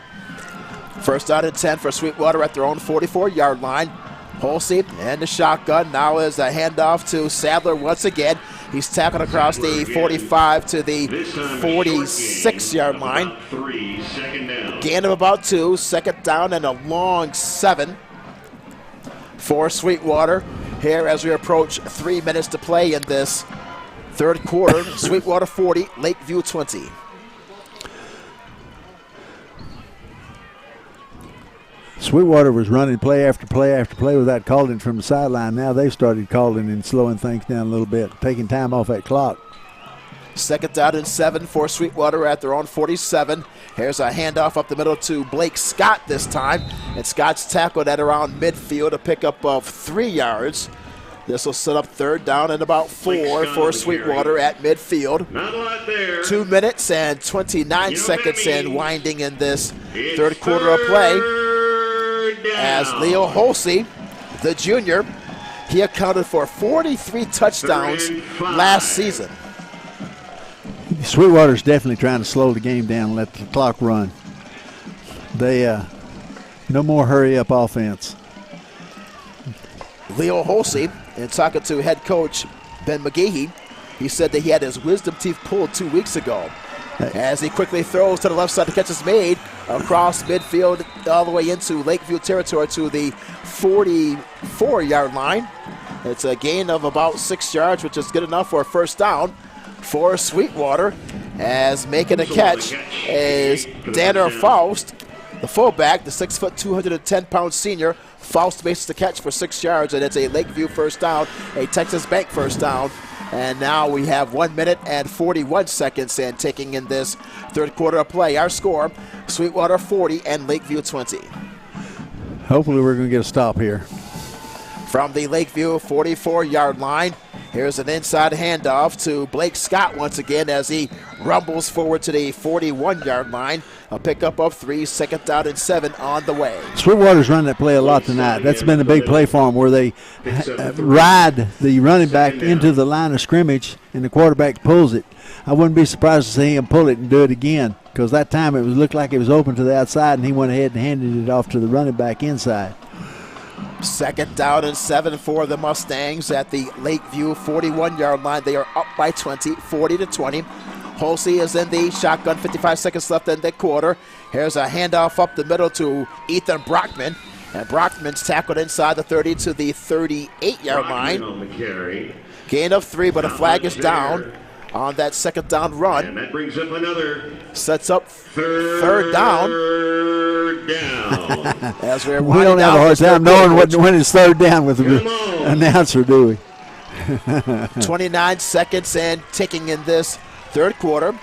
First out and 10 for Sweetwater at their own 44-yard line. Holsey and the shotgun. Now is a handoff to Sadler once again. He's tackled across the 45 to the 46-yard line. Gain of about 2. Second down and a long 7 for Sweetwater. Here as we approach 3 minutes to play in this third quarter. Sweetwater 40, Lakeview 20. Sweetwater was running play after play after play without calling from the sideline. Now they've started calling and slowing things down a little bit, taking time off that clock. 2nd down and 7 for Sweetwater at their own 47. Here's a handoff up the middle to Blake Scott this time. And Scott's tackled at around midfield, a pickup of 3 yards. This will set up 3rd down and about 4 for Sweetwater at midfield. Not a lot there. 2 minutes and 29 seconds and winding in this 3rd quarter of play. As Leo Holsey, the junior, he accounted for 43 touchdowns last season. Sweetwater's definitely trying to slow the game down and let the clock run. They no more hurry-up offense. Leo Holsey, in talking to head coach Ben McGehee, he said that he had his wisdom teeth pulled 2 weeks ago. As he quickly throws to the left side, the catch is made across midfield all the way into Lakeview territory to the 44-yard line. It's a gain of about 6 yards, which is good enough for a 1st down for Sweetwater. As making a catch is Danner Faust, the fullback, the 6', 210-pound senior. Faust makes the catch for 6 yards, and it's a Lakeview 1st down, a Texas Bank 1st down. And now we have 1 minute and 41 seconds and taking in this 3rd quarter of play. Our score, Sweetwater 40 and Lakeview 20. Hopefully we're going to get a stop here. From the Lakeview 44-yard line, here's an inside handoff to Blake Scott once again as he rumbles forward to the 41-yard line. A pickup of 3, 2nd down and 7 on the way. Sweetwater's run that play a lot tonight. That's been a big play for them where they ride the running back into the line of scrimmage and the quarterback pulls it. I wouldn't be surprised to see him pull it and do it again because that time it looked like it was open to the outside and he went ahead and handed it off to the running back inside. 2nd down and 7 for the Mustangs at the Lakeview 41-yard line. They are up by 20, 40-20. Holsey is in the shotgun, 55 seconds left in the quarter. Here's a handoff up the middle to Ethan Brockman. And Brockman's tackled inside the 30 to the 38-yard line. On the carry. Gain of 3, but a flag is down on that 2nd down run. And that brings up another. Sets up 3rd down. As we're we don't have a hard time knowing when it's 3rd down with the announcer, do we? 29 seconds and ticking in this 3rd quarter.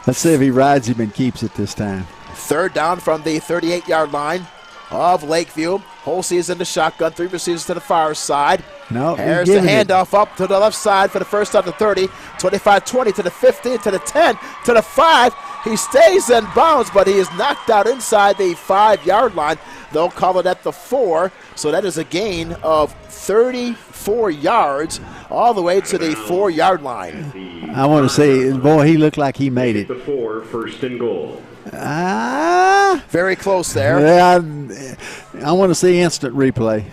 Let's see if he rides him and keeps it this time. 3rd down from the 38-yard line of Lakeview. Holsey is in the shotgun, 3 receivers to the far side. No, here's the handoff up to the left side for the 1st down to 30, 25-20 to the 15, to the 10, to the 5. He stays in bounds, but he is knocked out inside the 5-yard line. They'll call it at the 4, so that is a gain of 34 yards all the way to the 4-yard line. I want to say, boy, he looked like he made it. The 4, 1st and goal. Very close there. Yeah, I want to see instant replay.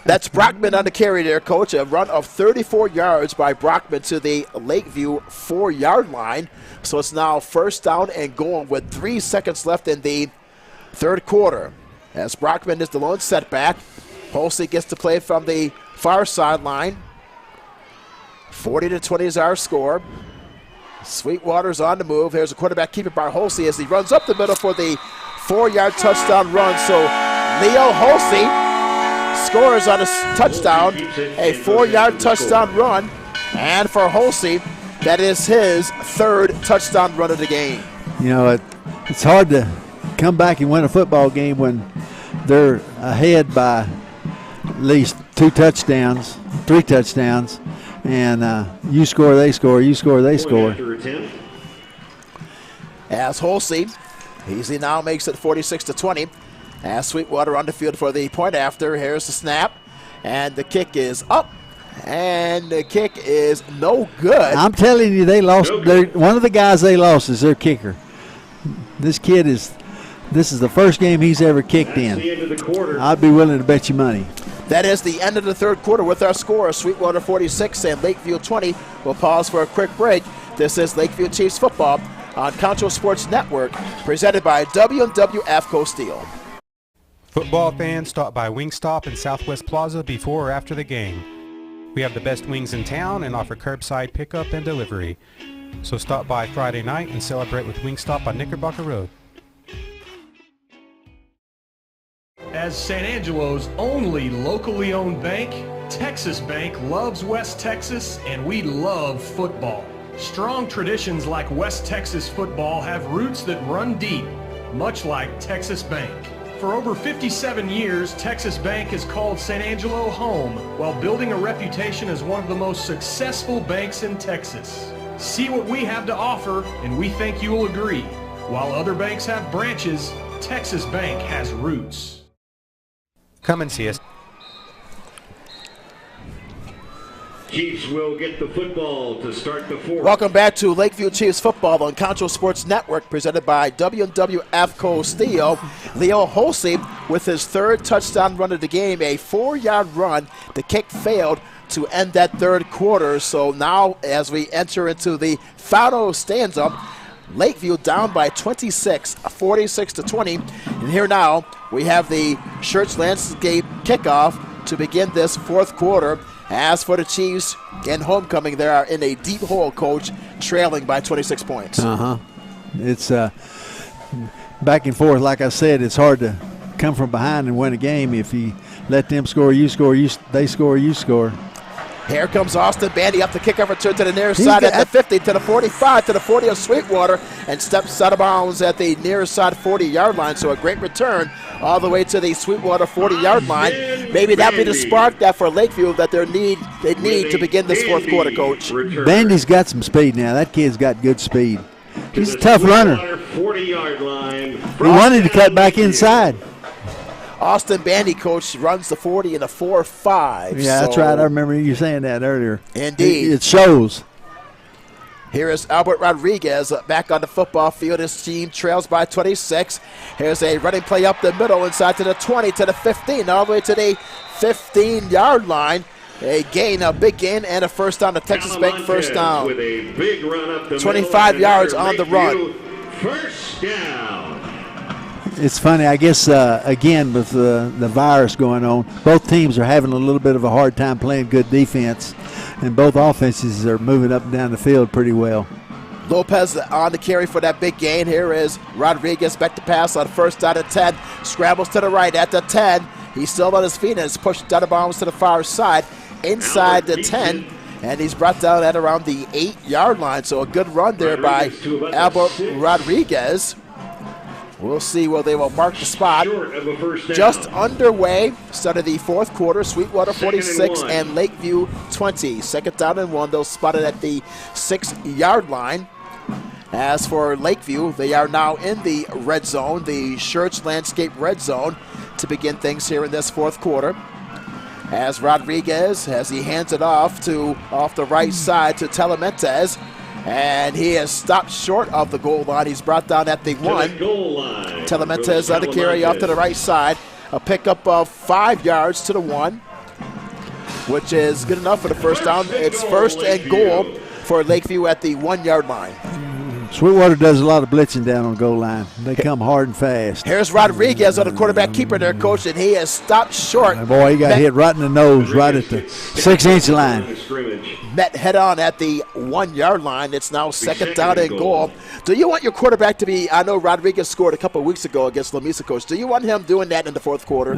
That's Brockman on the carry there, Coach. A run of 34 yards by Brockman to the Lakeview 4-yard line. So it's now 1st down and going with 3 seconds left in the 3rd quarter. As Brockman is the lone setback. Holsey gets to play from the far sideline. 40-20 is our score. Sweetwater's on the move. Here's a quarterback keeper by Holsey as he runs up the middle for the 4-yard touchdown run. So Leo Holsey scores on a touchdown, a 4-yard touchdown run. And for Holsey, that is his 3rd touchdown run of the game. You know, it's hard to come back and win a football game when they're ahead by at least 2 touchdowns, 3 touchdowns. And you score, they score, you score, they score. As Holsey, he now makes it 46-20. As Sweetwater on the field for the point after. Here's the snap. And the kick is up. And the kick is no good. I'm telling you, they lost. One of the guys they lost is their kicker. This is the first game he's ever kicked in. The end of the quarter. I'd be willing to bet you money. That is the end of the 3rd quarter with our score, Sweetwater 46 and Lakeview 20. We'll pause for a quick break. This is Lakeview Chiefs football on Concho Sports Network, presented by W&W AFCO Steel. Football fans, stop by Wingstop in Southwest Plaza before or after the game. We have the best wings in town and offer curbside pickup and delivery. So stop by Friday night and celebrate with Wingstop on Knickerbocker Road. As San Angelo's only locally owned bank, Texas Bank loves West Texas, and we love football. Strong traditions like West Texas football have roots that run deep, much like Texas Bank. For over 57 years, Texas Bank has called San Angelo home while building a reputation as one of the most successful banks in Texas. See what we have to offer, and we think you will agree. While other banks have branches, Texas Bank has roots. Come and see us. Chiefs will get the football to start the fourth. Welcome back to Lakeview Chiefs football on Concho Sports Network, presented by W&W AFCO Steel. Leo Holsey with his third touchdown run of the game, a 4-yard run. The kick failed to end that third quarter. So now as we enter into the final stanza, Lakeview down by 26, 46-20. And here now we have the Schertz Landscape kickoff to begin this fourth quarter. As for the Chiefs in homecoming, they are in a deep hole, Coach, trailing by 26 points. It's back and forth. Like I said, it's hard to come from behind and win a game. If you let them score, you score, they score, you score. Here comes Austin Bandy up the kickoff return to the near side at the 50, to the 45, to the 40 of Sweetwater, and steps out of bounds at the near side 40-yard line. So a great return all the way to the Sweetwater 40-yard line. Maybe that'll be the spark that for Lakeview that they need to begin this fourth quarter, Coach. Bandy's got some speed now. That kid's got good speed. He's a tough runner. 40-yard line. He wanted to cut back inside. Austin Bandy, Coach, runs the 40 in a 4.5. Yeah, that's right. I remember you saying that earlier. Indeed. It shows. Here is Albert Rodriguez back on the football field. His team trails by 26. Here's a running play up the middle, inside to the 20, to the 15, all the way to the 15-yard line. A big gain, and a first down. The Texas Bank first down. With a big run up the 25 yards on the run. First down. It's funny, I guess, again, with the virus going on, both teams are having a little bit of a hard time playing good defense, and both offenses are moving up and down the field pretty well. Lopez on the carry for that big gain. Here is Rodriguez back to pass on first down at 10. Scrambles to the right at the 10. He's still on his feet and is pushed out of bounds to the far side, inside the 10. And he's brought down at around the 8-yard line. So a good run there by Albert Rodriguez. We'll see where they will mark the spot. Just underway, start of the fourth quarter, Sweetwater 46 and Lakeview 20. Second down and 1, they'll spot it at the 6-yard line. As for Lakeview, they are now in the red zone, the Schertz Landscape red zone, to begin things here in this fourth quarter. As Rodriguez, as he hands it off the right side to Telementes, and he is stopped short of the goal line. He's brought down at the 1. Telementes on the carry off to the right side. A pickup of 5 yards to the 1, which is good enough for the first down. It's first and goal for Lakeview at the 1-yard line. Sweetwater does a lot of blitzing down on the goal line. They come hard and fast. Here's Rodriguez on the quarterback keeper there, Coach, and he is stopped short. And boy, he got hit right in the nose, right at the 6-inch line. Met head on at the 1-yard line. It's now second down and goal. Do you want your quarterback to be, I know Rodriguez scored a couple of weeks ago against Lamesa, Coach. Do you want him doing that in the fourth quarter?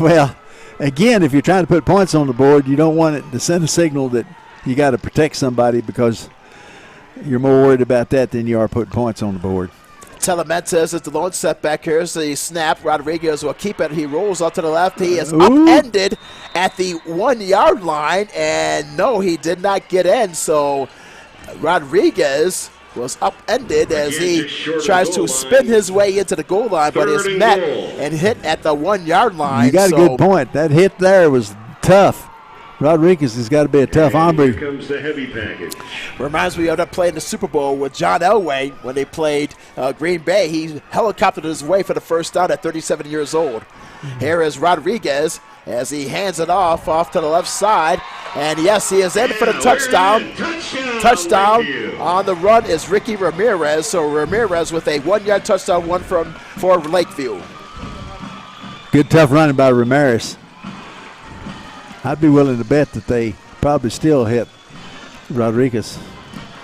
Well, again, if you're trying to put points on the board, you don't want it to send a signal that you got to protect somebody, because you're more worried about that than you are putting points on the board. Telementes is the lone setback. Here's the snap. Rodriguez will keep it. He rolls out to the left. He is upended at the 1-yard line, and no, he did not get in. So Rodriguez was upended as he tries to spin his way into the goal line, but is met and hit at the 1-yard line. You got a good point. That hit there was tough. Rodriguez has got to be a tough hombre. Here comes the heavy package. Reminds me of that play in the Super Bowl with John Elway when they played Green Bay. He helicoptered his way for the first down at 37 years old. Here is Rodriguez as he hands it off to the left side. And yes, he is in for the touchdown. Touchdown on the run is Ricky Ramirez. So Ramirez with a 1-yard touchdown, one for Lakeview. Good tough running by Ramirez. I'd be willing to bet that they probably still hit Rodriguez.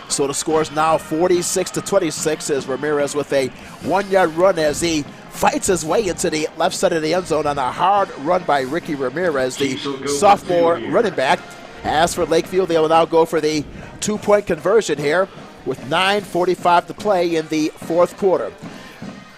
So the score is now 46-26 as Ramirez with a 1-yard run as he fights his way into the left side of the end zone on a hard run by Ricky Ramirez, the sophomore running back. As for Lakeview, they will now go for the 2-point conversion here with 9:45 to play in the fourth quarter.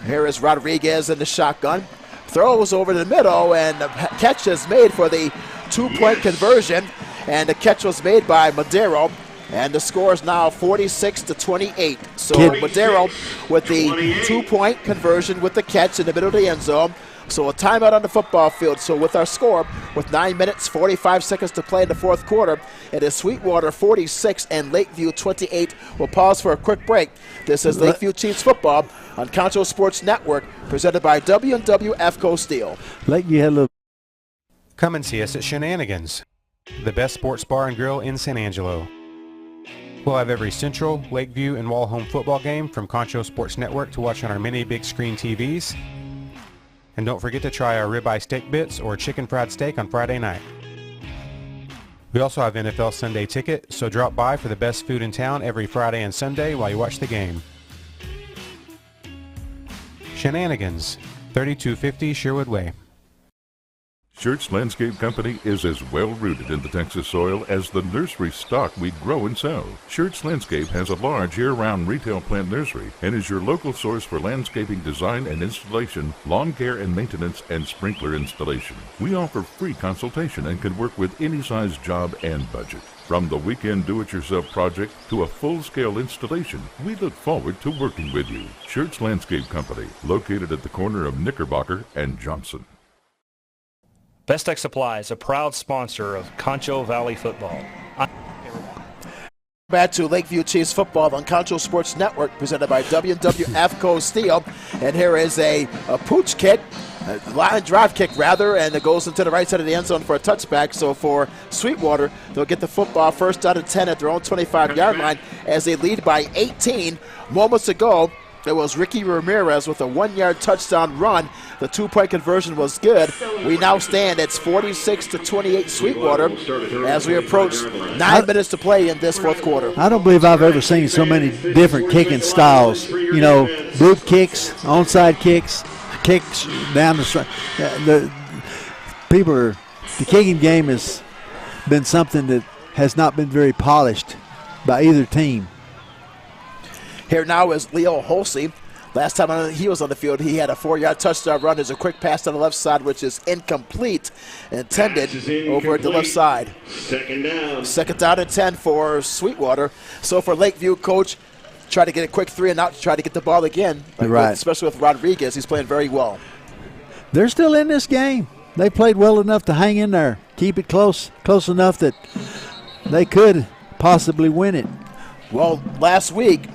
Here is Rodriguez in the shotgun. Throws over the middle, and the catch is made for the 2-point conversion. And the catch was made by Madero. And the score is now 46-28. So Madero with the 2-point conversion with the catch in the middle of the end zone. So a timeout on the football field. So with our score, with 9 minutes, 45 seconds to play in the fourth quarter, it is Sweetwater 46 and Lakeview 28. We'll pause for a quick break. This is Lakeview Chiefs football on Concho Sports Network, presented by W&W AFCO Steel. Lakeview had a little. Come and see us at Shenanigans, the best sports bar and grill in San Angelo. We'll have every Central, Lakeview, and Wall home football game from Concho Sports Network to watch on our many big screen TVs. And don't forget to try our ribeye steak bits or chicken fried steak on Friday night. We also have NFL Sunday ticket, so drop by for the best food in town every Friday and Sunday while you watch the game. Shenanigans, 3250 Sherwood Way. Schertz Landscape Company is as well rooted in the Texas soil as the nursery stock we grow and sell. Schertz Landscape has a large year-round retail plant nursery and is your local source for landscaping design and installation, lawn care and maintenance, and sprinkler installation. We offer free consultation and can work with any size job and budget. From the weekend do-it-yourself project to a full-scale installation, we look forward to working with you. Schertz Landscape Company, located at the corner of Knickerbocker and Johnson. Best Tech Supply is a proud sponsor of Concho Valley Football. Back to Lakeview Chiefs football on Concho Sports Network, presented by W&W AFCO Steel. And here is a pooch kick, a line drive kick rather, and it goes into the right side of the end zone for a touchback. So for Sweetwater, they'll get the football first down and 10 at their own 25-yard line as they lead by 18. Moments ago, it was Ricky Ramirez with a 1-yard touchdown run. The 2-point conversion was good. We now stand at 46-28 Sweetwater as we approach 9 minutes to play in this fourth quarter. I don't believe I've ever seen so many different kicking styles. You know, boot kicks, onside kicks, kicks down the kicking game has been something that has not been very polished by either team. Here now is Leo Holsey. Last time he was on the field, he had a 4-yard touchdown run. There's a quick pass on the left side, which is incomplete, intended over at the left side. Second down and 10 for Sweetwater. So for Lakeview, coach, try to get a quick 3 and out to try to get the ball again. Right. Especially with Rodriguez. He's playing very well. They're still in this game. They played well enough to hang in there, keep it close enough that they could possibly win it. Well, last week,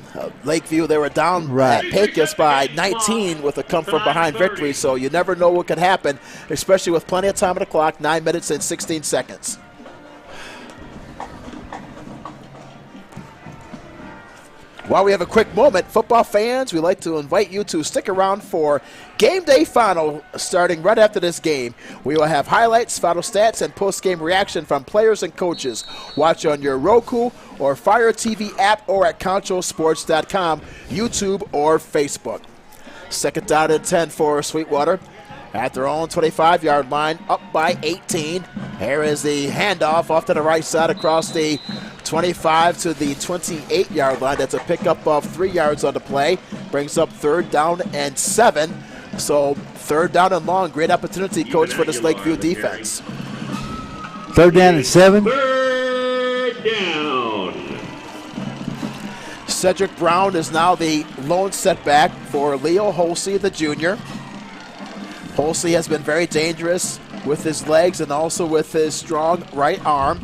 Lakeview, they were down at Pecos by 19 with a come-from-behind victory, so you never know what could happen, especially with plenty of time on the clock, 9 minutes and 16 seconds. While we have a quick moment, football fans, we'd like to invite you to stick around for Game Day Final starting right after this game. We will have highlights, final stats, and post-game reaction from players and coaches. Watch on your Roku or Fire TV app or at ConchoSports.com, YouTube, or Facebook. Second down and 10 for Sweetwater. At their own 25-yard line, up by 18. Here is the handoff off to the right side across the 25 to the 28-yard line. That's a pickup of 3 yards on the play. Brings up third down and 7. So third down and long. Great opportunity, coach, for this Lakeview defense. Third down and 7. Third down. Cedric Brown is now the lone setback for Leo Holsey, the junior. Holsey has been very dangerous with his legs and also with his strong right arm.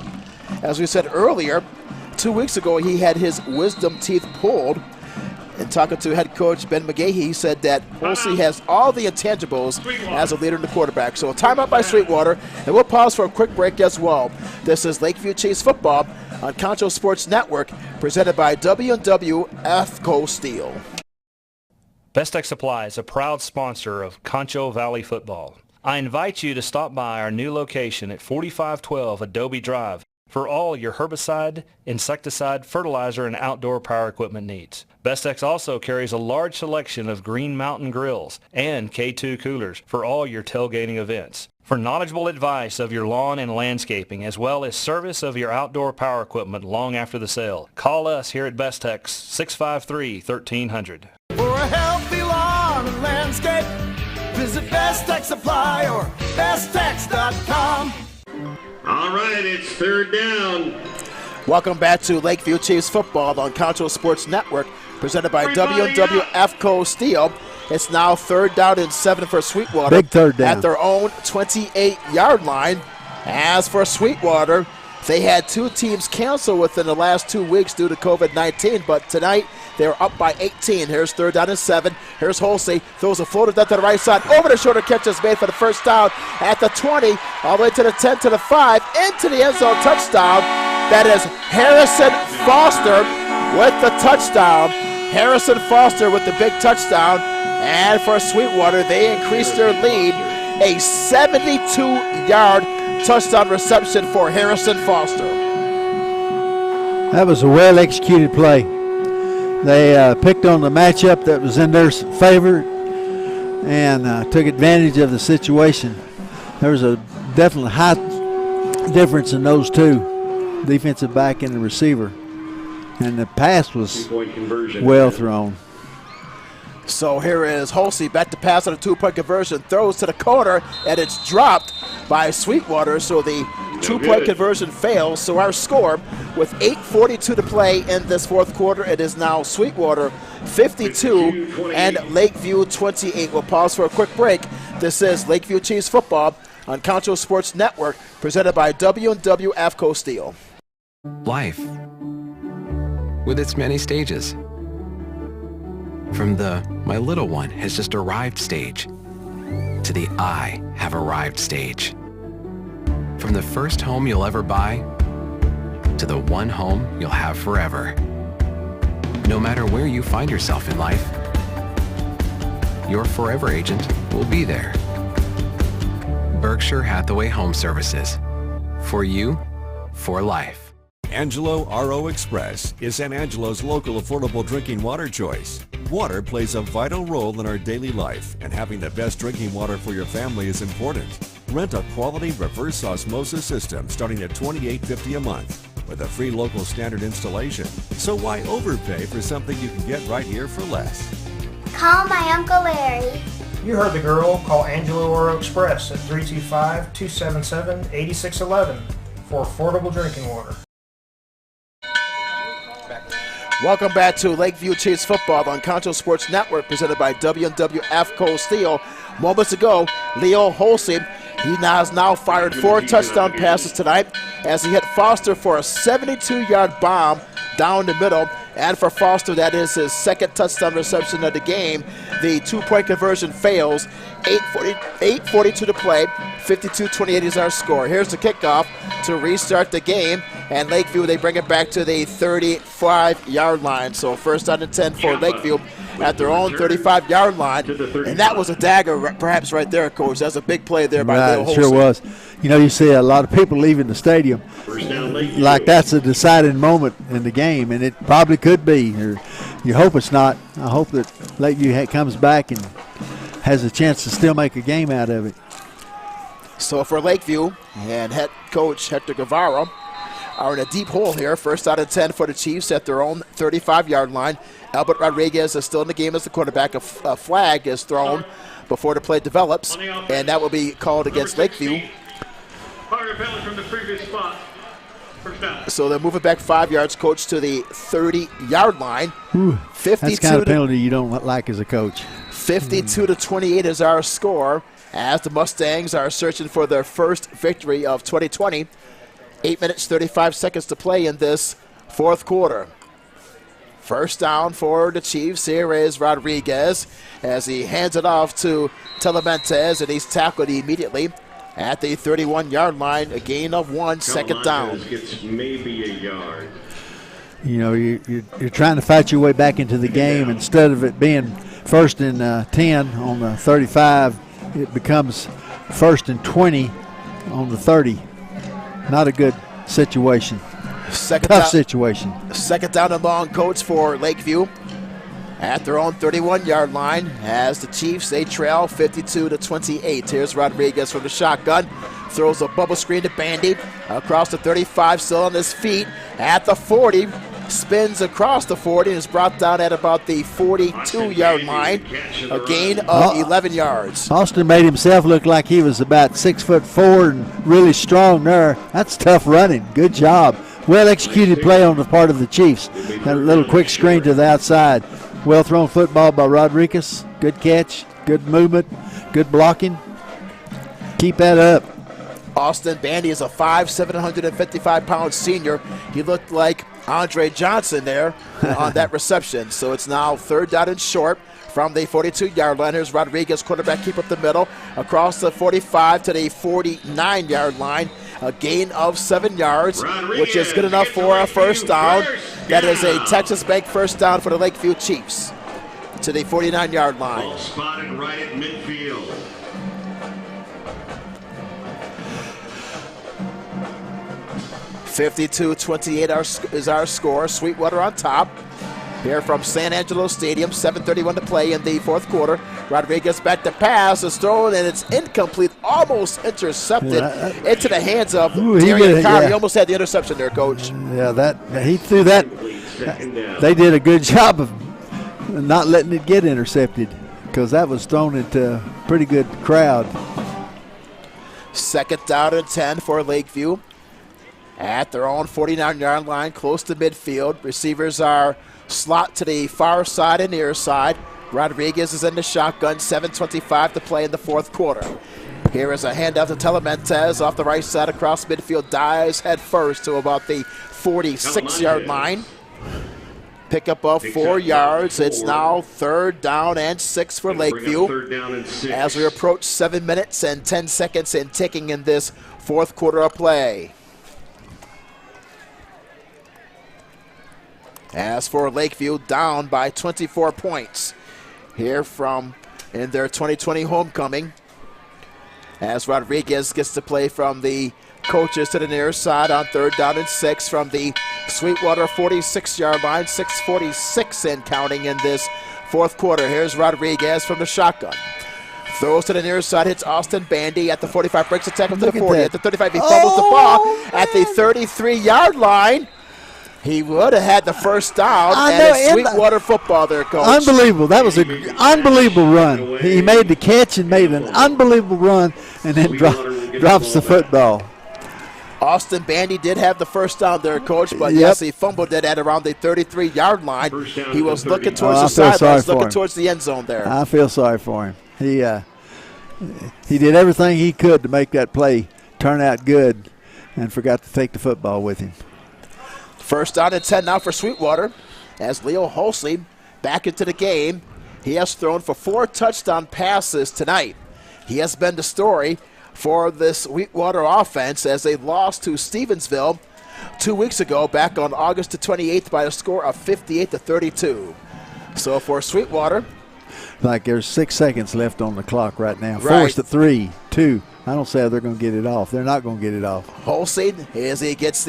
As we said earlier, 2 weeks ago he had his wisdom teeth pulled. And talking to head coach Ben McGahee, he said that Holsey has all the intangibles as a leader in the quarterback. So a timeout by Sweetwater, and we'll pause for a quick break as well. This is Lakeview Chiefs football on Concho Sports Network, presented by W&W AFCO Steel. Best Tech Supply is a proud sponsor of Concho Valley Football. I invite you to stop by our new location at 4512 Adobe Drive for all your herbicide, insecticide, fertilizer, and outdoor power equipment needs. Bestex also carries a large selection of Green Mountain grills and K2 coolers for all your tailgating events. For knowledgeable advice of your lawn and landscaping, as well as service of your outdoor power equipment long after the sale, call us here at Bestex, 653-1300. For a healthy lawn and landscape, visit Best Tech Supply or besttech.com. All right, it's third down. Welcome back to Lakeview Chiefs football on Concho Sports Network, presented by W&W AFCO Steel. It's now third down and 7 for Sweetwater. Big third down. At their own 28-yard line. As for Sweetwater, they had 2 teams cancel within the last 2 weeks due to COVID-19, but tonight they're up by 18. Here's third down and 7. Here's Holsey, throws a floater down to the right side. Over the shoulder catch is made for the first down at the 20, all the way to the 10, to the 5, into the end zone touchdown. That is Harrison Foster with the touchdown. Harrison Foster with the big touchdown. And for Sweetwater, they increased their lead. A 72-yard touchdown reception for Harrison Foster. That was a well-executed play. They picked on the matchup that was in their favor and took advantage of the situation. There was a definitely high difference in those two, defensive back and the receiver. And the pass was well thrown. So here is Holsey back to pass on a 2-point conversion, throws to the corner, and it's dropped by Sweetwater. So the 2-point conversion fails. So our score, with 8:42 to play in this fourth quarter, it is now Sweetwater 52 and Lakeview 28. We'll pause for a quick break. This is Lakeview Chiefs football on Concho Sports Network, presented by W&W AFCO Steel. Life, with its many stages. From the "my little one has just arrived" stage to the "I have arrived" stage. From the first home you'll ever buy to the one home you'll have forever. No matter where you find yourself in life, your forever agent will be there. Berkshire Hathaway Home Services. For you, for life. Angelo RO Express is San Angelo's local affordable drinking water choice. Water plays a vital role in our daily life, and having the best drinking water for your family is important. Rent a quality reverse osmosis system starting at $28.50 a month with a free local standard installation. So why overpay for something you can get right here for less? Call my Uncle Larry. You heard the girl. Call Angelo RO Express at 325-277-8611 for affordable drinking water. Welcome back to Lakeview Chiefs football on Concho Sports Network, presented by W&W AFCO Steel. Moments ago, Leo Holsey, he has now fired 4 touchdown passes tonight as he hit Foster for a 72-yard bomb down the middle. And for Foster, that is his second touchdown reception of the game. The 2-point conversion fails. 8:42 to play. 52-28 is our score. Here's the kickoff to restart the game. And Lakeview, they bring it back to the 35-yard line. So first down and 10 for Lakeview at their own 35-yard line. And that was a dagger perhaps right there, Coach. That's a big play there by Leo Holsey. Sure was. You know, you see a lot of people leaving the stadium like that's a deciding moment in the game, and it probably could be. Or you hope it's not. I hope that Lakeview comes back and has a chance to still make a game out of it. So for Lakeview and head coach Hector Guevara are in a deep hole here. First out and 10 for the Chiefs at their own 35-yard line. Albert Rodriguez is still in the game as the quarterback. A flag is thrown before the play develops, and that will be called against Lakeview. From the previous spot. So they're moving back 5 yards, coach, to the 30-yard line. 52 that's kind of penalty you don't like as a coach. 52-28 is our score as the Mustangs are searching for their first victory of 2020. 8 minutes, 35 seconds to play in this fourth quarter. First down for the Chiefs. Here is Rodriguez as he hands it off to Telementes, and he's tackled immediately at the 31-yard line. A gain of 1, second down. Gets maybe a yard. You know, you're trying to fight your way back into the game. Instead of it being first and 10 on the 35, it becomes first and 20 on the 30. Not a good situation. Tough situation. Second down and long, coach, for Lakeview at their own 31-yard line as the Chiefs, they trail 52-28. Here's Rodriguez from the shotgun. Throws a bubble screen to Bandy across the 35, still on his feet at the 40. Spins across the 40 and is brought down at about the 42-yard line. A gain of 11 yards. Austin made himself look like he was about 6'4" and really strong there. That's tough running. Good job. Well executed play on the part of the Chiefs. That little quick screen to the outside. Well thrown football by Rodriguez. Good catch. Good movement. Good blocking. Keep that up. Austin Bandy is a 5'7", 155-pound senior. He looked like Andre Johnson there on that reception. So it's now third down and short from the 42-yard line. Here's Rodriguez, quarterback, keep up the middle, across the 45 to the 49-yard line. A gain of 7 yards, which is good enough for a first down. That is a Texas Bank first down for the Lakeview Chiefs to the 49-yard line. Ball spotted right at midfield. 52-28 is our score. Sweetwater on top. Here from San Angelo Stadium, 7:31 to play in the fourth quarter. Rodriguez back to pass, is thrown, and it's incomplete, almost intercepted into the hands of Darian Carr. He almost had the interception there, Coach. Yeah, he threw that. They did a good job of not letting it get intercepted because that was thrown into a pretty good crowd. Second down and 10 for Lakeview at their own 49-yard line, close to midfield. Receivers are slot to the far side and near side. Rodriguez is in the shotgun, 7:25 to play in the fourth quarter. Here is a handoff to Telementez off the right side across midfield, dives head first to about the 46-yard line. Pickup of 4 yards. It's now third down and 6 for Lakeview as we approach 7 minutes and 10 seconds and ticking in this fourth quarter of play. As for Lakeview, down by 24 points here from in their 2020 homecoming. As Rodriguez gets to play from the coaches to the near side on third down and 6 from the Sweetwater 46-yard line, 6:46 and counting in this fourth quarter. Here's Rodriguez from the shotgun. Throws to the near side, hits Austin Bandy at the 45, breaks the tackle to the 40. At the 35, he fumbles the ball at the 33-yard line. He would have had the first down, and it's Sweetwater football there, Coach. Unbelievable. That was an unbelievable run. He made the catch and made an unbelievable run and then drops the football. Austin Bandy did have the first down there, Coach, but yes, he fumbled it at around the 33-yard line. He was looking towards the sidelines, looking towards the end zone there. I feel sorry for him. He did everything he could to make that play turn out good and forgot to take the football with him. First down and 10 now for Sweetwater as Leo Holsey back into the game. He has thrown for 4 touchdown passes tonight. He has been the story for this Sweetwater offense as they lost to Stevensville 2 weeks ago back on August the 28th by a score of 58-32. So for Sweetwater, like there's 6 seconds left on the clock right now. Forced at 3, 2. I don't say they're going to get it off. They're not going to get it off. Holsey, as he gets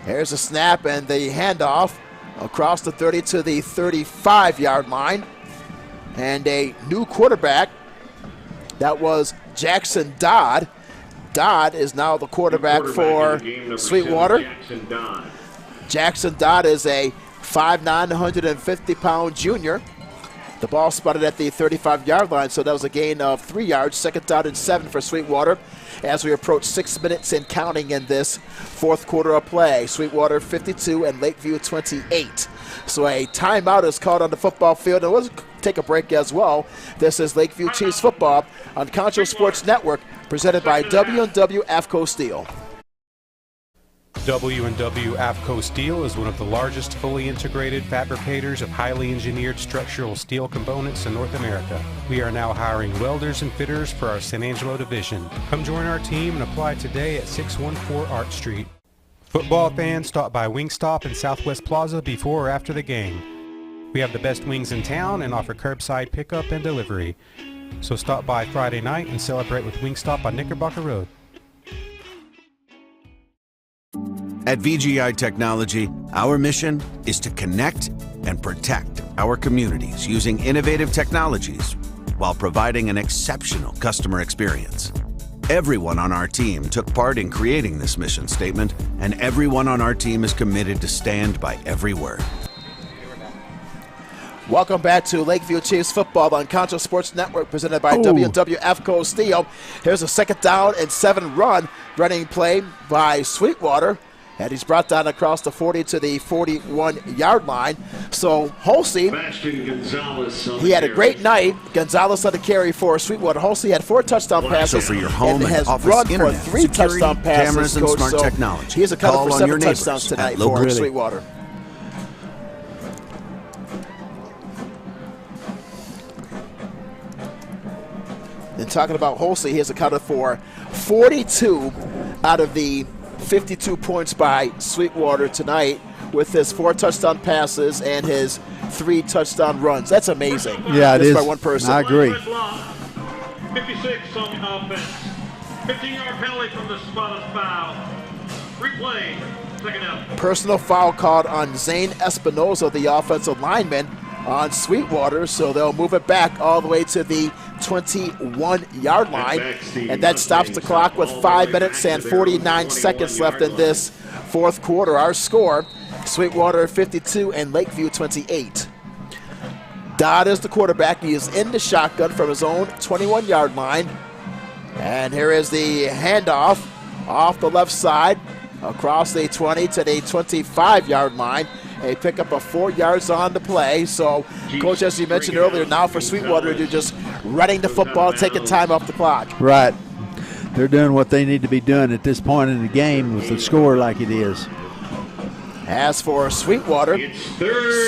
here's a snap and the handoff across the 30 to the 35-yard line. And a new quarterback. That was Jackson Dodd. Dodd is now the quarterback for Sweetwater. Jackson Dodd is a 5'9", 150-pound junior. The ball spotted at the 35-yard line, so that was a gain of 3 yards. Second down and 7 for Sweetwater as we approach 6 minutes and counting in this fourth quarter of play. Sweetwater 52 and Lakeview 28. So a timeout is called on the football field, and we'll take a break as well. This is Lakeview Chiefs football on Concho Sports Network, presented by W&W AFCO Steel. W&W AFCO Steel is one of the largest fully integrated fabricators of highly engineered structural steel components in North America. We are now hiring welders and fitters for our San Angelo division. Come join our team and apply today at 614 Art Street. Football fans, stop by Wingstop in Southwest Plaza before or after the game. We have the best wings in town and offer curbside pickup and delivery. So stop by Friday night and celebrate with Wingstop on Knickerbocker Road. At VGI Technology, our mission is to connect and protect our communities using innovative technologies while providing an exceptional customer experience. Everyone on our team took part in creating this mission statement, and everyone on our team is committed to stand by every word. Welcome back to Lakeview Chiefs football on Concho Sports Network, presented by WWF Co. Steel. Here's a 2nd down and 7 running play by Sweetwater. And he's brought down across the 40 to the 41-yard line. So Holsey, he had a great night. Gonzalez on the carry for Sweetwater. Holsey had 4 touchdown passes. So for your home and has office run internet, for 3 security, touchdown passes. cameras, and Coach, smart so technology. He has a cover Call for on 7 your touchdowns tonight for Sweetwater. And talking about Holsey, he has accounted for 42 out of the 52 points by Sweetwater tonight with his 4 touchdown passes and his 3 touchdown runs. That's amazing. Yeah, it is. By one person. I agree. 56 on the offense. 15-yard penalty from the spot of foul. Replay. Second down. Personal foul called on Zane Espinoza, the offensive lineman, on Sweetwater, so they'll move it back all the way to the 21-yard line, and that stops the clock with 5 minutes and 49 seconds left in this fourth quarter. Our score, Sweetwater 52 and Lakeview 28. Dodd is the quarterback. He is in the shotgun from his own 21-yard line, and here is the handoff off the left side across the 20 to the 25-yard line. A pickup of 4 yards on the play. So, Coach, as you mentioned earlier, now for Sweetwater, they're just running the football, taking time off the clock. Right. They're doing what they need to be doing at this point in the game with the score like it is. As for Sweetwater,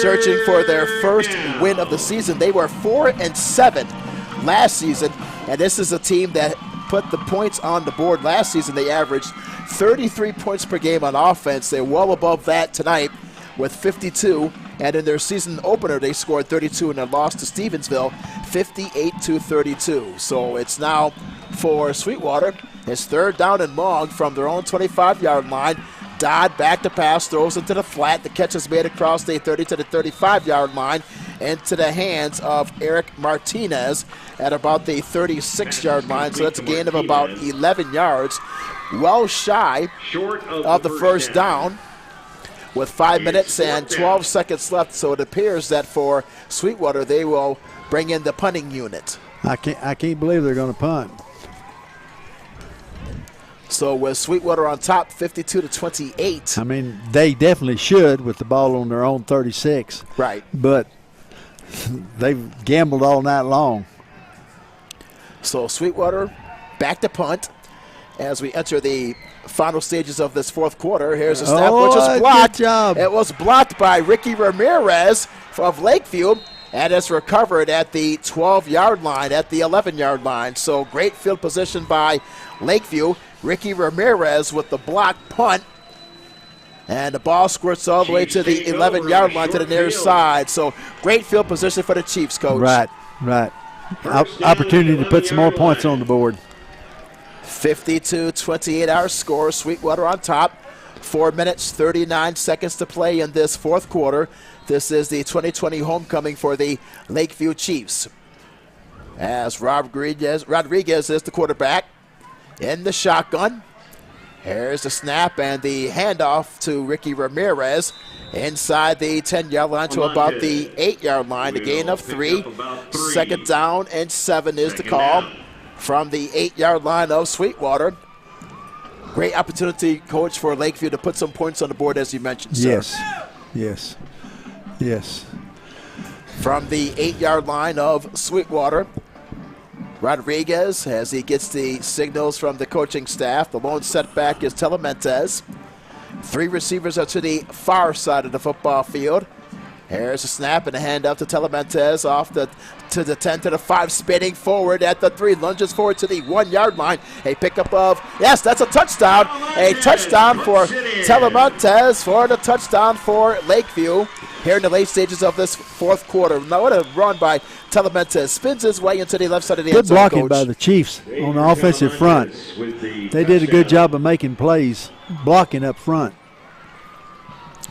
searching for their first win of the season. They were 4-7 last season, and this is a team that put the points on the board last season. They averaged 33 points per game on offense. They're well above that tonight with 52, and in their season opener they scored 32 in a loss to Stevensville, 58-32. So it's now for Sweetwater, his 3rd down and long from their own 25-yard line. Dodd back to pass, throws into the flat. The catch is made across the 30 to the 35-yard line into the hands of Eric Martinez at about the 36-yard line. So that's a gain of about 11 yards, well shy of the first down, with 5 minutes and 12 seconds left. So it appears that for Sweetwater, they will bring in the punting unit. I can't believe they're going to punt. So with Sweetwater on top, 52-28. I mean, they definitely should with the ball on their own 36. Right. But they've gambled all night long. So Sweetwater back to punt as we enter the final stages of this fourth quarter. Here's a snap, which is blocked. Good job. It was blocked by Ricky Ramirez of Lakeview, and it's recovered at the 12-yard line, at the 11-yard line. So great field position by Lakeview. Ricky Ramirez with the block punt, and the ball squirts all the way to the 11-yard line to the near side. So great field position for the Chiefs, Coach. Right. Opportunity to put some more points on the board. 52-28 our score. Sweetwater on top. 4 minutes, 39 seconds to play in this fourth quarter. This is the 2020 homecoming for the Lakeview Chiefs. As Rodriguez is the quarterback in the shotgun. Here's the snap and the handoff to Ricky Ramirez inside the 10-yard line to about the 8-yard line. A gain of 3. 2nd down and 7 is the call from the 8-yard line of Sweetwater. Great opportunity, Coach, for Lakeview to put some points on the board, as you mentioned, sir. Yes. From the 8-yard line of Sweetwater, Rodriguez, as he gets the signals from the coaching staff. The lone setback is Telementes. 3 receivers are to the far side of the football field. Here's a snap and a handoff to Telementes off to the 10 to the 5, spinning forward at the 3, lunges forward to the 1-yard line. A pickup of, yes, that's a touchdown. A touchdown for Telementes for the touchdown for Lakeview here in the late stages of this fourth quarter. Now what a run by Telementes. Spins his way into the left side of the end zone, Good blocking Coach. by the Chiefs on the offensive front. They did a good job of making plays, blocking up front.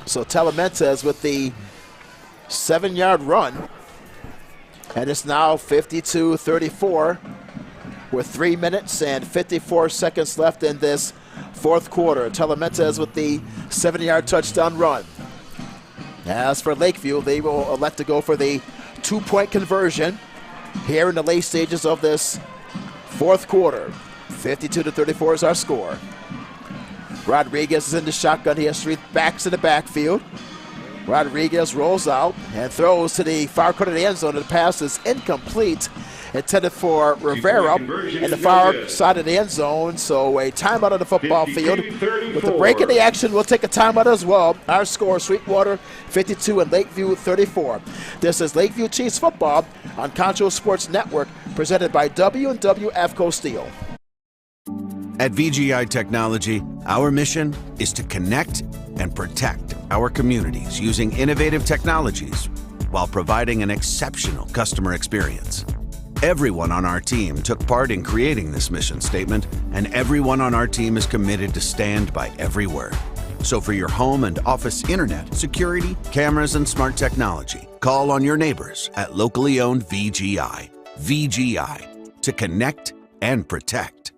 So Telementas with the 7-yard run. And it's now 52-34 with 3 minutes and 54 seconds left in this fourth quarter. Telementas with the 7-yard touchdown run. As for Lakeview, they will elect to go for the 2-point conversion here in the late stages of this fourth quarter. 52-34 is our score. Rodriguez is in the shotgun. He has 3 backs in the backfield. Rodriguez rolls out and throws to the far corner of the end zone. The pass is incomplete, intended for Rivera in the far side of the end zone. So a timeout on the football field. With the break in the action, we'll take a timeout as well. Our score, Sweetwater 52 and Lakeview 34. This is Lakeview Chiefs football on Concho Sports Network, presented by W&W AFCO Steel. At VGI Technology, our mission is to connect and protect our communities using innovative technologies while providing an exceptional customer experience. Everyone on our team took part in creating this mission statement, and everyone on our team is committed to stand by every word. So for your home and office internet, security, cameras, and smart technology, call on your neighbors at locally owned VGI. VGI, to connect and protect.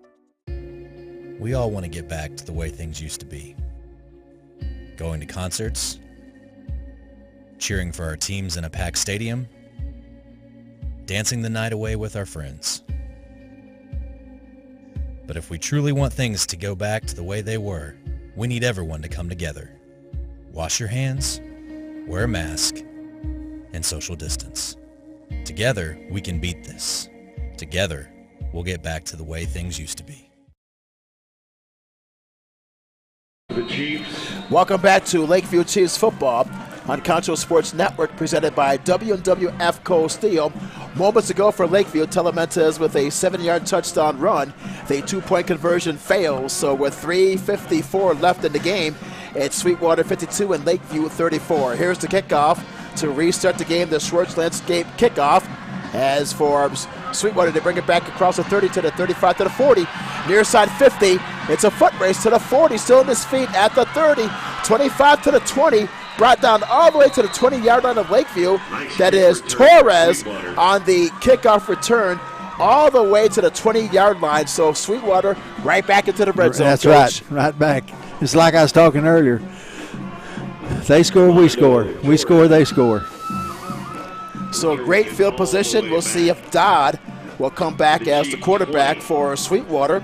We all want to get back to the way things used to be. Going to concerts, cheering for our teams in a packed stadium, dancing the night away with our friends. But if we truly want things to go back to the way they were, we need everyone to come together. Wash your hands, wear a mask, and social distance. Together, we can beat this. Together, we'll get back to the way things used to be. The Chiefs. Welcome back to Lakeview Chiefs football on Concho Sports Network, presented by W&W AFCO Steel. Moments ago for Lakeview, Telementas with a 7-yard touchdown run. The 2-point conversion fails, so with 3:54 left in the game, it's Sweetwater 52 and Lakeview 34. Here's the kickoff to restart the game, the Schwartz Landscape kickoff. As for Sweetwater, they bring it back across the 30 to the 35 to the 40. Near side 50, it's a foot race to the 40, still in his feet at the 30. 25 to the 20, brought down all the way to the 20-yard line of Lakeview. That is Torres on the kickoff return, all the way to the 20-yard line. So Sweetwater right back into the red zone. That's Coach. right back. It's like I was talking earlier. They score, we score. We score, they score. So great field position. We'll see if Dodd will come back as the quarterback for Sweetwater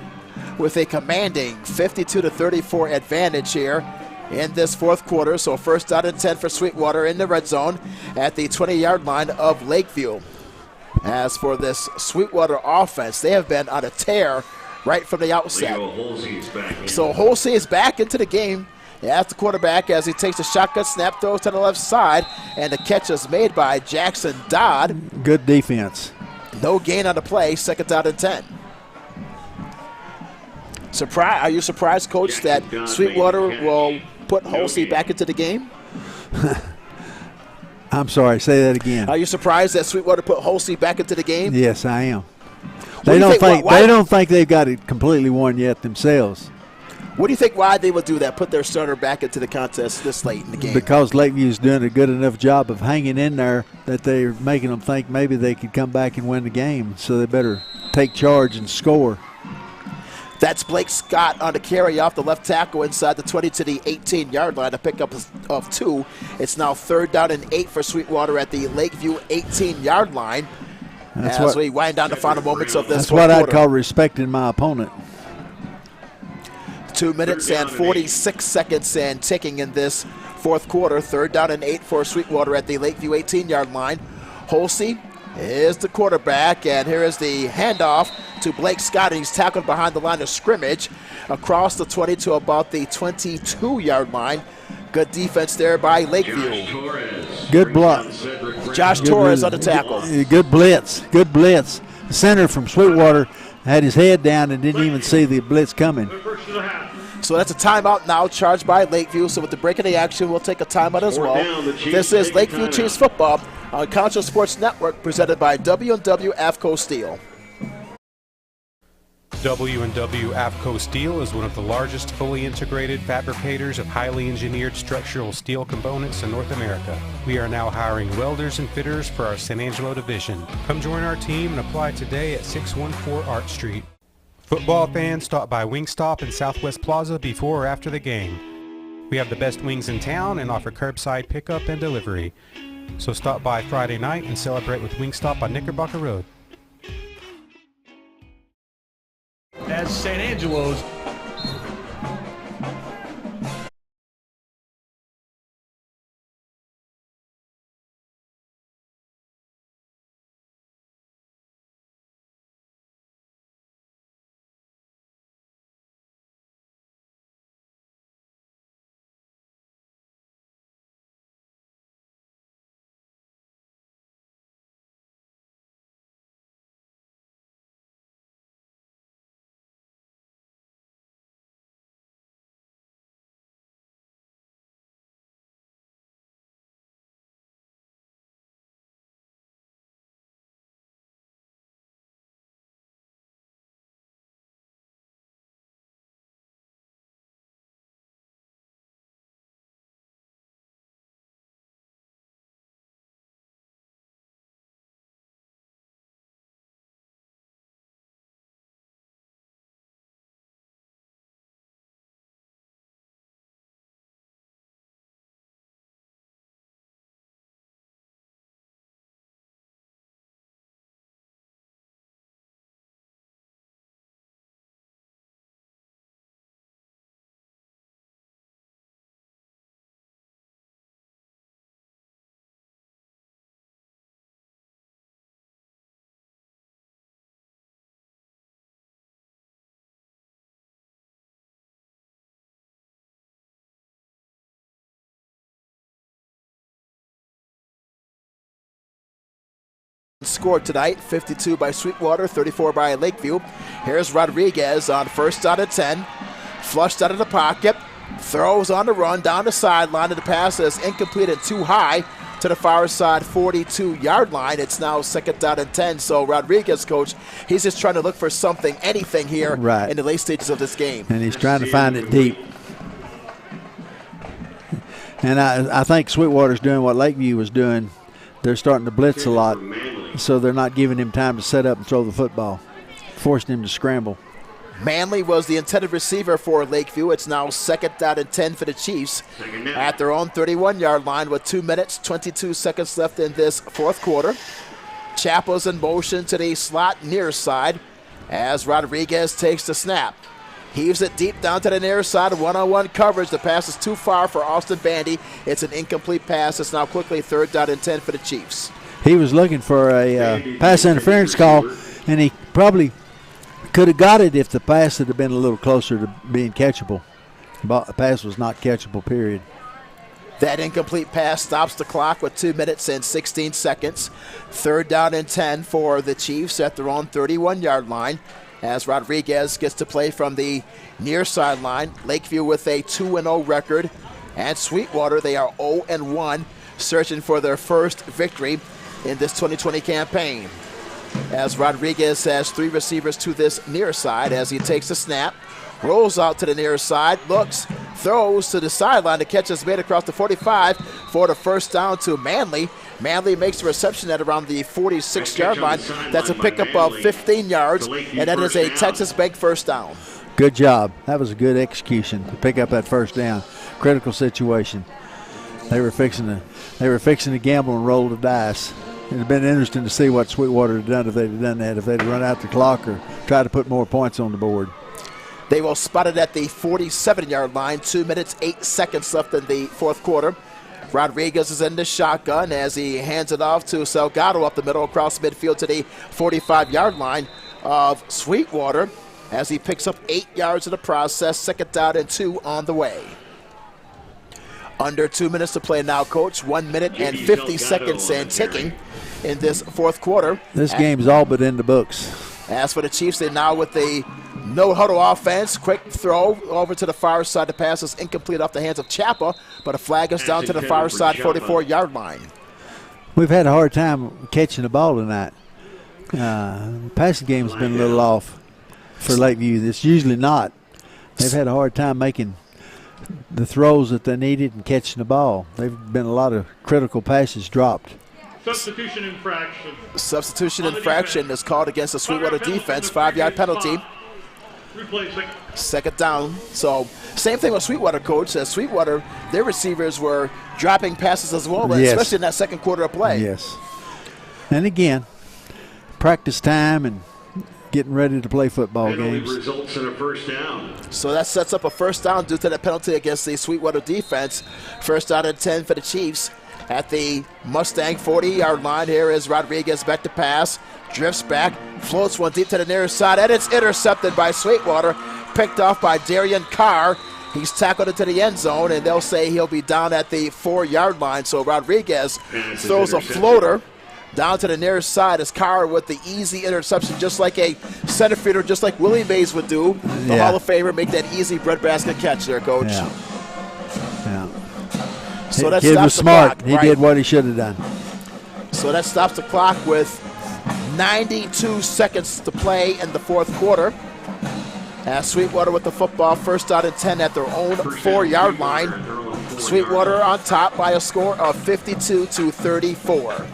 with a commanding 52-34 advantage here in this fourth quarter. So first down and 10 for Sweetwater in the red zone at the 20-yard line of Lakeview. As for this Sweetwater offense, they have been on a tear right from the outset. So Holsey is back into the game. As the quarterback, as he takes a shotgun snap, throws to the left side, and the catch is made by Jackson Dodd. Good defense. No gain on the play, second down and 10. Are you surprised, Coach, that Sweetwater will put Holsey back into the game? I'm sorry, say that again. Are you surprised that Sweetwater put Holsey back into the game? Yes, I am. They don't think they've got it completely won yet themselves. What do you think why they would do that, put their starter back into the contest this late in the game? Because Lakeview's doing a good enough job of hanging in there that they're making them think maybe they could come back and win the game, so they better take charge and score. That's Blake Scott on the carry off the left tackle inside the 20 to the 18-yard line, a pickup of 2. It's now third down and 8 for Sweetwater at the Lakeview 18-yard line. As we wind down the final moments of this fourth quarter. That's what I'd call respecting my opponent. 2 minutes and 46 seconds and ticking in this fourth quarter. Third down and 8 for Sweetwater at the Lakeview 18-yard line. Holsey is the quarterback, and here is the handoff to Blake Scott. He's tackled behind the line of scrimmage across the 20 to about the 22-yard line. Good defense there by Lakeview. Good block. Josh Torres on the tackle. Good blitz. Good blitz. The center from Sweetwater had his head down and didn't even see the blitz coming. So that's a timeout now charged by Lakeview. So with the break of the action, we'll take a timeout as well. This is Lakeview Chiefs football on Concho Sports Network, presented by W&W AFCO Steel. W&W AFCO Steel is one of the largest fully integrated fabricators of highly engineered structural steel components in North America. We are now hiring welders and fitters for our San Angelo division. Come join our team and apply today at 614 Art Street. Football fans, stop by Wingstop in Southwest Plaza before or after the game. We have the best wings in town and offer curbside pickup and delivery. So stop by Friday night and celebrate with Wingstop on Knickerbocker Road. As San Angelo's scored tonight, 52 by Sweetwater, 34 by Lakeview. Here's Rodriguez on first down at 10. Flushed out of the pocket. Throws on the run down the sideline, and the pass is incomplete and too high to the far side 42-yard line. It's now second down and 10. So Rodriguez, coach, he's just trying to look for something, anything here in the late stages of this game. And he's trying to find it deep. And I think Sweetwater's doing what Lakeview was doing. They're starting to blitz a lot, so they're not giving him time to set up and throw the football, forcing him to scramble. Manley was the intended receiver for Lakeview. It's now second down and 10 for the Chiefs at their own 31-yard line with 2 minutes, 22 seconds left in this fourth quarter. Chappell's in motion to the slot near side as Rodriguez takes the snap. Heaves it deep down to the near side, one-on-one coverage. The pass is too far for Austin Bandy. It's an incomplete pass. It's now quickly third down and 10 for the Chiefs. He was looking for a pass interference call, and he probably could have got it if the pass had been a little closer to being catchable. But the pass was not catchable, period. That incomplete pass stops the clock with 2 minutes and 16 seconds. Third down and 10 for the Chiefs at their own 31-yard line, as Rodriguez gets to play from the near sideline. Lakeview with a 2-0 record, and Sweetwater, they are 0-1, searching for their first victory in this 2020 campaign. As Rodriguez has three receivers to this near side as he takes the snap, rolls out to the near side, looks, throws to the sideline. The catch is made across the 45 for the first down to Manley. Manley makes the reception at around the 46-yard line. That's a pickup of 15 yards, and that is a Texas Bank first down. Good job. That was a good execution to pick up that first down. Critical situation. They were fixing to gamble and roll the dice. It would have been interesting to see what Sweetwater had done if they'd have done that, if they'd run out the clock or try to put more points on the board. They will spot it at the 47-yard line. 2 minutes, 8 seconds left in the fourth quarter. Rodriguez is in the shotgun as he hands it off to Salgado up the middle across midfield to the 45-yard line of Sweetwater as he picks up 8 yards in the process. Second down and 2 on the way. Under 2 minutes to play now, Coach. 1 minute and 50 seconds and ticking in this fourth quarter. This game's all but in the books. As for the Chiefs, they now with the no-huddle offense. Quick throw over to the far side. The pass is incomplete off the hands of Chappa, but a flag is down to the far side 44-yard line. We've had a hard time catching the ball tonight. Passing game's been a little off. for Lakeview. It's usually not. They've had a hard time making the throws that they needed and catching the ball. They've been a lot of critical passes dropped. Substitution infraction. Substitution infraction is called against the Sweetwater defense. 5-yard penalty. Second down. So same thing with Sweetwater, Coach. Sweetwater, their receivers were dropping passes as well, but especially in that second quarter of play. Yes. And again, practice time and getting ready to play football games. Results in a first down. So that sets up a first down due to that penalty against the Sweetwater defense. First down and 10 for the Chiefs at the Mustang 40-yard line. Here is Rodriguez back to pass. Drifts back, floats one deep to the near side, and it's intercepted by Sweetwater. Picked off by Darian Carr. He's tackled into the end zone, and they'll say he'll be down at the 4-yard line. So Rodriguez throws a floater down to the near side as Carr with the easy interception, just like a center fielder, just like Willie Mays would do. The Hall of Famer make that easy breadbasket catch there, Coach. Yeah. So that kid stops was the smart. clock, He did what he should have done. So that stops the clock with 92 seconds to play in the fourth quarter. As Sweetwater with the football, first down and 10 at their own 4-yard line. Sweetwater on top by a score of 52-34.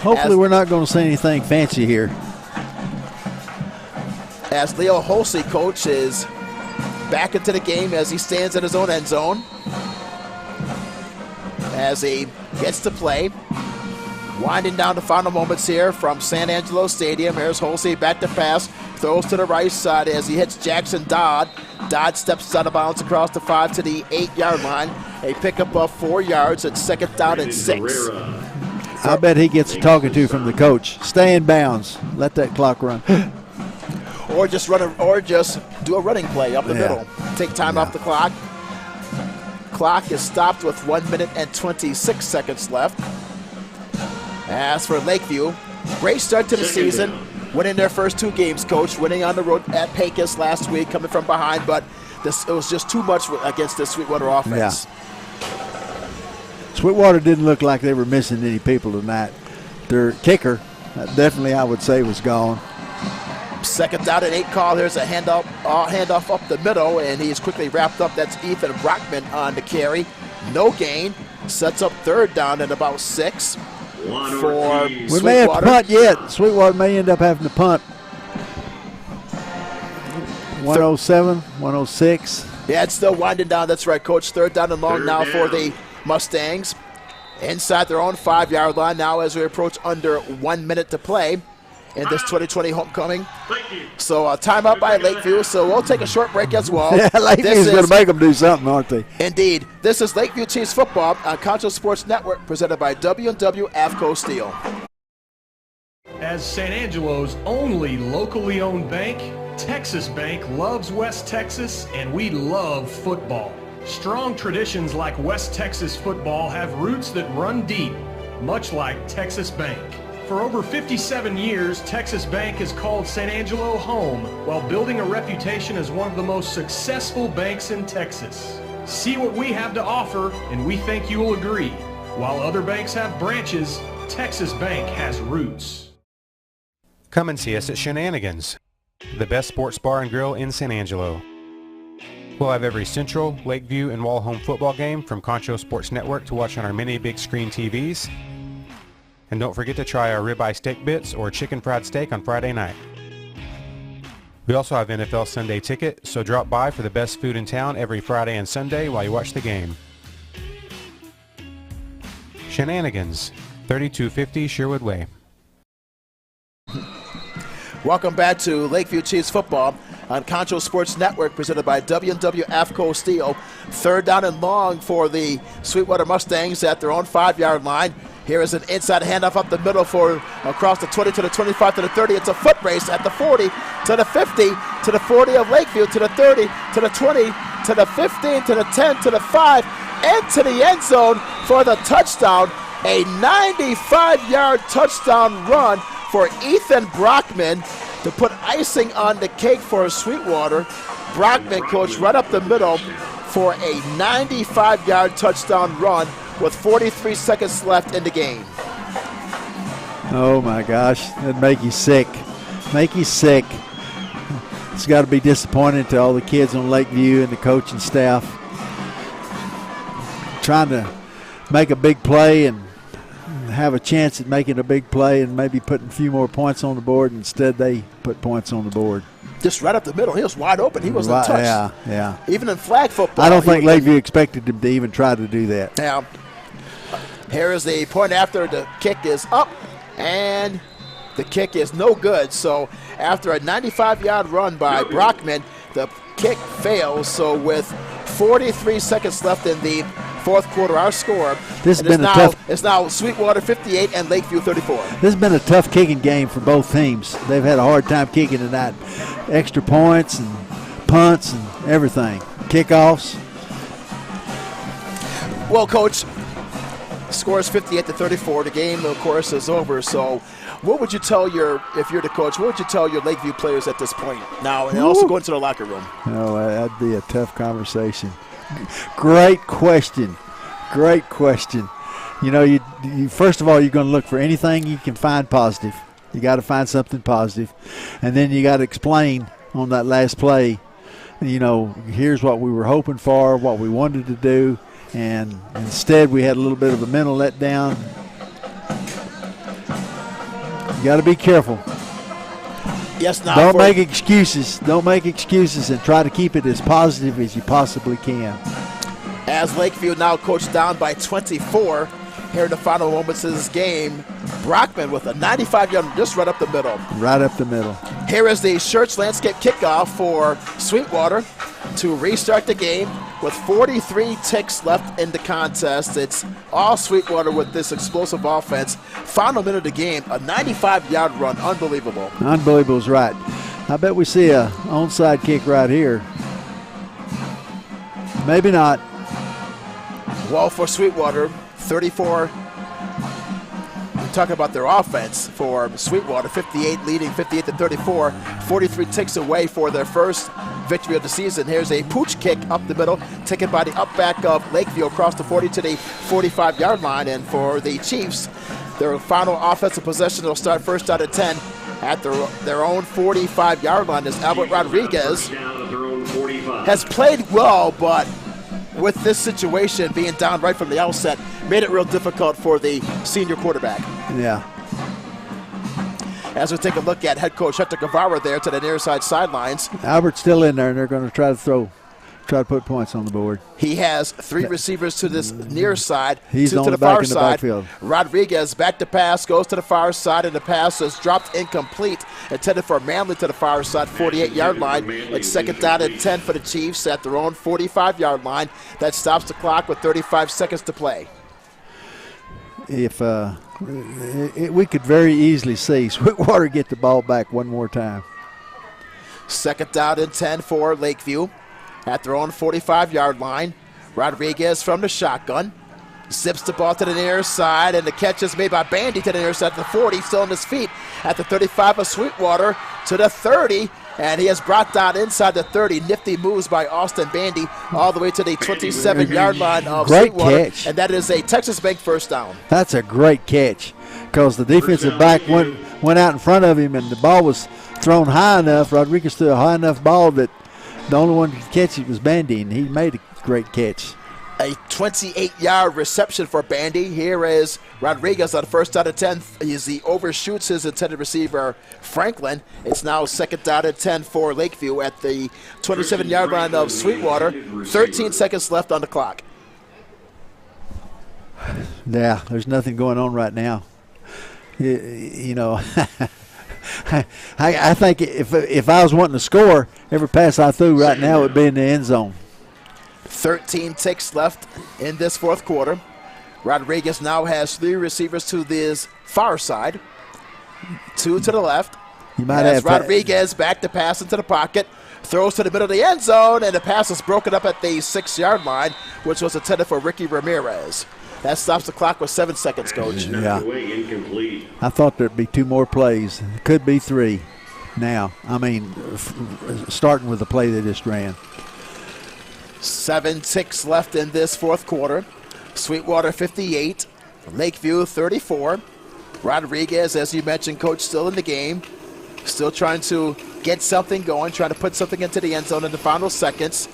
Hopefully we're not going to see anything fancy here. As Leo Holsey, Coach, is back into the game as he stands in his own end zone. As he gets to play. Winding down the final moments here from San Angelo Stadium. Here's Holsey back to pass. Throws to the right side as he hits Jackson Dodd. Dodd steps out of bounds across the 5 to the 8-yard line. A pickup of 4 yards and second down and 6. I bet he gets a talking to from the coach. Stay in bounds. Let that clock run. Or just do a running play up the middle. Take time off the clock. Clock is stopped with 1 minute and 26 seconds left. As for Lakeview, great start to the season. Winning their first 2 games, Coach. Winning on the road at Pecos last week, coming from behind, but it was just too much against the Sweetwater offense. Sweetwater didn't look like they were missing any people tonight. Their kicker, definitely I would say, was gone. Second down and 8 call. Here's a handoff up the middle, and he's quickly wrapped up. That's Ethan Brockman on the carry. No gain. Sets up third down at about 6 for We Sweetwater. may have to punt yet. Sweetwater may end up having to punt. 107, 106. Yeah, it's still winding down. That's right, Coach. Third down and long now for the Mustangs. Inside their own 5-yard line now as we approach under 1 minute to play in this 2020 homecoming. So timeout by Lakeview, so we'll take a short break as well. Yeah, Lakeview's going to make them do something, aren't they? Indeed. This is Lakeview Chiefs football on Concho Sports Network, presented by W&W AFCO Steel. As San Angelo's only locally owned bank, Texas Bank loves West Texas, and we love football. Strong traditions like West Texas football have roots that run deep, much like Texas Bank. For over 57 years, Texas Bank has called San Angelo home while building a reputation as one of the most successful banks in Texas. See what we have to offer, and we think you will agree. While other banks have branches, Texas Bank has roots. Come and see us at Shenanigans, the best sports bar and grill in San Angelo. We'll have every Central, Lakeview, and Wall home football game from Concho Sports Network to watch on our many big screen TVs. And don't forget to try our ribeye steak bits or chicken fried steak on Friday night. We also have NFL Sunday ticket, so drop by for the best food in town every Friday and Sunday while you watch the game. Shenanigans, 3250 Sherwood Way. Welcome back to Lakeview Chiefs football on Concho Sports Network, presented by W&W AFCO Steel. Third down and long for the Sweetwater Mustangs at their own 5-yard line. Here is an inside handoff up the middle for across the 20 to the 25 to the 30. It's a foot race at the 40 to the 50 to the 40 of Lakeview to the 30 to the 20 to the 15 to the 10 to the 5 and to the end zone for the touchdown. A 95-yard touchdown run for Ethan Brockman to put icing on the cake for Sweetwater. Brockman, Coach, right up the middle for a 95-yard touchdown run with 43 seconds left in the game. Oh, my gosh. That'd make you sick. make you sick. It's got to be disappointing to all the kids on Lakeview and the coaching staff. Trying to make a big play and have a chance at making a big play and maybe putting a few more points on the board. Instead, they put points on the board. Just right up the middle. He was wide open. He wasn't touched. Yeah. Even in flag football. I don't think Lakeview expected him to even try to do that. Now, here is the point after. The kick is up, and the kick is no good. So after a 95-yard run by Brockman, the kick fails. So with 43 seconds left in the fourth quarter, our score it's now Sweetwater 58 and Lakeview 34. This has been a tough kicking game for both teams. They've had a hard time kicking tonight. Extra points and punts and everything. Kickoffs. Well, Coach, score is 58-34. The game, of course, is over. So what would you tell if you're the coach, what would you tell your Lakeview players at this point now, and also go into the locker room? Oh, that'd be a tough conversation. Great question. You know, you first of all, you're going to look for anything you can find positive. You got to find something positive. And then you got to explain on that last play, you know, here's what we were hoping for, what we wanted to do, and instead we had a little bit of a mental letdown. You got to be careful. Yes, now Don't make excuses. Don't make excuses, and try to keep it as positive as you possibly can. As Lakeview now coached down by 24 here in the final moments of this game, Brockman with a 95-yard just right up the middle. Right up the middle. Here is the Church Landscape kickoff for Sweetwater to restart the game with 43 ticks left in the contest. It's all Sweetwater with this explosive offense. Final minute of the game, a 95-yard run. Unbelievable. Unbelievable is right. I bet we see a onside kick right here. Maybe not. Well, for Sweetwater, 34. We're talking about their offense for Sweetwater, 58 leading 58-34, 43 ticks away for their first victory of the season. Here's a pooch kick up the middle, taken by the up back of Lakeview across the 40 to the 45-yard line. And for the Chiefs, their final offensive possession will start first out of 10 at their own 45-yard line as Albert Rodriguez has played well, but with this situation being down right from the outset, made it real difficult for the senior quarterback. Yeah. As we take a look at head coach Hector Guevara there to the near side sidelines. Albert's still in there, and they're going to try to put points on the board. He has three receivers to this near side, He's two on to the back far in the side. backfield. Rodriguez back to pass, goes to the far side, and the pass is dropped incomplete. Intended for Manley to the far side, 48-yard line. It's second down and 10 for the Chiefs at their own 45-yard line. That stops the clock with 35 seconds to play. If we could very easily see Sweetwater get the ball back one more time. Second down and 10 for Lakeview at their own 45-yard line. Rodriguez from the shotgun zips the ball to the near side, and the catch is made by Bandy to the near side, to the 40, still on his feet at the 35 of Sweetwater to the 30, and he has brought down inside the 30. Nifty moves by Austin Bandy all the way to the 27-yard line of Sweetwater, catch. And that is a Texas Bank first down. That's a great catch because the defensive back went out in front of him, and the ball was thrown high enough. Rodriguez threw a high enough ball that the only one who could catch it was Bandy, and he made a great catch. A 28-yard reception for Bandy. Here is Rodriguez on first down and 10. He overshoots his intended receiver, Franklin. It's now second down and 10 for Lakeview at the 27-yard line of Sweetwater. 13 seconds left on the clock. Yeah, there's nothing going on right now. You know, I think if I was wanting to score, every pass I threw right now would be in the end zone. 13 ticks left in this fourth quarter. Rodriguez now has three receivers to this far side, two to the left. You might as have Rodriguez back to pass into the pocket, throws to the middle of the end zone, and the pass is broken up at the 6-yard line, which was intended for Ricky Ramirez. That stops the clock with 7 seconds, Coach. Yeah. I thought there'd be two more plays. It could be three now. I mean, starting with the play they just ran. 7 ticks left in this fourth quarter. Sweetwater 58, Lakeview 34. Rodriguez, as you mentioned, Coach, still in the game. Still trying to get something going, trying to put something into the end zone in the final seconds.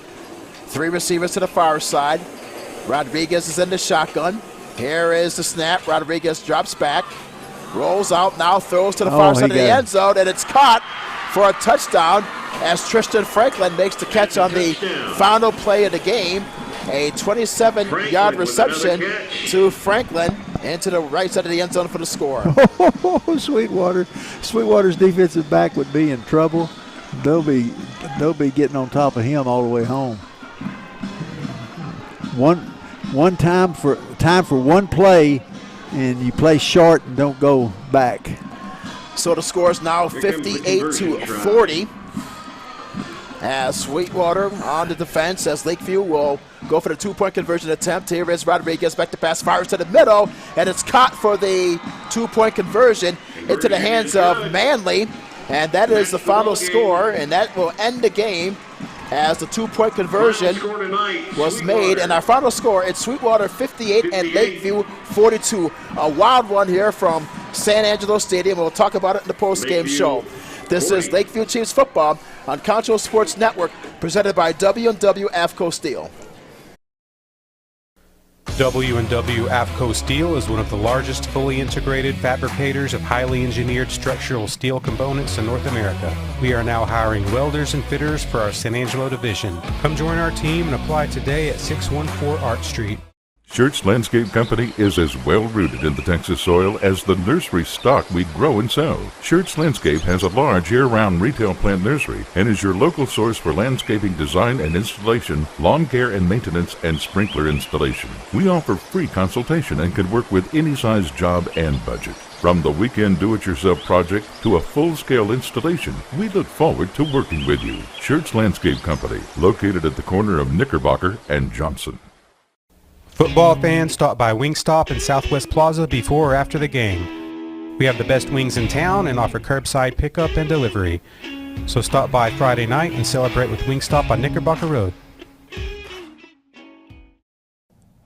3 receivers to the far side. Rodriguez is in the shotgun. Here is the snap. Rodriguez drops back, rolls out, now throws to the far side of the end zone, and it's caught for a touchdown as Tristan Franklin makes the catch on the final play of the game. A 27-yard reception to Franklin into the right side of the end zone for the score. Sweetwater's defensive back would be in trouble. They'll be getting on top of him all the way home. One time for one play, and you play short and don't go back. So the score is now 58-40. As Sweetwater on the defense, as Lakeview will go for the 2-point conversion attempt. Here is Rodriguez, back to pass, fires to the middle, and it's caught for the 2-point conversion into the hands of Manley. And that is the final score, and that will end the game as the 2-point conversion was made. And our final score, it's Sweetwater 58 and Lakeview 42. A wild one here from San Angelo Stadium. We'll talk about it in the post-game show. This is Lakeview Chiefs football on Concho Sports Network, presented by W&W AFCO Steel. W&W AFCO Steel is one of the largest fully integrated fabricators of highly engineered structural steel components in North America. We are now hiring welders and fitters for our San Angelo division. Come join our team and apply today at 614 Art Street. Schertz Landscape Company is as well rooted in the Texas soil as the nursery stock we grow and sell. Schertz Landscape has a large year-round retail plant nursery and is your local source for landscaping design and installation, lawn care and maintenance, and sprinkler installation. We offer free consultation and can work with any size job and budget. From the weekend do-it-yourself project to a full-scale installation, we look forward to working with you. Schertz Landscape Company, located at the corner of Knickerbocker and Johnson. Football fans, stop by Wingstop in Southwest Plaza before or after the game. We have the best wings in town and offer curbside pickup and delivery. So stop by Friday night and celebrate with Wingstop on Knickerbocker Road.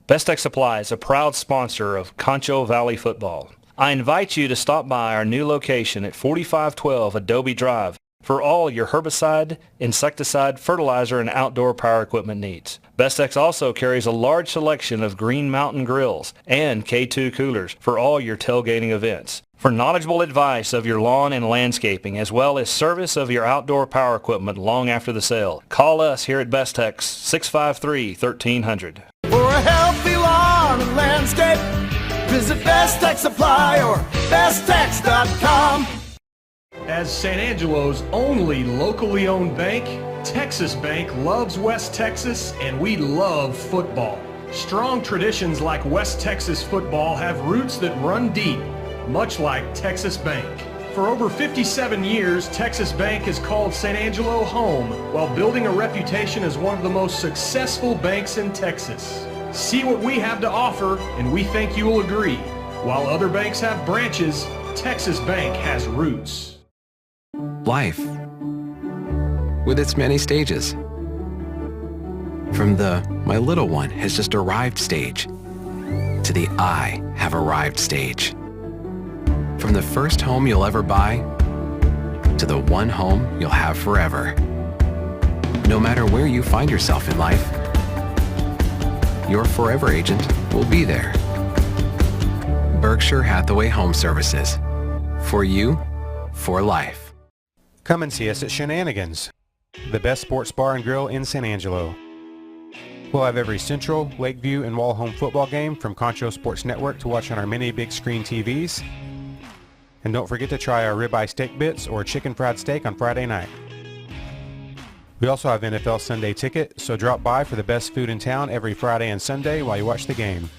Best Tech Supply is a proud sponsor of Concho Valley Football. I invite you to stop by our new location at 4512 Adobe Drive for all your herbicide, insecticide, fertilizer, and outdoor power equipment needs. Bestex also carries a large selection of Green Mountain grills and K2 coolers for all your tailgating events. For knowledgeable advice of your lawn and landscaping, as well as service of your outdoor power equipment long after the sale, call us here at Bestex, 653-1300. For a healthy lawn and landscape, visit Best Tech Supply or besttex.com. As San Angelo's only locally owned bank, Texas Bank loves West Texas, and we love football. Strong traditions like West Texas football have roots that run deep, much like Texas Bank. For over 57 years, Texas Bank has called San Angelo home while building a reputation as one of the most successful banks in Texas. See what we have to offer, and we think you will agree. While other banks have branches, Texas Bank has roots. Life, with its many stages. From the "my little one has just arrived" stage to the "I have arrived" stage. From the first home you'll ever buy to the one home you'll have forever. No matter where you find yourself in life, your forever agent will be there. Berkshire Hathaway Home Services. For you, for life. Come and see us at Shenanigans, the best sports bar and grill in San Angelo. We'll have every Central, Lakeview, and Wall home football game from Concho Sports Network to watch on our many big screen TVs. And don't forget to try our ribeye steak bits or chicken fried steak on Friday night. We also have NFL Sunday ticket, so drop by for the best food in town every Friday and Sunday while you watch the game.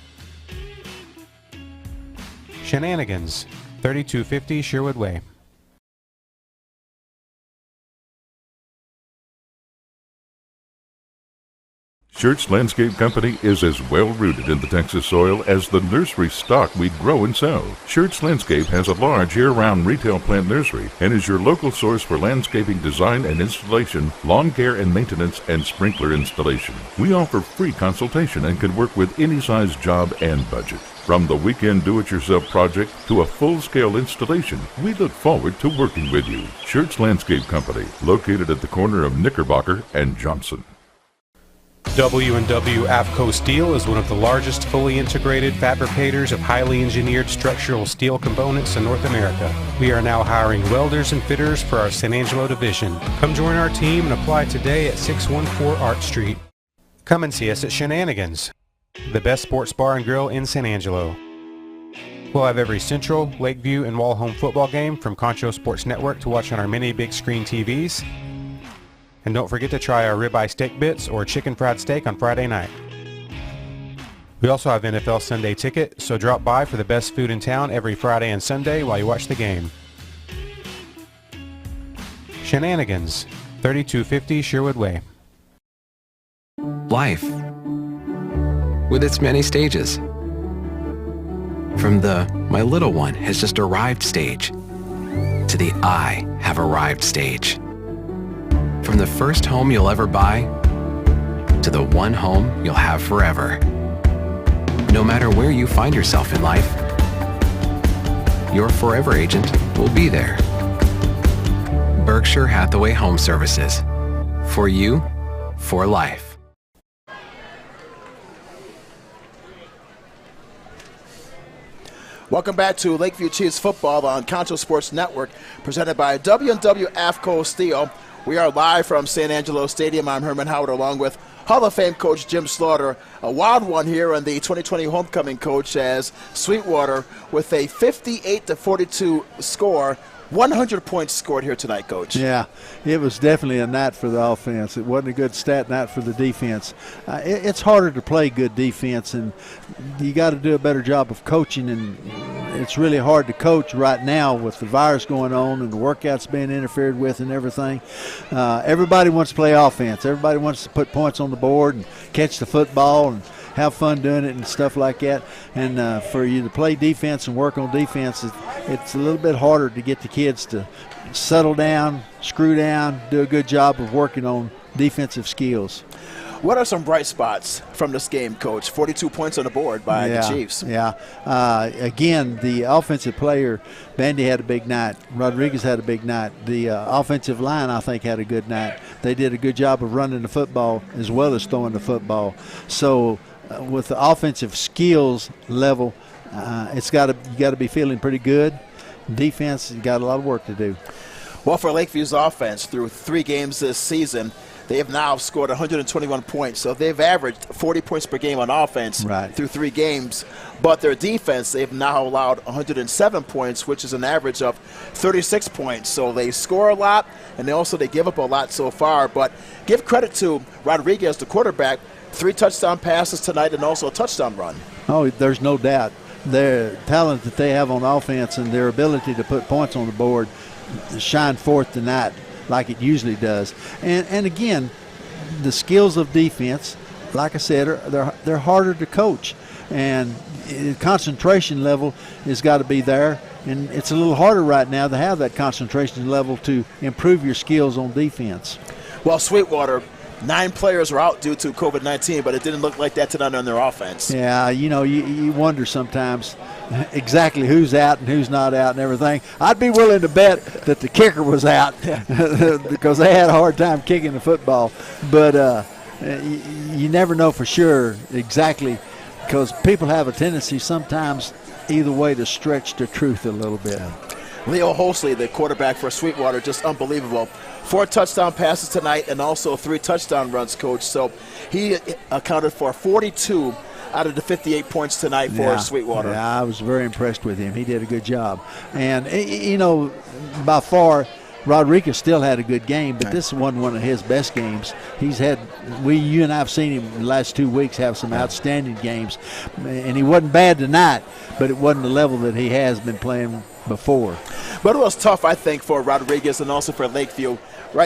Shenanigans, 3250 Sherwood Way. Schertz Landscape Company is as well rooted in the Texas soil as the nursery stock we grow and sell. Schertz Landscape has a large year-round retail plant nursery and is your local source for landscaping design and installation, lawn care and maintenance, and sprinkler installation. We offer free consultation and can work with any size job and budget. From the weekend do-it-yourself project to a full-scale installation, we look forward to working with you. Schertz Landscape Company, located at the corner of Knickerbocker and Johnson. W&W AFCO Steel is one of the largest fully integrated fabricators of highly engineered structural steel components in North America. We are now hiring welders and fitters for our San Angelo division. Come join our team and apply today at 614 Art Street. Come and see us at Shenanigans, the best sports bar and grill in San Angelo. We'll have every Central, Lakeview, and Wall home football game from Concho Sports Network to watch on our many big screen TVs. And don't forget to try our ribeye steak bits or chicken fried steak on Friday night. We also have NFL Sunday ticket, so drop by for the best food in town every Friday and Sunday while you watch the game. Shenanigans, 3250 Sherwood Way. Life, with its many stages. From the "my little one has just arrived" stage to the "I have arrived" stage. From the first home you'll ever buy to the one home you'll have forever. No matter where you find yourself in life, your forever agent will be there. Berkshire Hathaway Home Services. For you, for life. Welcome back to Lakeview Chiefs football on Concho Sports Network, presented by W&W AFCO Steel. We are live from San Angelo Stadium. I'm Herman Howard, along with Hall of Fame coach Jim Slaughter. A wild one here on the 2020 homecoming coach, as Sweetwater with a 58-42 score. 100 points scored here tonight, Coach. Yeah, it was definitely a night for the offense. It wasn't a good stat night for the defense. It's harder to play good defense, and you got to do a better job of coaching, and it's really hard to coach right now with the virus going on and the workouts being interfered with and everything. Everybody wants to play offense. Everybody wants to put points on the board and catch the football and have fun doing it and stuff like that. And for you to play defense and work on defense, it's a little bit harder to get the kids to settle down, screw down, do a good job of working on defensive skills. What are some bright spots from this game, Coach? 42 points on the board by the Chiefs. Yeah. Again, the offensive player, Bandy, had a big night. Rodriguez had a big night. The offensive line, I think, had a good night. They did a good job of running the football as well as throwing the football. So with the offensive skills level, you got to be feeling pretty good. Defense, you got a lot of work to do. Well, for Lakeview's offense, through 3 games this season, they have now scored 121 points. So they've averaged 40 points per game on offense through 3 games. But their defense, they've now allowed 107 points, which is an average of 36 points. So they score a lot, and they give up a lot so far. But give credit to Rodriguez, the quarterback, 3 touchdown passes tonight and also a touchdown run. Oh, there's no doubt. Their talent that they have on offense and their ability to put points on the board shine forth tonight like it usually does. And again, the skills of defense, like I said, they're harder to coach. And concentration level has got to be there. And it's a little harder right now to have that concentration level to improve your skills on defense. Well, Sweetwater, 9 players were out due to COVID-19, but it didn't look like that tonight on their offense. Yeah, you wonder sometimes exactly who's out and who's not out and everything. I'd be willing to bet that the kicker was out because they had a hard time kicking the football. But you never know for sure exactly, because people have a tendency sometimes either way to stretch the truth a little bit. Leo Holsley, the quarterback for Sweetwater, just unbelievable. 4 touchdown passes tonight and also 3 touchdown runs, Coach. So he accounted for 42 out of the 58 points tonight for Sweetwater. Yeah, I was very impressed with him. He did a good job. And, by far, Rodriguez still had a good game, but this wasn't one of his best games. You and I have seen him in the last 2 weeks have some outstanding games. And he wasn't bad tonight, but it wasn't the level that he has been playing before. But it was tough, I think, for Rodriguez and also for Lakeview.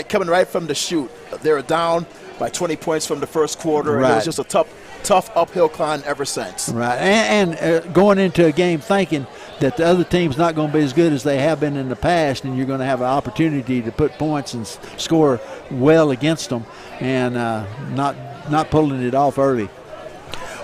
Coming right from the chute. They were down by 20 points from the first quarter, and it was just a tough uphill climb ever since. Right, and going into a game thinking that the other team's not going to be as good as they have been in the past, and you're going to have an opportunity to put points and score well against them, and not pulling it off early.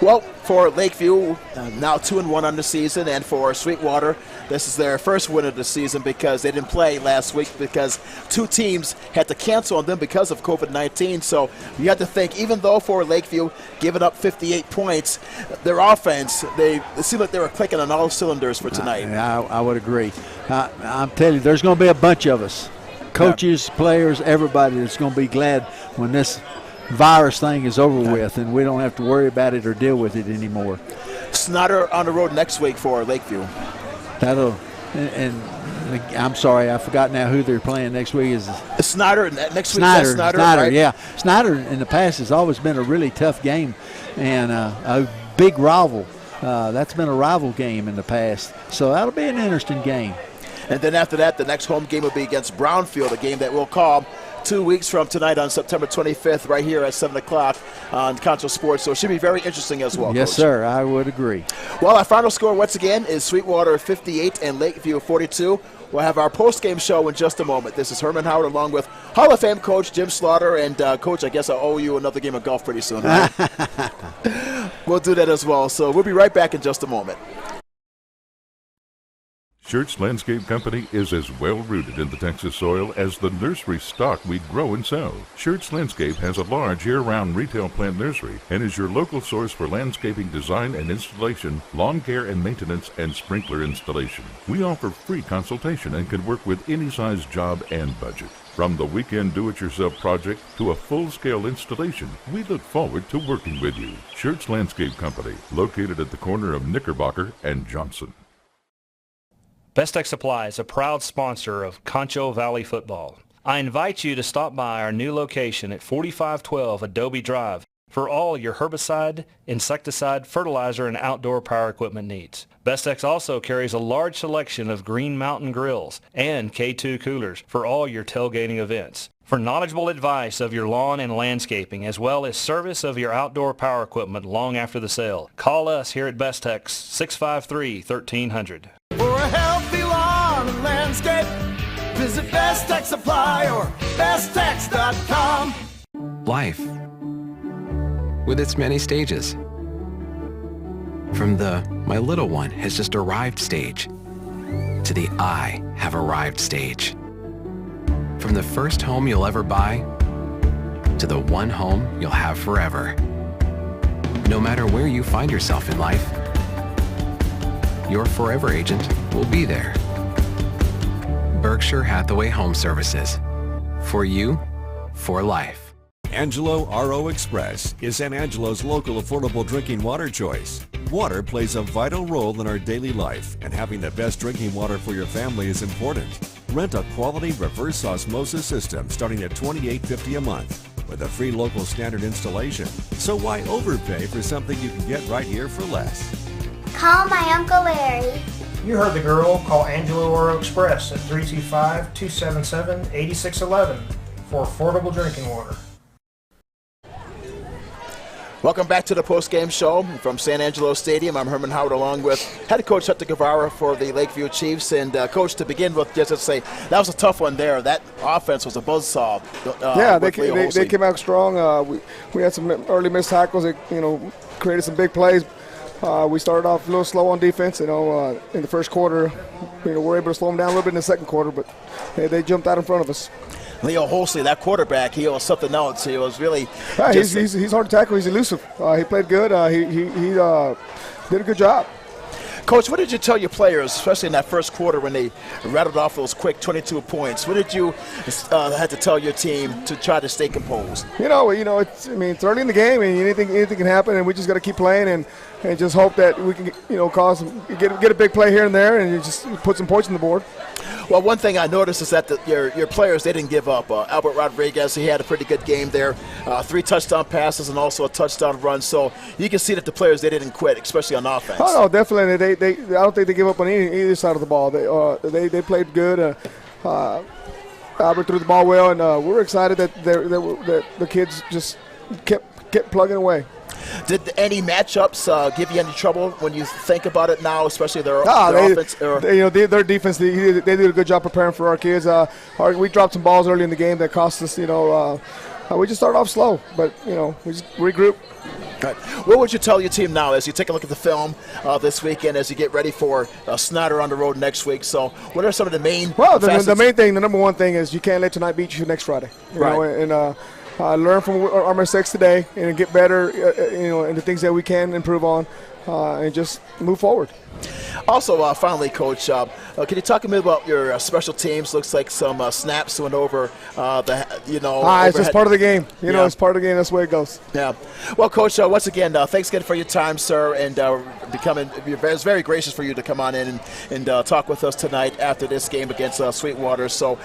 Well, for Lakeview, now 2-1 on the season, and for Sweetwater, this is their first win of the season because they didn't play last week because 2 teams had to cancel on them because of COVID-19. So you have to think, even though for Lakeview giving up 58 points, their offense, it seemed like they were clicking on all cylinders for tonight. I would agree. I'm telling you, there's going to be a bunch of us, coaches, players, everybody that's going to be glad when this virus thing is over with and we don't have to worry about it or deal with it anymore. Snyder on the road next week for Lakeview. And I'm sorry, I forgot now who they're playing next week. Is Snyder next week? Snyder, right? Yeah. Snyder in the past has always been a really tough game and a big rival. That's been a rival game in the past, so that'll be an interesting game. And then after that, the next home game will be against Brownfield, a game that we'll call 2 weeks from tonight on September 25th, right here at 7 o'clock on Concho Sports. So it should be very interesting as well, Yes, Coach. sir, I would agree. Well, our final score once again is Sweetwater 58 and Lakeview 42. We'll have our post-game show in just a moment. This is Herman Howard along with Hall of Fame coach Jim Slaughter. And, Coach, I guess I owe you another game of golf pretty soon, right? We'll do that as well. So we'll be right back in just a moment. Schertz Landscape Company is as well-rooted in the Texas soil as the nursery stock we grow and sell. Schertz Landscape has a large year-round retail plant nursery and is your local source for landscaping design and installation, lawn care and maintenance, and sprinkler installation. We offer free consultation and can work with any size job and budget. From the weekend do-it-yourself project to a full-scale installation, we look forward to working with you. Schertz Landscape Company, located at the corner of Knickerbocker and Johnson. Best Tech Supply is a proud sponsor of Concho Valley Football. I invite you to stop by our new location at 4512 Adobe Drive for all your herbicide, insecticide, fertilizer, and outdoor power equipment needs. Best Tech also carries a large selection of Green Mountain grills and K2 coolers for all your tailgating events. For knowledgeable advice of your lawn and landscaping, as well as service of your outdoor power equipment long after the sale, call us here at Best Tech 653-1300. For a healthy lawn and landscape, visit Best Tech Supply or besttech.com. Life, with its many stages. From the "my little one has just arrived" stage to the "I have arrived" stage. From the first home you'll ever buy to the one home you'll have forever. No matter where you find yourself in life, your forever agent will be there. Berkshire Hathaway Home Services. For you, for life. Angelo RO Express is San Angelo's local affordable drinking water choice. Water plays a vital role in our daily life, and having the best drinking water for your family is important. Rent a quality reverse osmosis system starting at $28.50 a month with a free local standard installation. So why overpay for something you can get right here for less? Call my Uncle Larry. You heard the girl. Call Angelo Oro Express at 325-277-8611 for affordable drinking water. Welcome back to the post-game show from San Angelo Stadium. I'm Herman Howard along with head coach Hector Guevara for the Lakeview Chiefs. And, Coach, to begin with, just to say, that was a tough one there. That offense was a buzzsaw. They came out strong. We had some early missed tackles that, created some big plays. We started off a little slow on defense, in the first quarter. We were able to slow them down a little bit in the second quarter, but they jumped out in front of us. Leo Holsey, that quarterback, he was something else. He was really he's hard to tackle. He's elusive. He played good. He did a good job. Coach, what did you tell your players, especially in that first quarter when they rattled off those quick 22 points? What did you have to tell your team to try to stay composed? It's early in the game, and anything can happen, and we just got to keep playing and just hope that we can get a big play here and there and just put some points on the board. Well, one thing I noticed is that your players, they didn't give up. Albert Rodriguez, he had a pretty good game there. 3 touchdown passes and also a touchdown run. So you can see that the players, they didn't quit, especially on offense. Oh, no, definitely. I don't think they give up on either side of the ball. They played good. Albert threw the ball well, and we're excited that the kids just kept plugging away. Did any matchups give you any trouble when you think about it now, especially their offense? Their defense, they did a good job preparing for our kids. We dropped some balls early in the game that cost us, we just started off slow, but, we just regrouped. All right. What would you tell your team now as you take a look at the film this weekend, as you get ready for Snyder on the road next week? So what are some of the main the main thing, the number one thing is you can't let tonight beat you next Friday. You know, and learn from our mistakes today and get better, in the things that we can improve on, and just move forward. Also, finally, Coach, can you talk a bit about your special teams? Looks like some snaps went over it's just part of the game. It's part of the game. That's the way it goes. Yeah. Well, Coach, once again, thanks again for your time, sir, and it's very gracious for you to come on in and talk with us tonight after this game against Sweetwater. So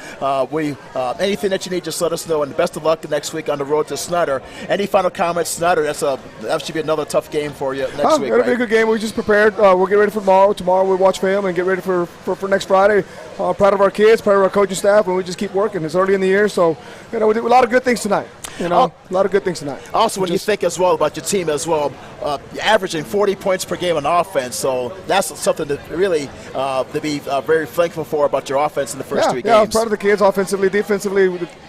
anything that you need, just let us know, and best of luck next week on the road to Snyder. Any final comments, Snyder? That should be another tough game for you next week. It'll be a good game. We just prepared. We'll get ready for tomorrow. Tomorrow we'll watch film and get ready for next Friday. Proud of our kids, proud of our coaching staff, and we just keep working. It's early in the year, so we did a lot of good things tonight. A lot of good things tonight. Also, when you think as well about your team as well, you're averaging 40 points per game on offense, so that's something to really to be very thankful for about your offense in the first 3 games. Yeah, I'm proud of the kids offensively, defensively.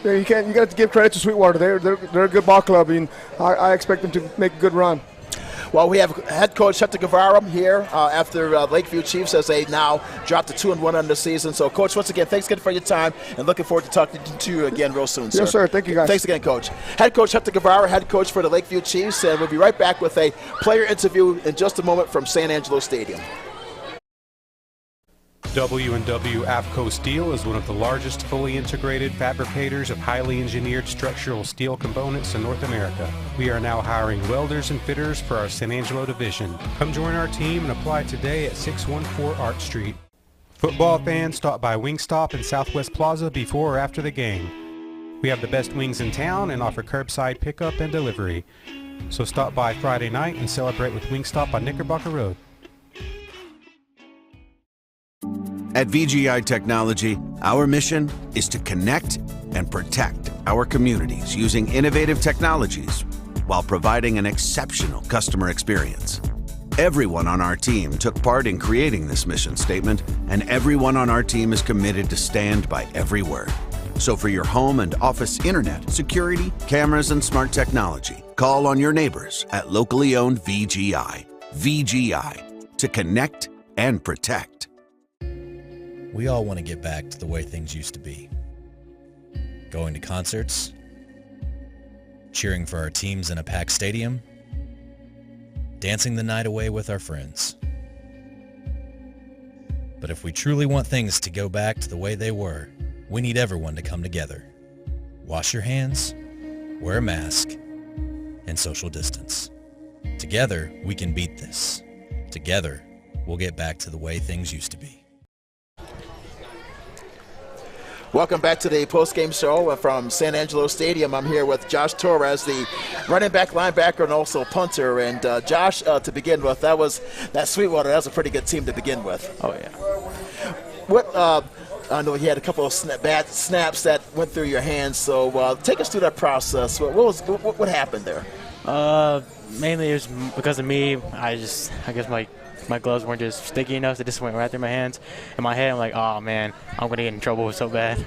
You got to give credit to Sweetwater. They're a good ball club, and I expect them to make a good run. Well, we have head coach Hector Guevara here after Lakeview Chiefs as they now drop to 2-1 on the season. So, Coach, once again, thanks again for your time, and looking forward to talking to you again real soon, sir. Yes, sir. Thank you, guys. Thanks again, Coach. Head coach Hector Guevara, head coach for the Lakeview Chiefs, and we'll be right back with a player interview in just a moment from San Angelo Stadium. W&W AFCO Steel is one of the largest fully integrated fabricators of highly engineered structural steel components in North America. We are now hiring welders and fitters for our San Angelo division. Come join our team and apply today at 614 Art Street. Football fans, stop by Wingstop in Southwest Plaza before or after the game. We have the best wings in town and offer curbside pickup and delivery. So stop by Friday night and celebrate with Wingstop on Knickerbocker Road. At VGI Technology, our mission is to connect and protect our communities using innovative technologies while providing an exceptional customer experience. Everyone on our team took part in creating this mission statement, and everyone on our team is committed to stand by every word. So for your home and office internet, security, cameras, and smart technology, call on your neighbors at locally owned VGI. VGI, to connect and protect. We all want to get back to the way things used to be. Going to concerts, cheering for our teams in a packed stadium, dancing the night away with our friends. But if we truly want things to go back to the way they were, we need everyone to come together. Wash your hands, wear a mask, and social distance. Together, we can beat this. Together, we'll get back to the way things used to be. Welcome back to the postgame show from San Angelo Stadium. I'm here with Josh Torres, the running back, linebacker, and also punter. And Josh, to begin with, that Sweetwater, that was a pretty good team to begin with. Oh, yeah. I know you had a couple of bad snaps that went through your hands, so take us through that process. What happened there? Mainly it was because of me. I guess my gloves weren't just sticky enough, so it just went right through my hands. In my head, I'm like, oh, man, I'm going to get in trouble so bad.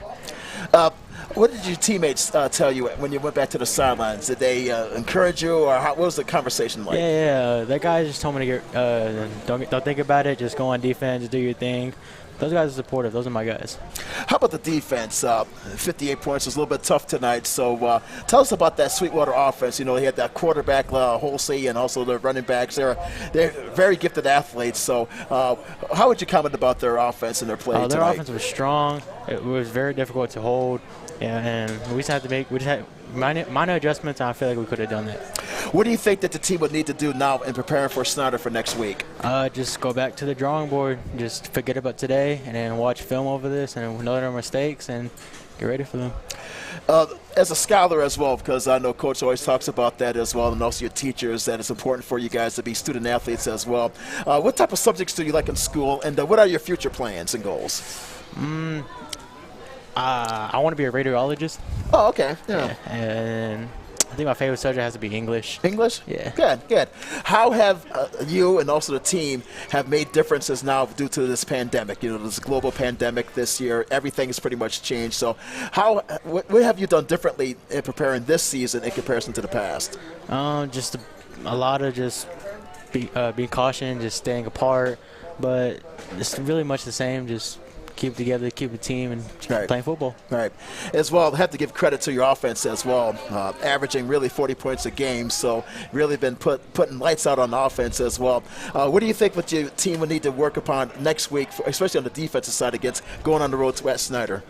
What did your teammates tell you when you went back to the sidelines? Did they encourage you, or what was the conversation like? Yeah. That guy just told me to don't think about it. Just go on defense, do your thing. Those guys are supportive. Those are my guys. How about the defense? 58 points was a little bit tough tonight. So tell us about that Sweetwater offense. You know, he had that quarterback, Holsey, and also the running backs. They're very gifted athletes. So how would you comment about their offense and their play tonight? Their offense was strong. It was very difficult to hold. Yeah, and we just had minor adjustments, and I feel like we could have done that. What do you think that the team would need to do now in preparing for Snyder for next week? Just go back to the drawing board. Just forget about today, and then watch film over this and know their mistakes and get ready for them. As a scholar as well, because I know Coach always talks about that as well, and also your teachers, that it's important for you guys to be student athletes as well. What type of subjects do you like in school, and what are your future plans and goals? I want to be a radiologist. Oh, okay. Yeah. And I think my favorite subject has to be English. English? Yeah. Good. How have you and also the team have made differences now due to this pandemic? You know, this global pandemic this year. Everything has pretty much changed. So what have you done differently in preparing this season in comparison to the past? Just a lot of just being caution, just staying apart, but it's really much the same. Just keep it together, keep the team, and playing football. Right. As well, I have to give credit to your offense as well, averaging really 40 points a game, so really been putting lights out on the offense as well. What do you think what your team will need to work upon next week, especially on the defensive side against going on the road to Snyder?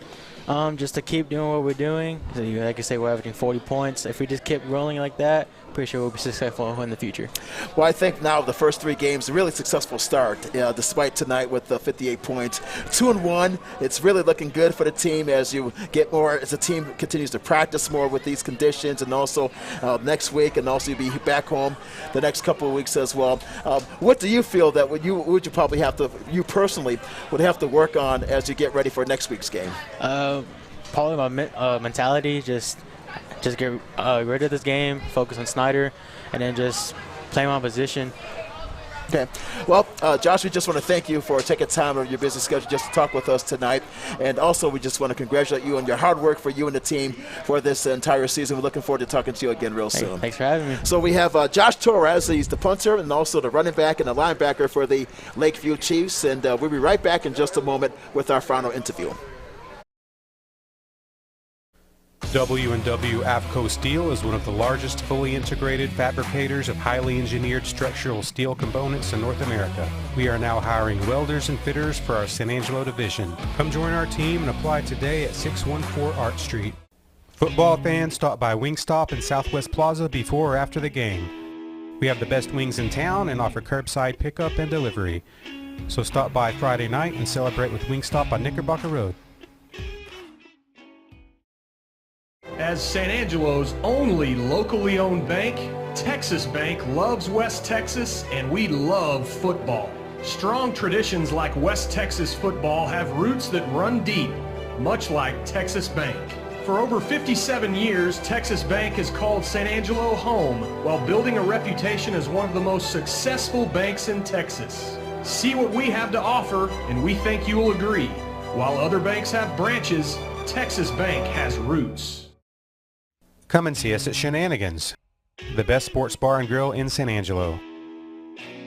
Just to keep doing what we're doing. So like I say, we're averaging 40 points. If we just keep rolling like that, pretty sure we'll be successful in the future. Well, I think now the first 3 games, a really successful start, despite tonight with 58 points. 2-1, it's really looking good for the team as you get more, as the team continues to practice more with these conditions, and also next week, and also you'll be back home the next couple of weeks as well. What do you feel that would you probably have to, you personally, would have to work on as you get ready for next week's game? Probably my mentality, just get rid of this game, focus on Snyder, and then just play my position. Okay. Well, Josh, we just want to thank you for taking time out of your busy schedule just to talk with us tonight. And also, we just want to congratulate you on your hard work for you and the team for this entire season. We're looking forward to talking to you again real soon. Thanks for having me. So we have Josh Torres. He's the punter and also the running back and the linebacker for the Lakeview Chiefs. And we'll be right back in just a moment with our final interview. W&W AFCO Steel is one of the largest fully integrated fabricators of highly engineered structural steel components in North America. We are now hiring welders and fitters for our San Angelo division. Come join our team and apply today at 614 Art Street. Football fans, stop by Wingstop in Southwest Plaza before or after the game. We have the best wings in town and offer curbside pickup and delivery. So stop by Friday night and celebrate with Wingstop on Knickerbocker Road. As San Angelo's only locally owned bank, Texas Bank loves West Texas, and we love football. Strong traditions like West Texas football have roots that run deep, much like Texas Bank. For over 57 years, Texas Bank has called San Angelo home while building a reputation as one of the most successful banks in Texas. See what we have to offer, and we think you will agree. While other banks have branches, Texas Bank has roots. Come and see us at Shenanigans, the best sports bar and grill in San Angelo.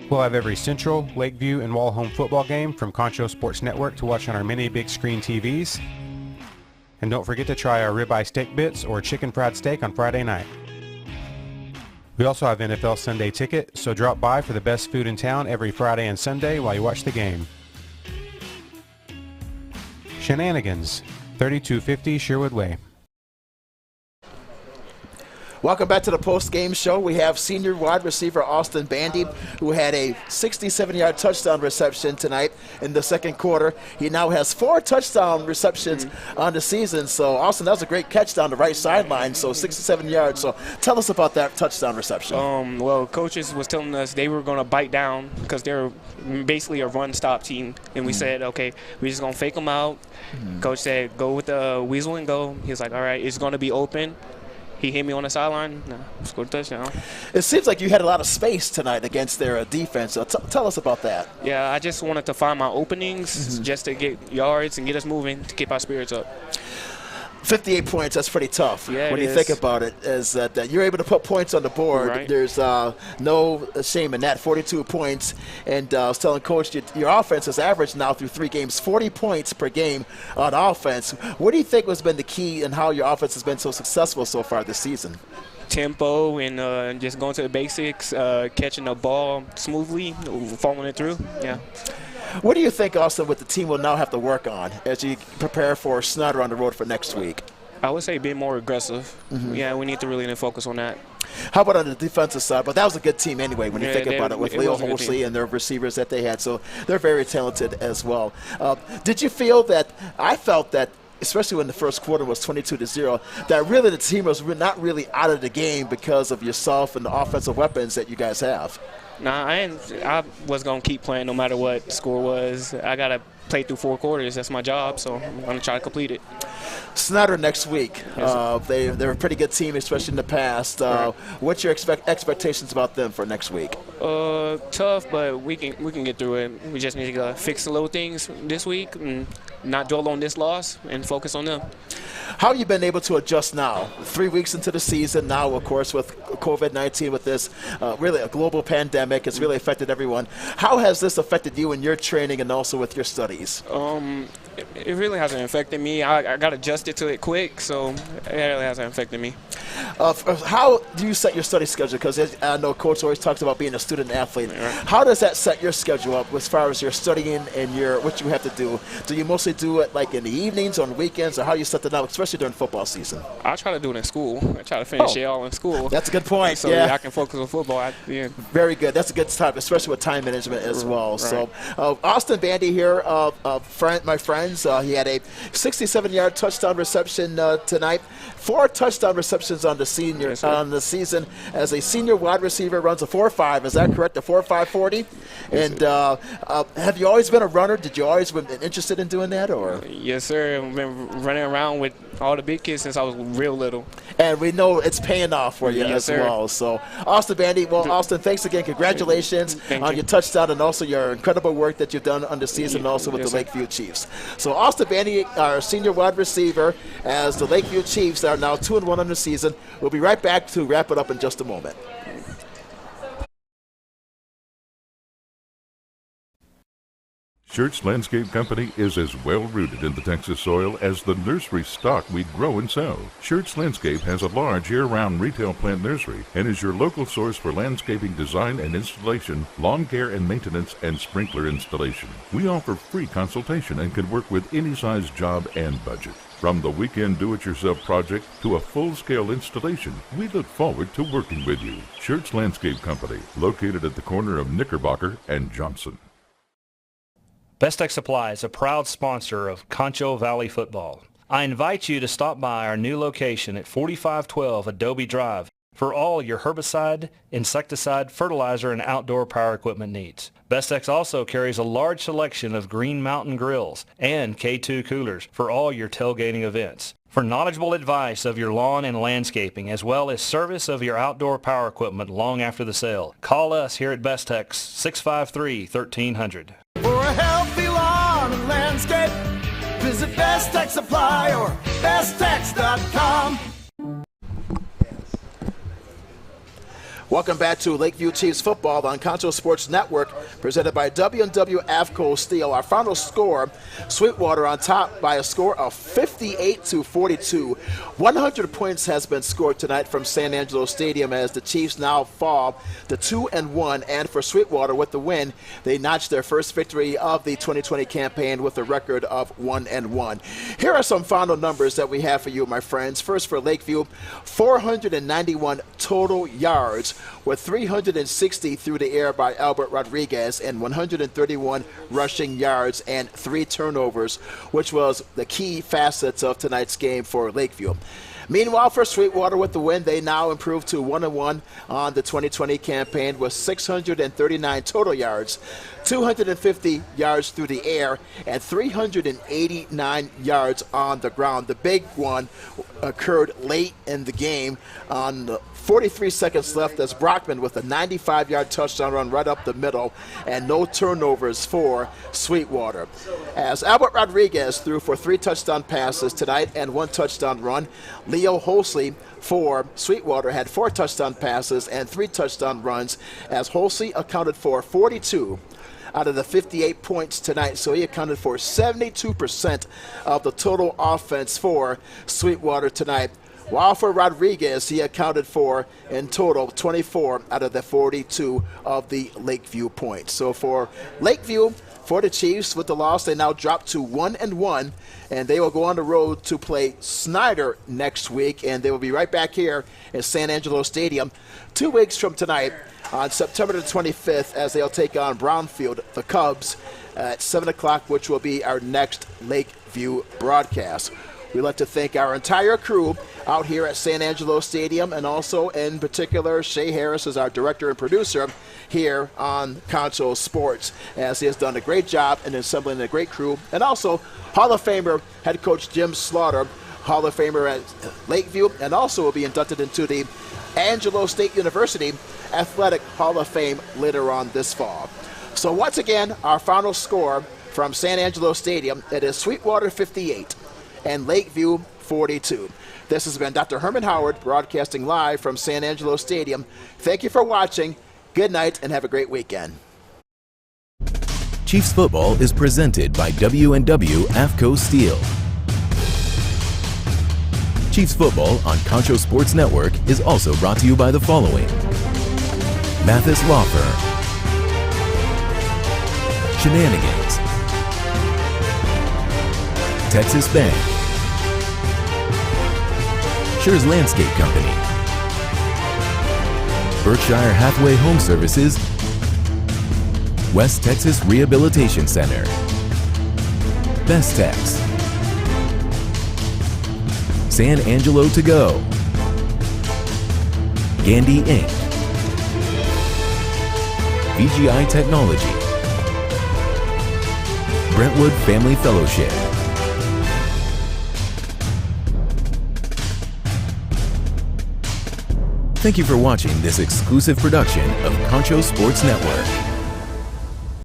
We'll have every Central, Lakeview, and Wall-Home football game from Concho Sports Network to watch on our many big screen TVs. And don't forget to try our ribeye steak bits or chicken fried steak on Friday night. We also have NFL Sunday ticket, so drop by for the best food in town every Friday and Sunday while you watch the game. Shenanigans, 3250 Sherwood Way. Welcome back to the post-game show. We have senior wide receiver Austin Bandy, who had a 67-yard touchdown reception tonight in the second quarter. He now has 4 touchdown receptions on the season. So, Austin, that was a great catch down the right sideline, so 67 yards. So, tell us about that touchdown reception. Well, coaches was telling us they were going to bite down because they're basically a run-stop team. And we said, okay, we're just going to fake them out. Coach said, go with the weasel and go. He was like, all right, it's going to be open. He hit me on the sideline, scored a touchdown. It seems like you had a lot of space tonight against their defense. So tell us about that. Yeah, I just wanted to find my openings just to get yards and get us moving to keep our spirits up. 58 points, that's pretty tough. Yeah, when you think about it, is that you're able to put points on the board. Right. There's no shame in that, 42 points. And I was telling Coach, your offense has averaged now through 3 games, 40 points per game on offense. What do you think has been the key in how your offense has been so successful so far this season? Tempo and just going to the basics, catching the ball smoothly, following it through, yeah. What do you think, Austin, what the team will now have to work on as you prepare for Snyder on the road for next week? I would say be more aggressive. Yeah, we need to really focus on that. How about on the defensive side? But that was a good team anyway when you think about it, with Leo Holsley and their receivers that they had. So they're very talented as well. Did you feel that – I felt that, especially when the first quarter was 22-0, that really the team was not really out of the game because of yourself and the offensive weapons that you guys have? Nah, I was going to keep playing no matter what the score was. I got to play through 4 quarters. That's my job, so I'm going to try to complete it. Snyder next week. Yes, they're a pretty good team, especially in the past. What's your expectations about them for next week? Tough, but we can get through it. We just need to fix the little things this week and not dwell on this loss and focus on them. How have you been able to adjust now? 3 weeks into the season now, of course, with COVID-19, with this really a global pandemic, it's really affected everyone. How has this affected you in your training and also with your studies? It really hasn't affected me. I got adjusted to it quick, so it really hasn't affected me. How do you set your study schedule? Because I know Coach always talks about being a student athlete. Right. How does that set your schedule up as far as your studying and what you have to do? Do you mostly do it like in the evenings, on weekends, or how you set that up, especially during football season? I try to do it in school. I try to finish it all in school. That's a good point. So I can focus on football. Very good. That's a good time, especially with time management as well. Right. So Austin Bandy here, my friends, he had a 67-yard touchdown reception tonight. 4 touchdown receptions on the season as a senior wide receiver, runs a 4.5. Is that correct? A 4.5 40? And have you always been a runner? Did you always been interested in doing that, or? Yes, sir. I've been running around with all the big kids since I was real little. And we know it's paying off for you as sir. well. So, Austin Bandy, Austin, thanks again. Congratulations on your touchdown and also your incredible work that you've done on the season and also with the Lakeview Chiefs. So, Austin Bandy, our senior wide receiver, as the Lakeview Chiefs are now 2-1 on the season. We'll be right back to wrap it up in just a moment. Schertz Landscape Company is as well-rooted in the Texas soil as the nursery stock we grow and sell. Schertz Landscape has a large year-round retail plant nursery and is your local source for landscaping design and installation, lawn care and maintenance, and sprinkler installation. We offer free consultation and can work with any size job and budget. From the weekend do-it-yourself project to a full-scale installation, we look forward to working with you. Schertz Landscape Company, located at the corner of Knickerbocker and Johnson. Best Tech Supply is a proud sponsor of Concho Valley Football. I invite you to stop by our new location at 4512 Adobe Drive for all your herbicide, insecticide, fertilizer, and outdoor power equipment needs. Best Tech also carries a large selection of Green Mountain grills and K2 coolers for all your tailgating events. For knowledgeable advice of your lawn and landscaping, as well as service of your outdoor power equipment long after the sale, call us here at Best Tech, 653-1300. For a healthy lawn and landscape, visit Best Tech Supply or besttech.com. Welcome back to Lakeview Chiefs football on Concho Sports Network, presented by W&W Avco Steel. Our final score, Sweetwater on top by a score of 58-42. 100 points has been scored tonight from San Angelo Stadium as the Chiefs now fall to 2-1. And for Sweetwater, with the win, they notched their first victory of the 2020 campaign with a record of 1-1. Here are some final numbers that we have for you, my friends. First, for Lakeview, 491 total yards, with 360 through the air by Albert Rodriguez and 131 rushing yards and 3 turnovers, which was the key facets of tonight's game for Lakeview. Meanwhile, for Sweetwater, with the win, they now improved to 1-1 on the 2020 campaign with 639 total yards, 250 yards through the air, and 389 yards on the ground. The big one occurred late in the game on the 43 seconds left as Brockman with a 95-yard touchdown run right up the middle and no turnovers for Sweetwater. As Albert Rodriguez threw for 3 touchdown passes tonight and 1 touchdown run, Leo Holsey for Sweetwater had 4 touchdown passes and 3 touchdown runs, as Holsey accounted for 42 out of the 58 points tonight, so he accounted for 72% of the total offense for Sweetwater tonight. While for Rodriguez, he accounted for, in total, 24 out of the 42 of the Lakeview points. So for Lakeview, for the Chiefs, with the loss, they now drop to 1-1, and they will go on the road to play Snyder next week, and they will be right back here at San Angelo Stadium 2 weeks from tonight on September the 25th, as they'll take on Brownfield, the Cubs, at 7 o'clock, which will be our next Lakeview broadcast. We'd like to thank our entire crew out here at San Angelo Stadium, and also in particular Shay Harris is our director and producer here on Concho Sports, as he has done a great job in assembling a great crew. And also Hall of Famer head coach Jim Slaughter, Hall of Famer at Lakeview, and also will be inducted into the Angelo State University Athletic Hall of Fame later on this fall. So once again, our final score from San Angelo Stadium, it is Sweetwater 58 and Lakeview 42. This has been Dr. Herman Howard broadcasting live from San Angelo Stadium. Thank you for watching. Good night and have a great weekend. Chiefs football is presented by W&W AFCO Steel. Chiefs football on Concho Sports Network is also brought to you by the following: Mathis Law Firm, Shenanigans, Texas Bank, Schur's Landscape Company, Berkshire Hathaway Home Services, West Texas Rehabilitation Center, Best Tex, San Angelo To Go, Gandy Inc., VGI Technology, Brentwood Family Fellowship. Thank you for watching this exclusive production of Concho Sports Network.